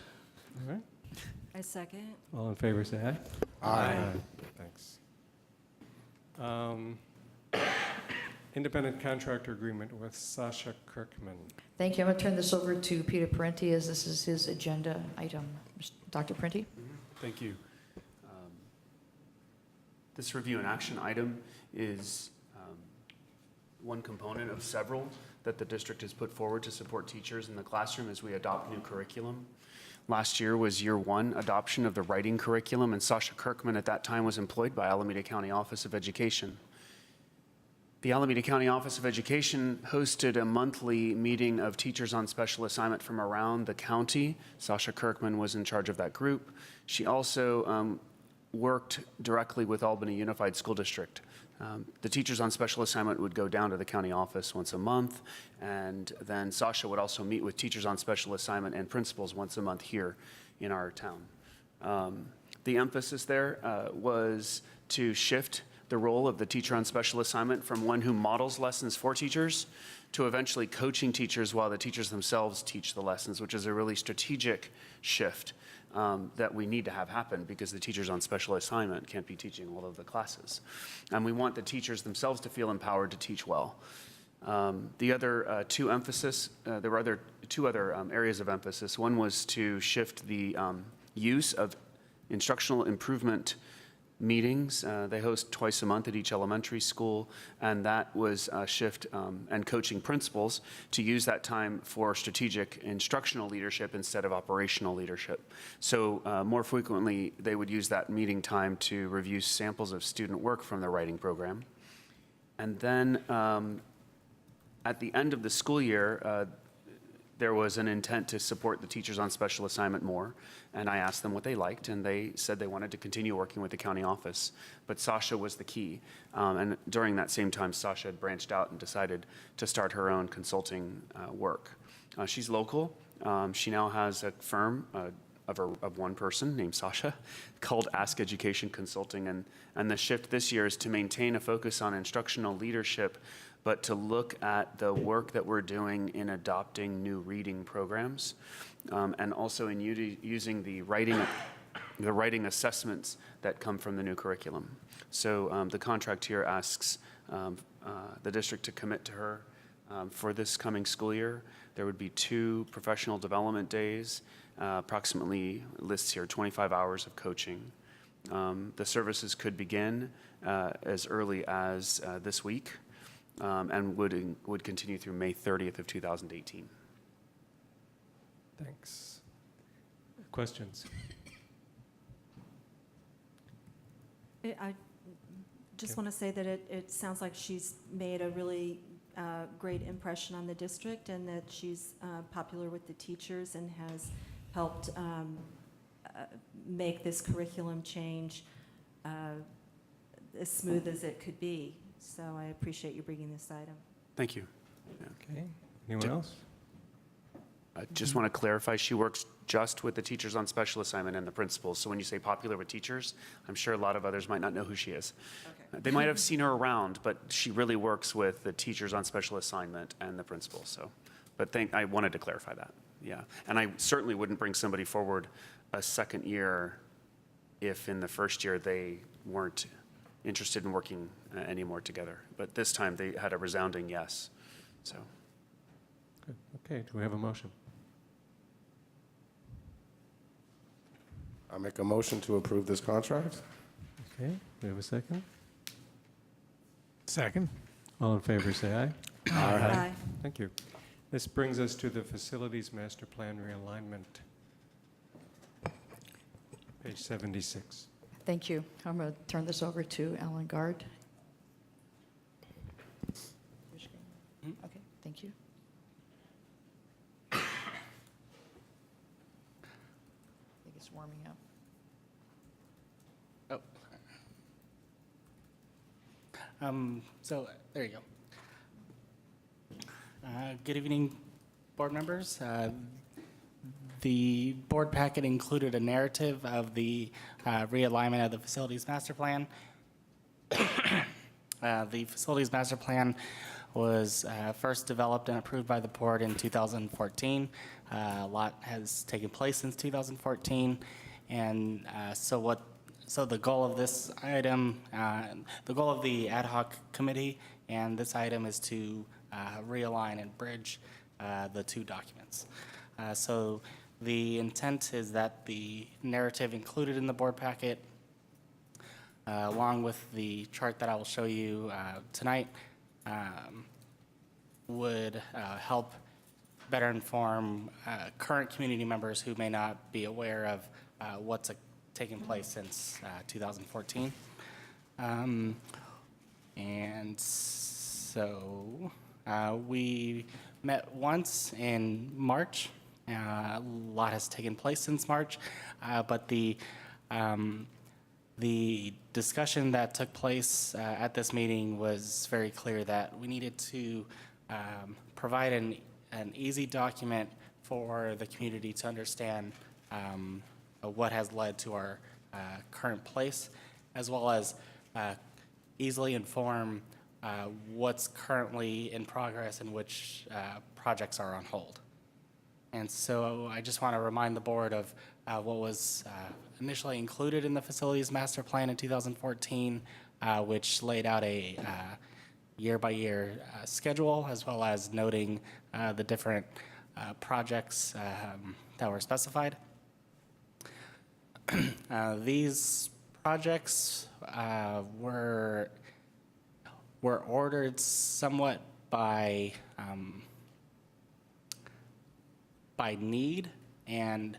All right. I second. All in favor, say aye. Aye. Thanks. Independent contractor agreement with Sasha Kirkman. Thank you. I'm going to turn this over to Peter Parenti as this is his agenda item. Dr. Parenti? Thank you. This review and action item is one component of several that the district has put forward to support teachers in the classroom as we adopt new curriculum. Last year was year one adoption of the writing curriculum, and Sasha Kirkman at that time was employed by Alameda County Office of Education. The Alameda County Office of Education hosted a monthly meeting of teachers on special assignment from around the county. Sasha Kirkman was in charge of that group. She also worked directly with Albany Unified School District. The teachers on special assignment would go down to the county office once a month, and then Sasha would also meet with teachers on special assignment and principals once a month here in our town. The emphasis there was to shift the role of the teacher on special assignment from one who models lessons for teachers to eventually coaching teachers while the teachers themselves teach the lessons, which is a really strategic shift that we need to have happen because the teachers on special assignment can't be teaching all of the classes. And we want the teachers themselves to feel empowered to teach well. The other there were two other areas of emphasis. One was to shift the use of instructional improvement meetings. They host twice a month at each elementary school, and that was a shift and coaching principals to use that time for strategic instructional leadership instead of operational leadership. So more frequently, they would use that meeting time to review samples of student work from the writing program. And then at the end of the school year, there was an intent to support the teachers on special assignment more, and I asked them what they liked, and they said they wanted to continue working with the county office, but Sasha was the key. And during that same time, Sasha had branched out and decided to start her own consulting work. She's local. She now has a firm of one person named Sasha called Ask Education Consulting, and the shift this year is to maintain a focus on instructional leadership, but to look at the work that we're doing in adopting new reading programs, and also in using the writing assessments that come from the new curriculum. So the contract here asks the district to commit to her for this coming school year. There would be 2 professional development days, approximately lists here 25 hours of coaching. The services could begin as early as this week. And would continue through May 30th of 2018. Thanks. Questions? I just want to say that it sounds like she's made a really great impression on the district, and that she's popular with the teachers and has helped make this curriculum change as smooth as it could be. So I appreciate you bringing this item. Thank you. Okay. Anyone else? I just want to clarify, she works just with the teachers on special assignment and the principals. So when you say popular with teachers, I'm sure a lot of others might not know who she is. Okay. They might have seen her around, but she really works with the teachers on special assignment and the principals. So, but I wanted to clarify that. Yeah. And I certainly wouldn't bring somebody forward a second year if in the first year they weren't interested in working anymore together. But this time they had a resounding yes. So. Good. Okay, do we have a motion? I make a motion to approve this contract. Okay, we have a second? Second. All in favor, say aye. Aye. Thank you. This brings us to the Facilities Master Plan Realignment. Page 76. Thank you. I'm going to turn this over to Alan Gard. Okay, thank you. I think it's warming up. So there you go. Good evening, board members. The board packet included a narrative of the realignment of the Facilities Master Plan. The Facilities Master Plan was first developed and approved by the board in 2014. A lot has taken place since 2014, and so the goal of this item, the goal of the ad hoc committee and this item is to realign and bridge the two documents. So the intent is that the narrative included in the board packet, along with the chart that I will show you tonight, would help better inform current community members who may not be aware of what's taken place since 2014. And so we met once in March. A lot has taken place since March, but the discussion that took place at this meeting was very clear that we needed to provide an easy document for the community to understand what has led to our current place, as well as easily inform what's currently in progress and which projects are on hold. And so I just want to remind the board of what was initially included in the Facilities Master Plan in 2014, which laid out a year-by-year schedule, as well as noting the different projects that were specified. These projects were ordered somewhat by need, and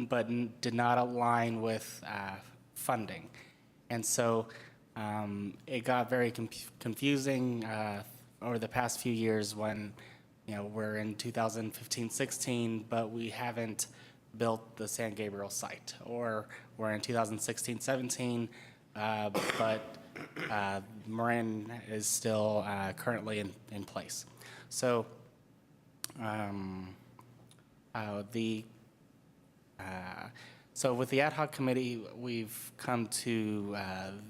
but did not align with funding. And so it got very confusing over the past few years when, we're in 2015-16, but we haven't built the San Gabriel site, or we're in 2016-17, but Marin is still currently in place. So so with the ad hoc committee, we've come to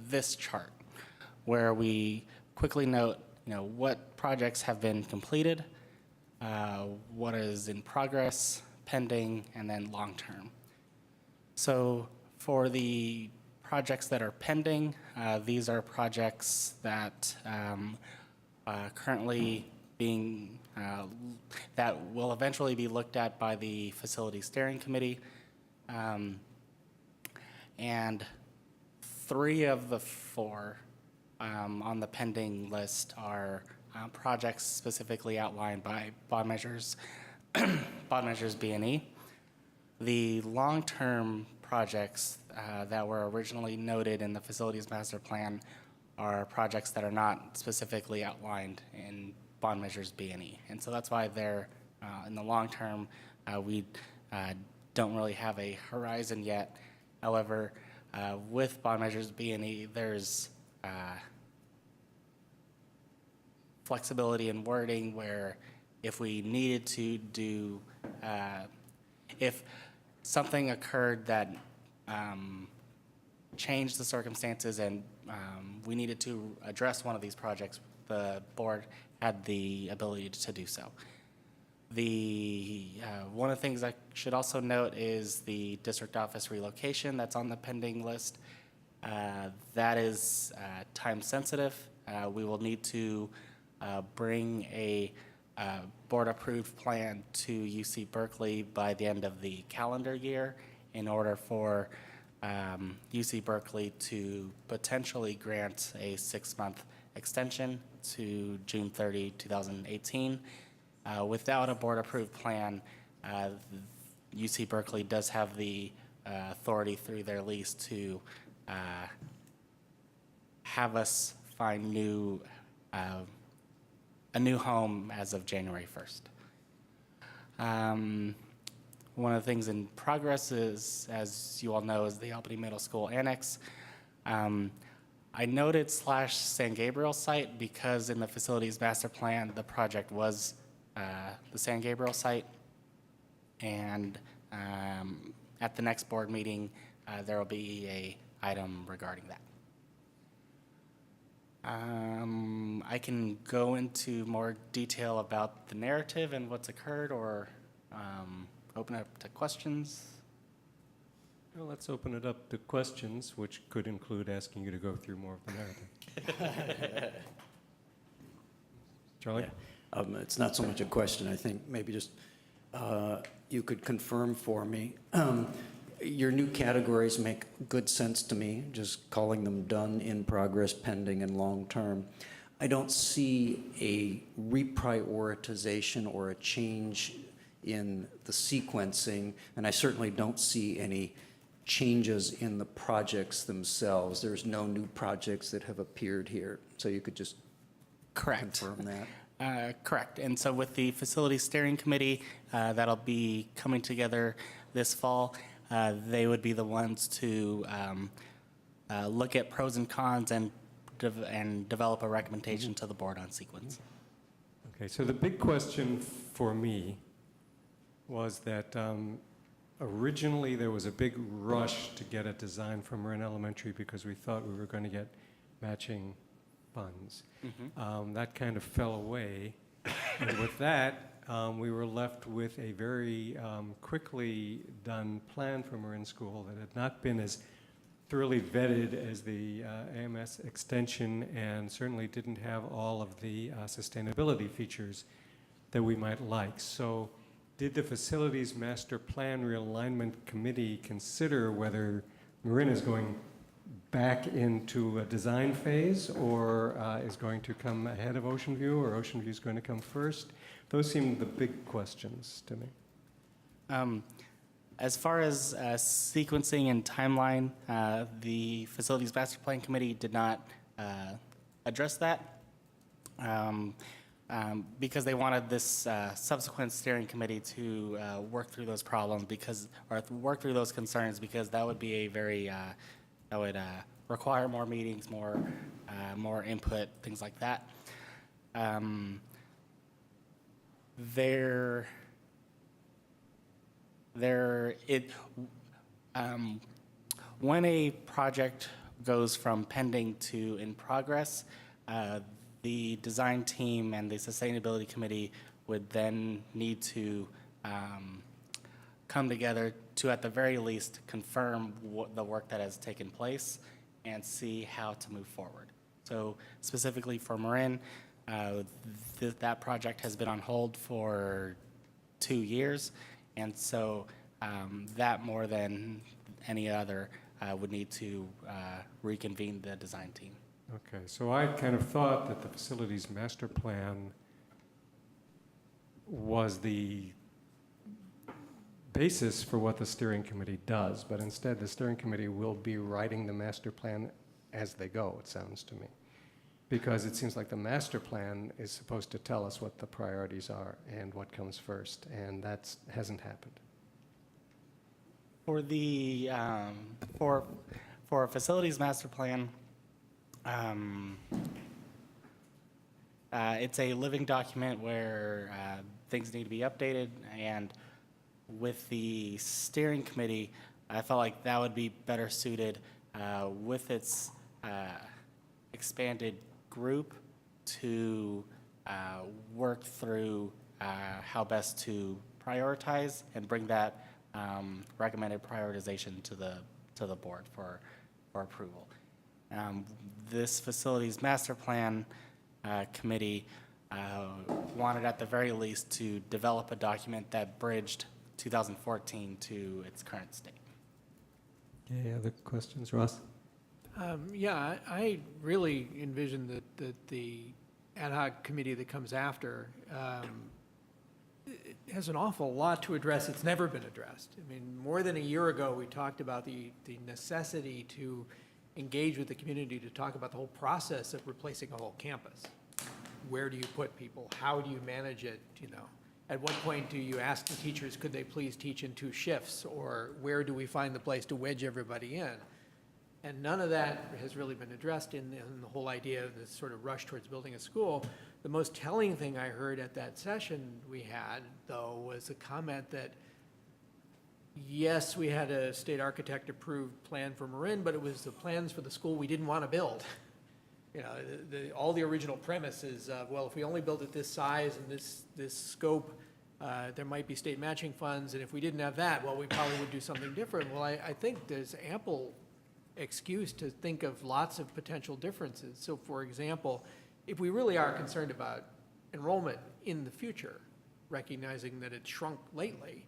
this chart where we quickly note, what projects have been completed, what is in progress, pending, and then long-term. So for the projects that are pending, these are projects that currently being, that will eventually be looked at by the Facility Steering Committee. And 3 of the 4 on the pending list are projects specifically outlined by bond measures, bond measures B and E. The long-term projects that were originally noted in the facilities master plan are projects that are not specifically outlined in bond measures B and E. And so that's why they're, in the long term, we don't really have a horizon yet. However, with bond measures B and E, there's flexibility in wording where if we needed to do, if something occurred that changed the circumstances and we needed to address one of these projects, the board had the ability to do so. One of the things I should also note is the district office relocation that's on the pending list. That is time sensitive. We will need to bring a board-approved plan to UC Berkeley by the end of the calendar year in order for UC Berkeley to potentially grant a 6-month extension to June 30, 2018. Without a board-approved plan, UC Berkeley does have the authority through their lease to have us find a new home as of January 1st. One of the things in progress is, as you all know, is the Albany Middle School Annex. I noted /San Gabriel site because in the facilities master plan, the project was the San Gabriel site. And at the next board meeting, there will be a item regarding that. I can go into more detail about the narrative and what's occurred, or open up to questions. Well, let's open it up to questions, which could include asking you to go through more of the narrative. Charlie? Yeah. It's not so much a question. I think maybe just you could confirm for me. Your new categories make good sense to me, just calling them done, in progress, pending, and long-term. I don't see a reprioritization or a change in the sequencing, and I certainly don't see any changes in the projects themselves. There's no new projects that have appeared here. So you could just confirm that. Correct. And so with the Facility Steering Committee that'll be coming together this fall, they would be the ones to look at pros and cons and develop a recommendation to the board on sequence. Okay, so the big question for me was that originally there was a big rush to get a design from Marin Elementary because we thought we were going to get matching funds. That kind of fell away. And with that, we were left with a very quickly done plan for Marin School that had not been as thoroughly vetted as the AMS extension, and certainly didn't have all of the sustainability features that we might like. So did the Facilities Master Plan Realignment Committee consider whether Marin is going back into a design phase, or is going to come ahead of Ocean View, or Ocean View is going to come first? Those seem the big questions to me. As far as sequencing and timeline, the Facilities Master Plan Committee did not address that because they wanted this subsequent steering committee to work through those problems or work through those concerns, because that would be a very that would require more meetings, more input, things like that. When a project goes from pending to in progress, the design team and the sustainability committee would then need to come together to, at the very least, confirm the work that has taken place and see how to move forward. So specifically for Marin, that project has been on hold for 2 years, and so that more than any other would need to reconvene the design team. Okay, so I kind of thought that the facilities master plan was the basis for what the steering committee does, but instead the steering committee will be writing the master plan as they go, it sounds to me. Because it seems like the master plan is supposed to tell us what the priorities are and what comes first, and that hasn't happened. For the for a facilities master plan, it's a living document where things need to be updated, and with the steering committee, I felt like that would be better suited with its expanded group to work through how best to prioritize and bring that recommended prioritization to the board for approval. This facilities master plan committee wanted at the very least to develop a document that bridged 2014 to its current state. Okay, other questions, Ross? Yeah, I really envision that the ad hoc committee that comes after it has an awful lot to address. It's never been addressed. I mean, more than a year ago, we talked about the necessity to engage with the community to talk about the whole process of replacing a whole campus. Where do you put people? How do you manage it? You know, at what point do you ask the teachers, could they please teach in 2 shifts? Or where do we find the place to wedge everybody in? And none of that has really been addressed in the whole idea of this sort of rush towards building a school. The most telling thing I heard at that session we had, though, was a comment that, yes, we had a state architect approved plan for Marin, but it was the plans for the school we didn't want to build. You know, all the original premises of, well, if we only build it this size and this scope, there might be state matching funds, and if we didn't have that, well, we probably would do something different. Well, I think there's ample excuse to think of lots of potential differences. So, for example, if we really are concerned about enrollment in the future, recognizing that it's shrunk lately,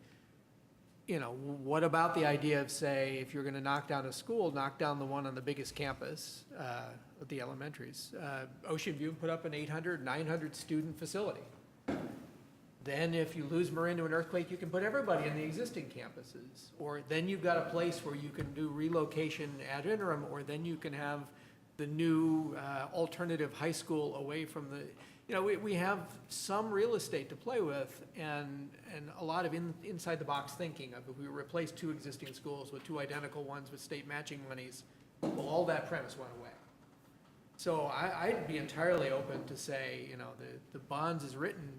you know, what about the idea of, say, if you're going to knock down a school, knock down the one on the biggest campus of the elementaries. Ocean View put up an 800, 900 student facility. Then if you lose Marin to an earthquake, you can put everybody in the existing campuses. Or then you've got a place where you can do relocation ad interim, or then you can have the new alternative high school away from the, you know, we have some real estate to play with and a lot of inside the box thinking of if we replace 2 existing schools with 2 identical ones with state matching monies, well, all that premise went away. So I'd be entirely open to say, you know, the bonds as written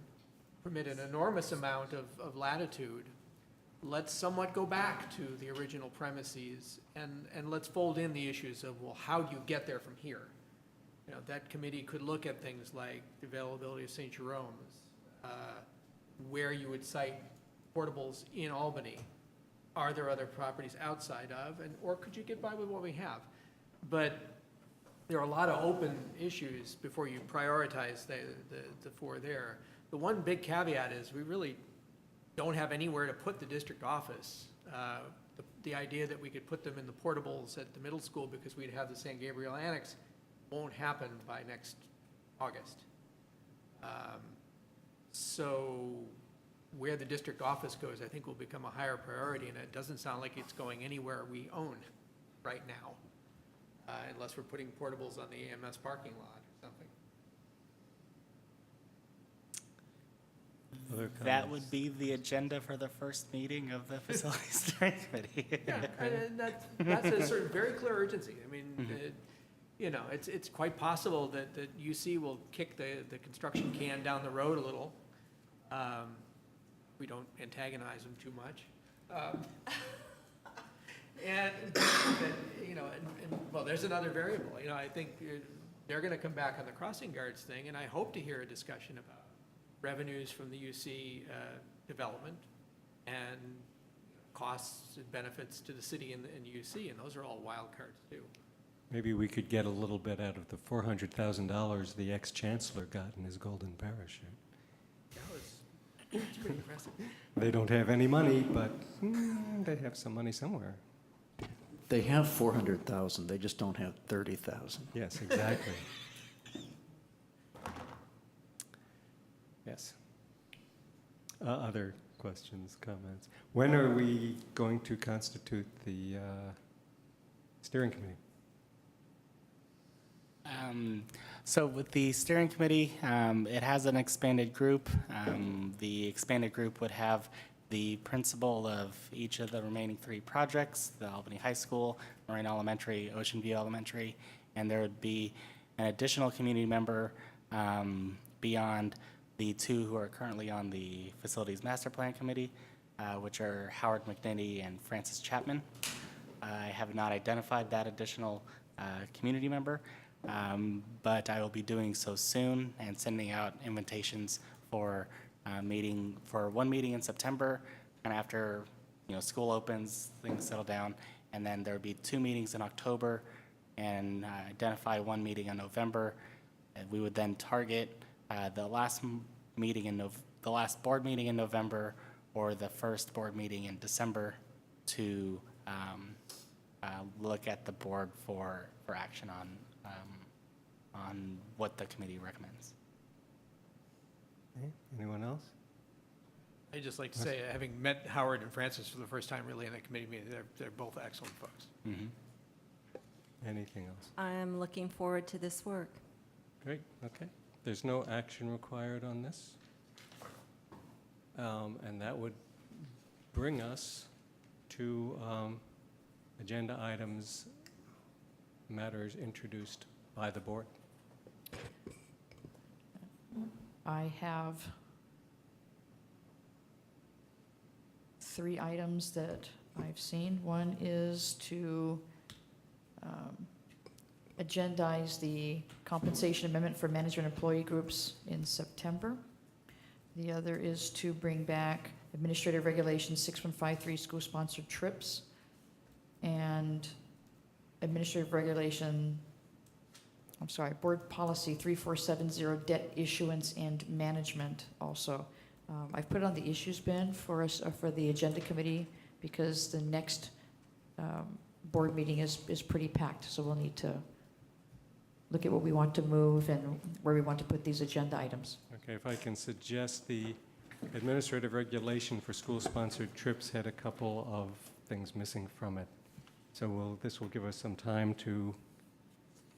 permit an enormous amount of latitude. Let's somewhat go back to the original premises and let's fold in the issues of, well, how do you get there from here? You know, that committee could look at things like the availability of St. Jerome's, where you would site portables in Albany. Are there other properties outside of, or could you get by with what we have? But there are a lot of open issues before you prioritize the 4 there. The one big caveat is we really don't have anywhere to put the district office. The idea that we could put them in the portables at the middle school because we'd have the San Gabriel Annex won't happen by next August. So where the district office goes, I think, will become a higher priority, and it doesn't sound like it's going anywhere we own right now, unless we're putting portables on the AMS parking lot or something. That would be the agenda for the first meeting of the facilities steering committee. Yeah, and that's a sort of very clear urgency. I mean, you know, it's quite possible that UC will kick the construction can down the road a little. We don't antagonize them too much. And you know, well, there's another variable. You know, I think they're going to come back on the crossing guards thing, and I hope to hear a discussion about revenues from the UC development and costs and benefits to the city and UC, and those are all wild cards too. Maybe we could get a little bit out of the $400,000 the ex-chancellor got in his golden parachute. That's pretty impressive. They don't have any money, but they have some money somewhere. They have 400,000, they just don't have 30,000. Yes, exactly. Yes. Other questions, comments? When are we going to constitute the steering committee? So with the steering committee, it has an expanded group. The expanded group would have the principal of each of the remaining 3 projects, the Albany High School, Moraine Elementary, Ocean View Elementary, and there would be an additional community member beyond the 2 who are currently on the Facilities Master Plan Committee, which are Howard McNinney and Francis Chapman. I have not identified that additional community member, but I will be doing so soon and sending out invitations for one meeting in September, and after school opens, things settle down, and then there will be 2 meetings in October, and identify 1 meeting in November. And we would then target the last board meeting in November or the first board meeting in December to look at the board for action on what the committee recommends. Okay. Anyone else? I'd just like to say, having met Howard and Francis for the first time really in a committee meeting, they're both excellent folks. Mm-hmm. Anything else? I'm looking forward to this work. Great, okay. There's no action required on this. And that would bring us to agenda items, matters introduced by the board. I have 3 items that I've seen. One is to agendize the compensation amendment for management employee groups in September. The other is to bring back Administrative Regulation 6153 school-sponsored trips and Board Policy 3470 debt issuance and management also. I've put it on the issues bin for us, for the agenda committee, because the next board meeting is pretty packed, so we'll need to look at what we want to move and where we want to put these agenda items. Okay, if I can suggest, the administrative regulation for school-sponsored trips had a couple of things missing from it. So this will give us some time to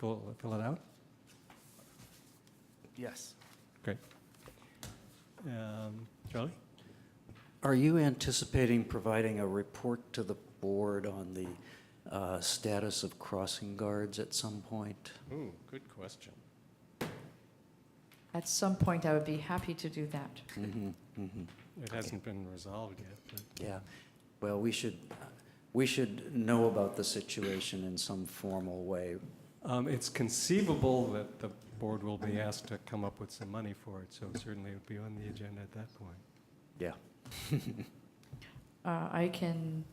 fill it out? Yes. Great. Charlie? Are you anticipating providing a report to the board on the status of crossing guards at some point? Ooh, good question. At some point, I would be happy to do that. Mm-hmm, mm-hmm. It hasn't been resolved yet. But. Yeah. Well, we should know about the situation in some formal way. It's conceivable that the board will be asked to come up with some money for it, so certainly it would be on the agenda at that point. Yeah. I can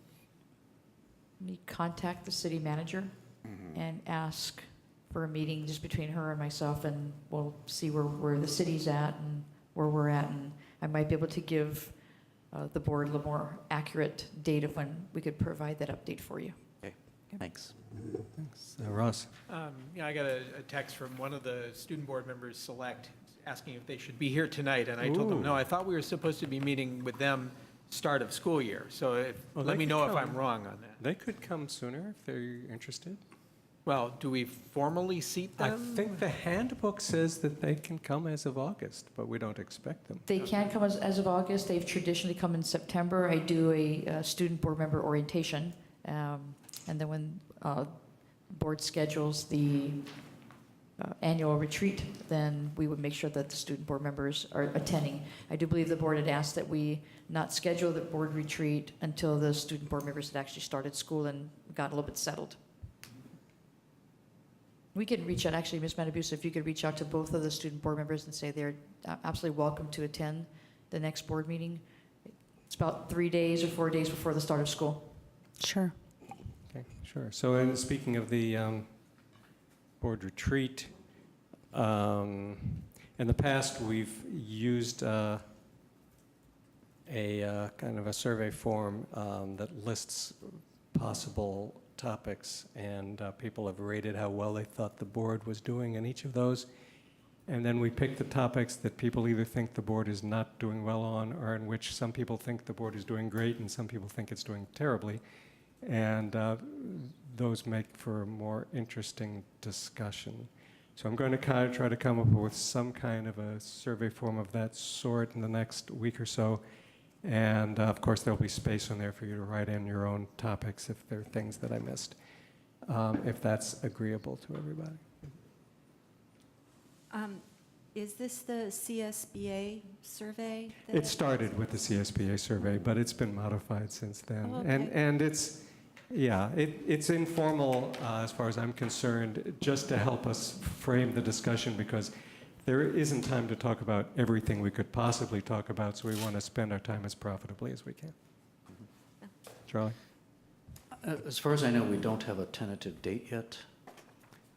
contact the city manager and ask for a meeting just between her and myself, and we'll see where the city's at and where we're at, and I might be able to give the board a little more accurate date of when we could provide that update for you. Okay, thanks. Thanks. Ross? I got a text from one of the student board members, Select, asking if they should be here tonight, and I told them, no, I thought we were supposed to be meeting with them start of school year, so let me know if I'm wrong on that. They could come sooner if they're interested. Well, do we formally seat them? I think the handbook says that they can come as of August, but we don't expect them. They can come as of August. They've traditionally come in September. I do a student board member orientation, and then when board schedules the annual retreat, then we would make sure that the student board members are attending. I do believe the board had asked that we not schedule the board retreat until the student board members had actually started school and got a little bit settled. We could reach out, actually, Ms. Matabusa, if you could reach out to both of the student board members and say they're absolutely welcome to attend the next board meeting. It's about 3 days or 4 days before the start of school. Sure. Okay, sure. So speaking of the board retreat, in the past we've used a kind of a survey form that lists possible topics, and people have rated how well they thought the board was doing in each of those. And then we pick the topics that people either think the board is not doing well on, or in which some people think the board is doing great and some people think it's doing terribly. And those make for a more interesting discussion. So I'm going to kind of try to come up with some kind of a survey form of that sort in the next week or so. And of course, there'll be space on there for you to write in your own topics if there are things that I missed, if that's agreeable to everybody. Is this the CSBA survey? It started with the CSBA survey, but it's been modified since then. Oh, okay. And it's, yeah, it's informal as far as I'm concerned, just to help us frame the discussion, because there isn't time to talk about everything we could possibly talk about, so we want to spend our time as profitably as we can. Charlie? As far as I know, we don't have a tentative date yet.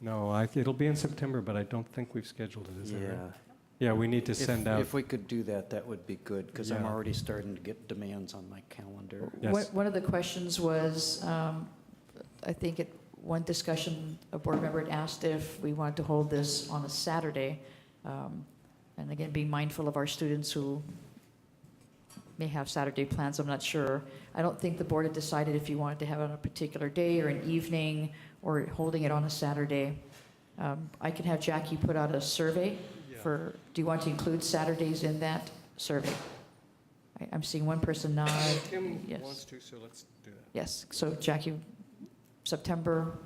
No, it'll be in September, but I don't think we've scheduled it, is it? Yeah. Right? Yeah, we need to send out. If we could do that, that would be good, because I'm Yeah. already starting to get demands on my calendar. Yes. One of the questions was, I think at one discussion, a board member had asked if we wanted to hold this on a Saturday. And again, being mindful of our students who may have Saturday plans, I'm not sure. I don't think the board had decided if you wanted to have it on a particular day or an evening or holding it on a Saturday. I can have Jackie put out a survey for, do you want to include Saturdays in that survey? I'm seeing one person nod. Tim Yes. wants to, so let's do that. Yes, so Jackie, September,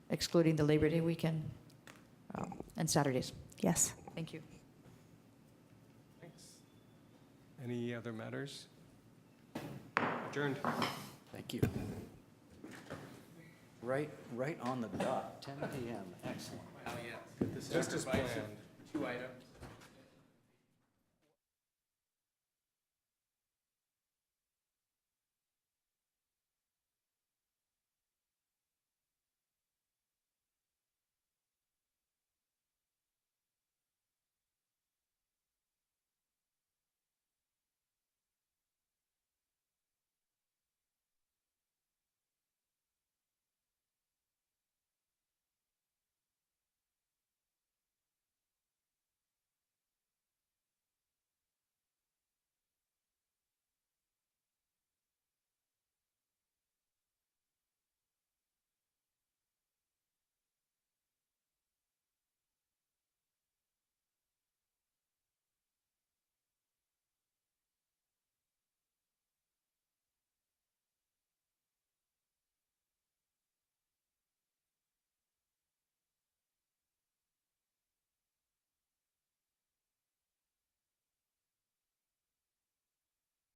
excluding the Labor Day weekend, and Saturdays. Yes. Thank you. Thanks. Any other matters? Adjourned. Thank you. Right on the dot, 10 p.m. Excellent. Well, yeah. This Just as sacrifice of planned. 2 items.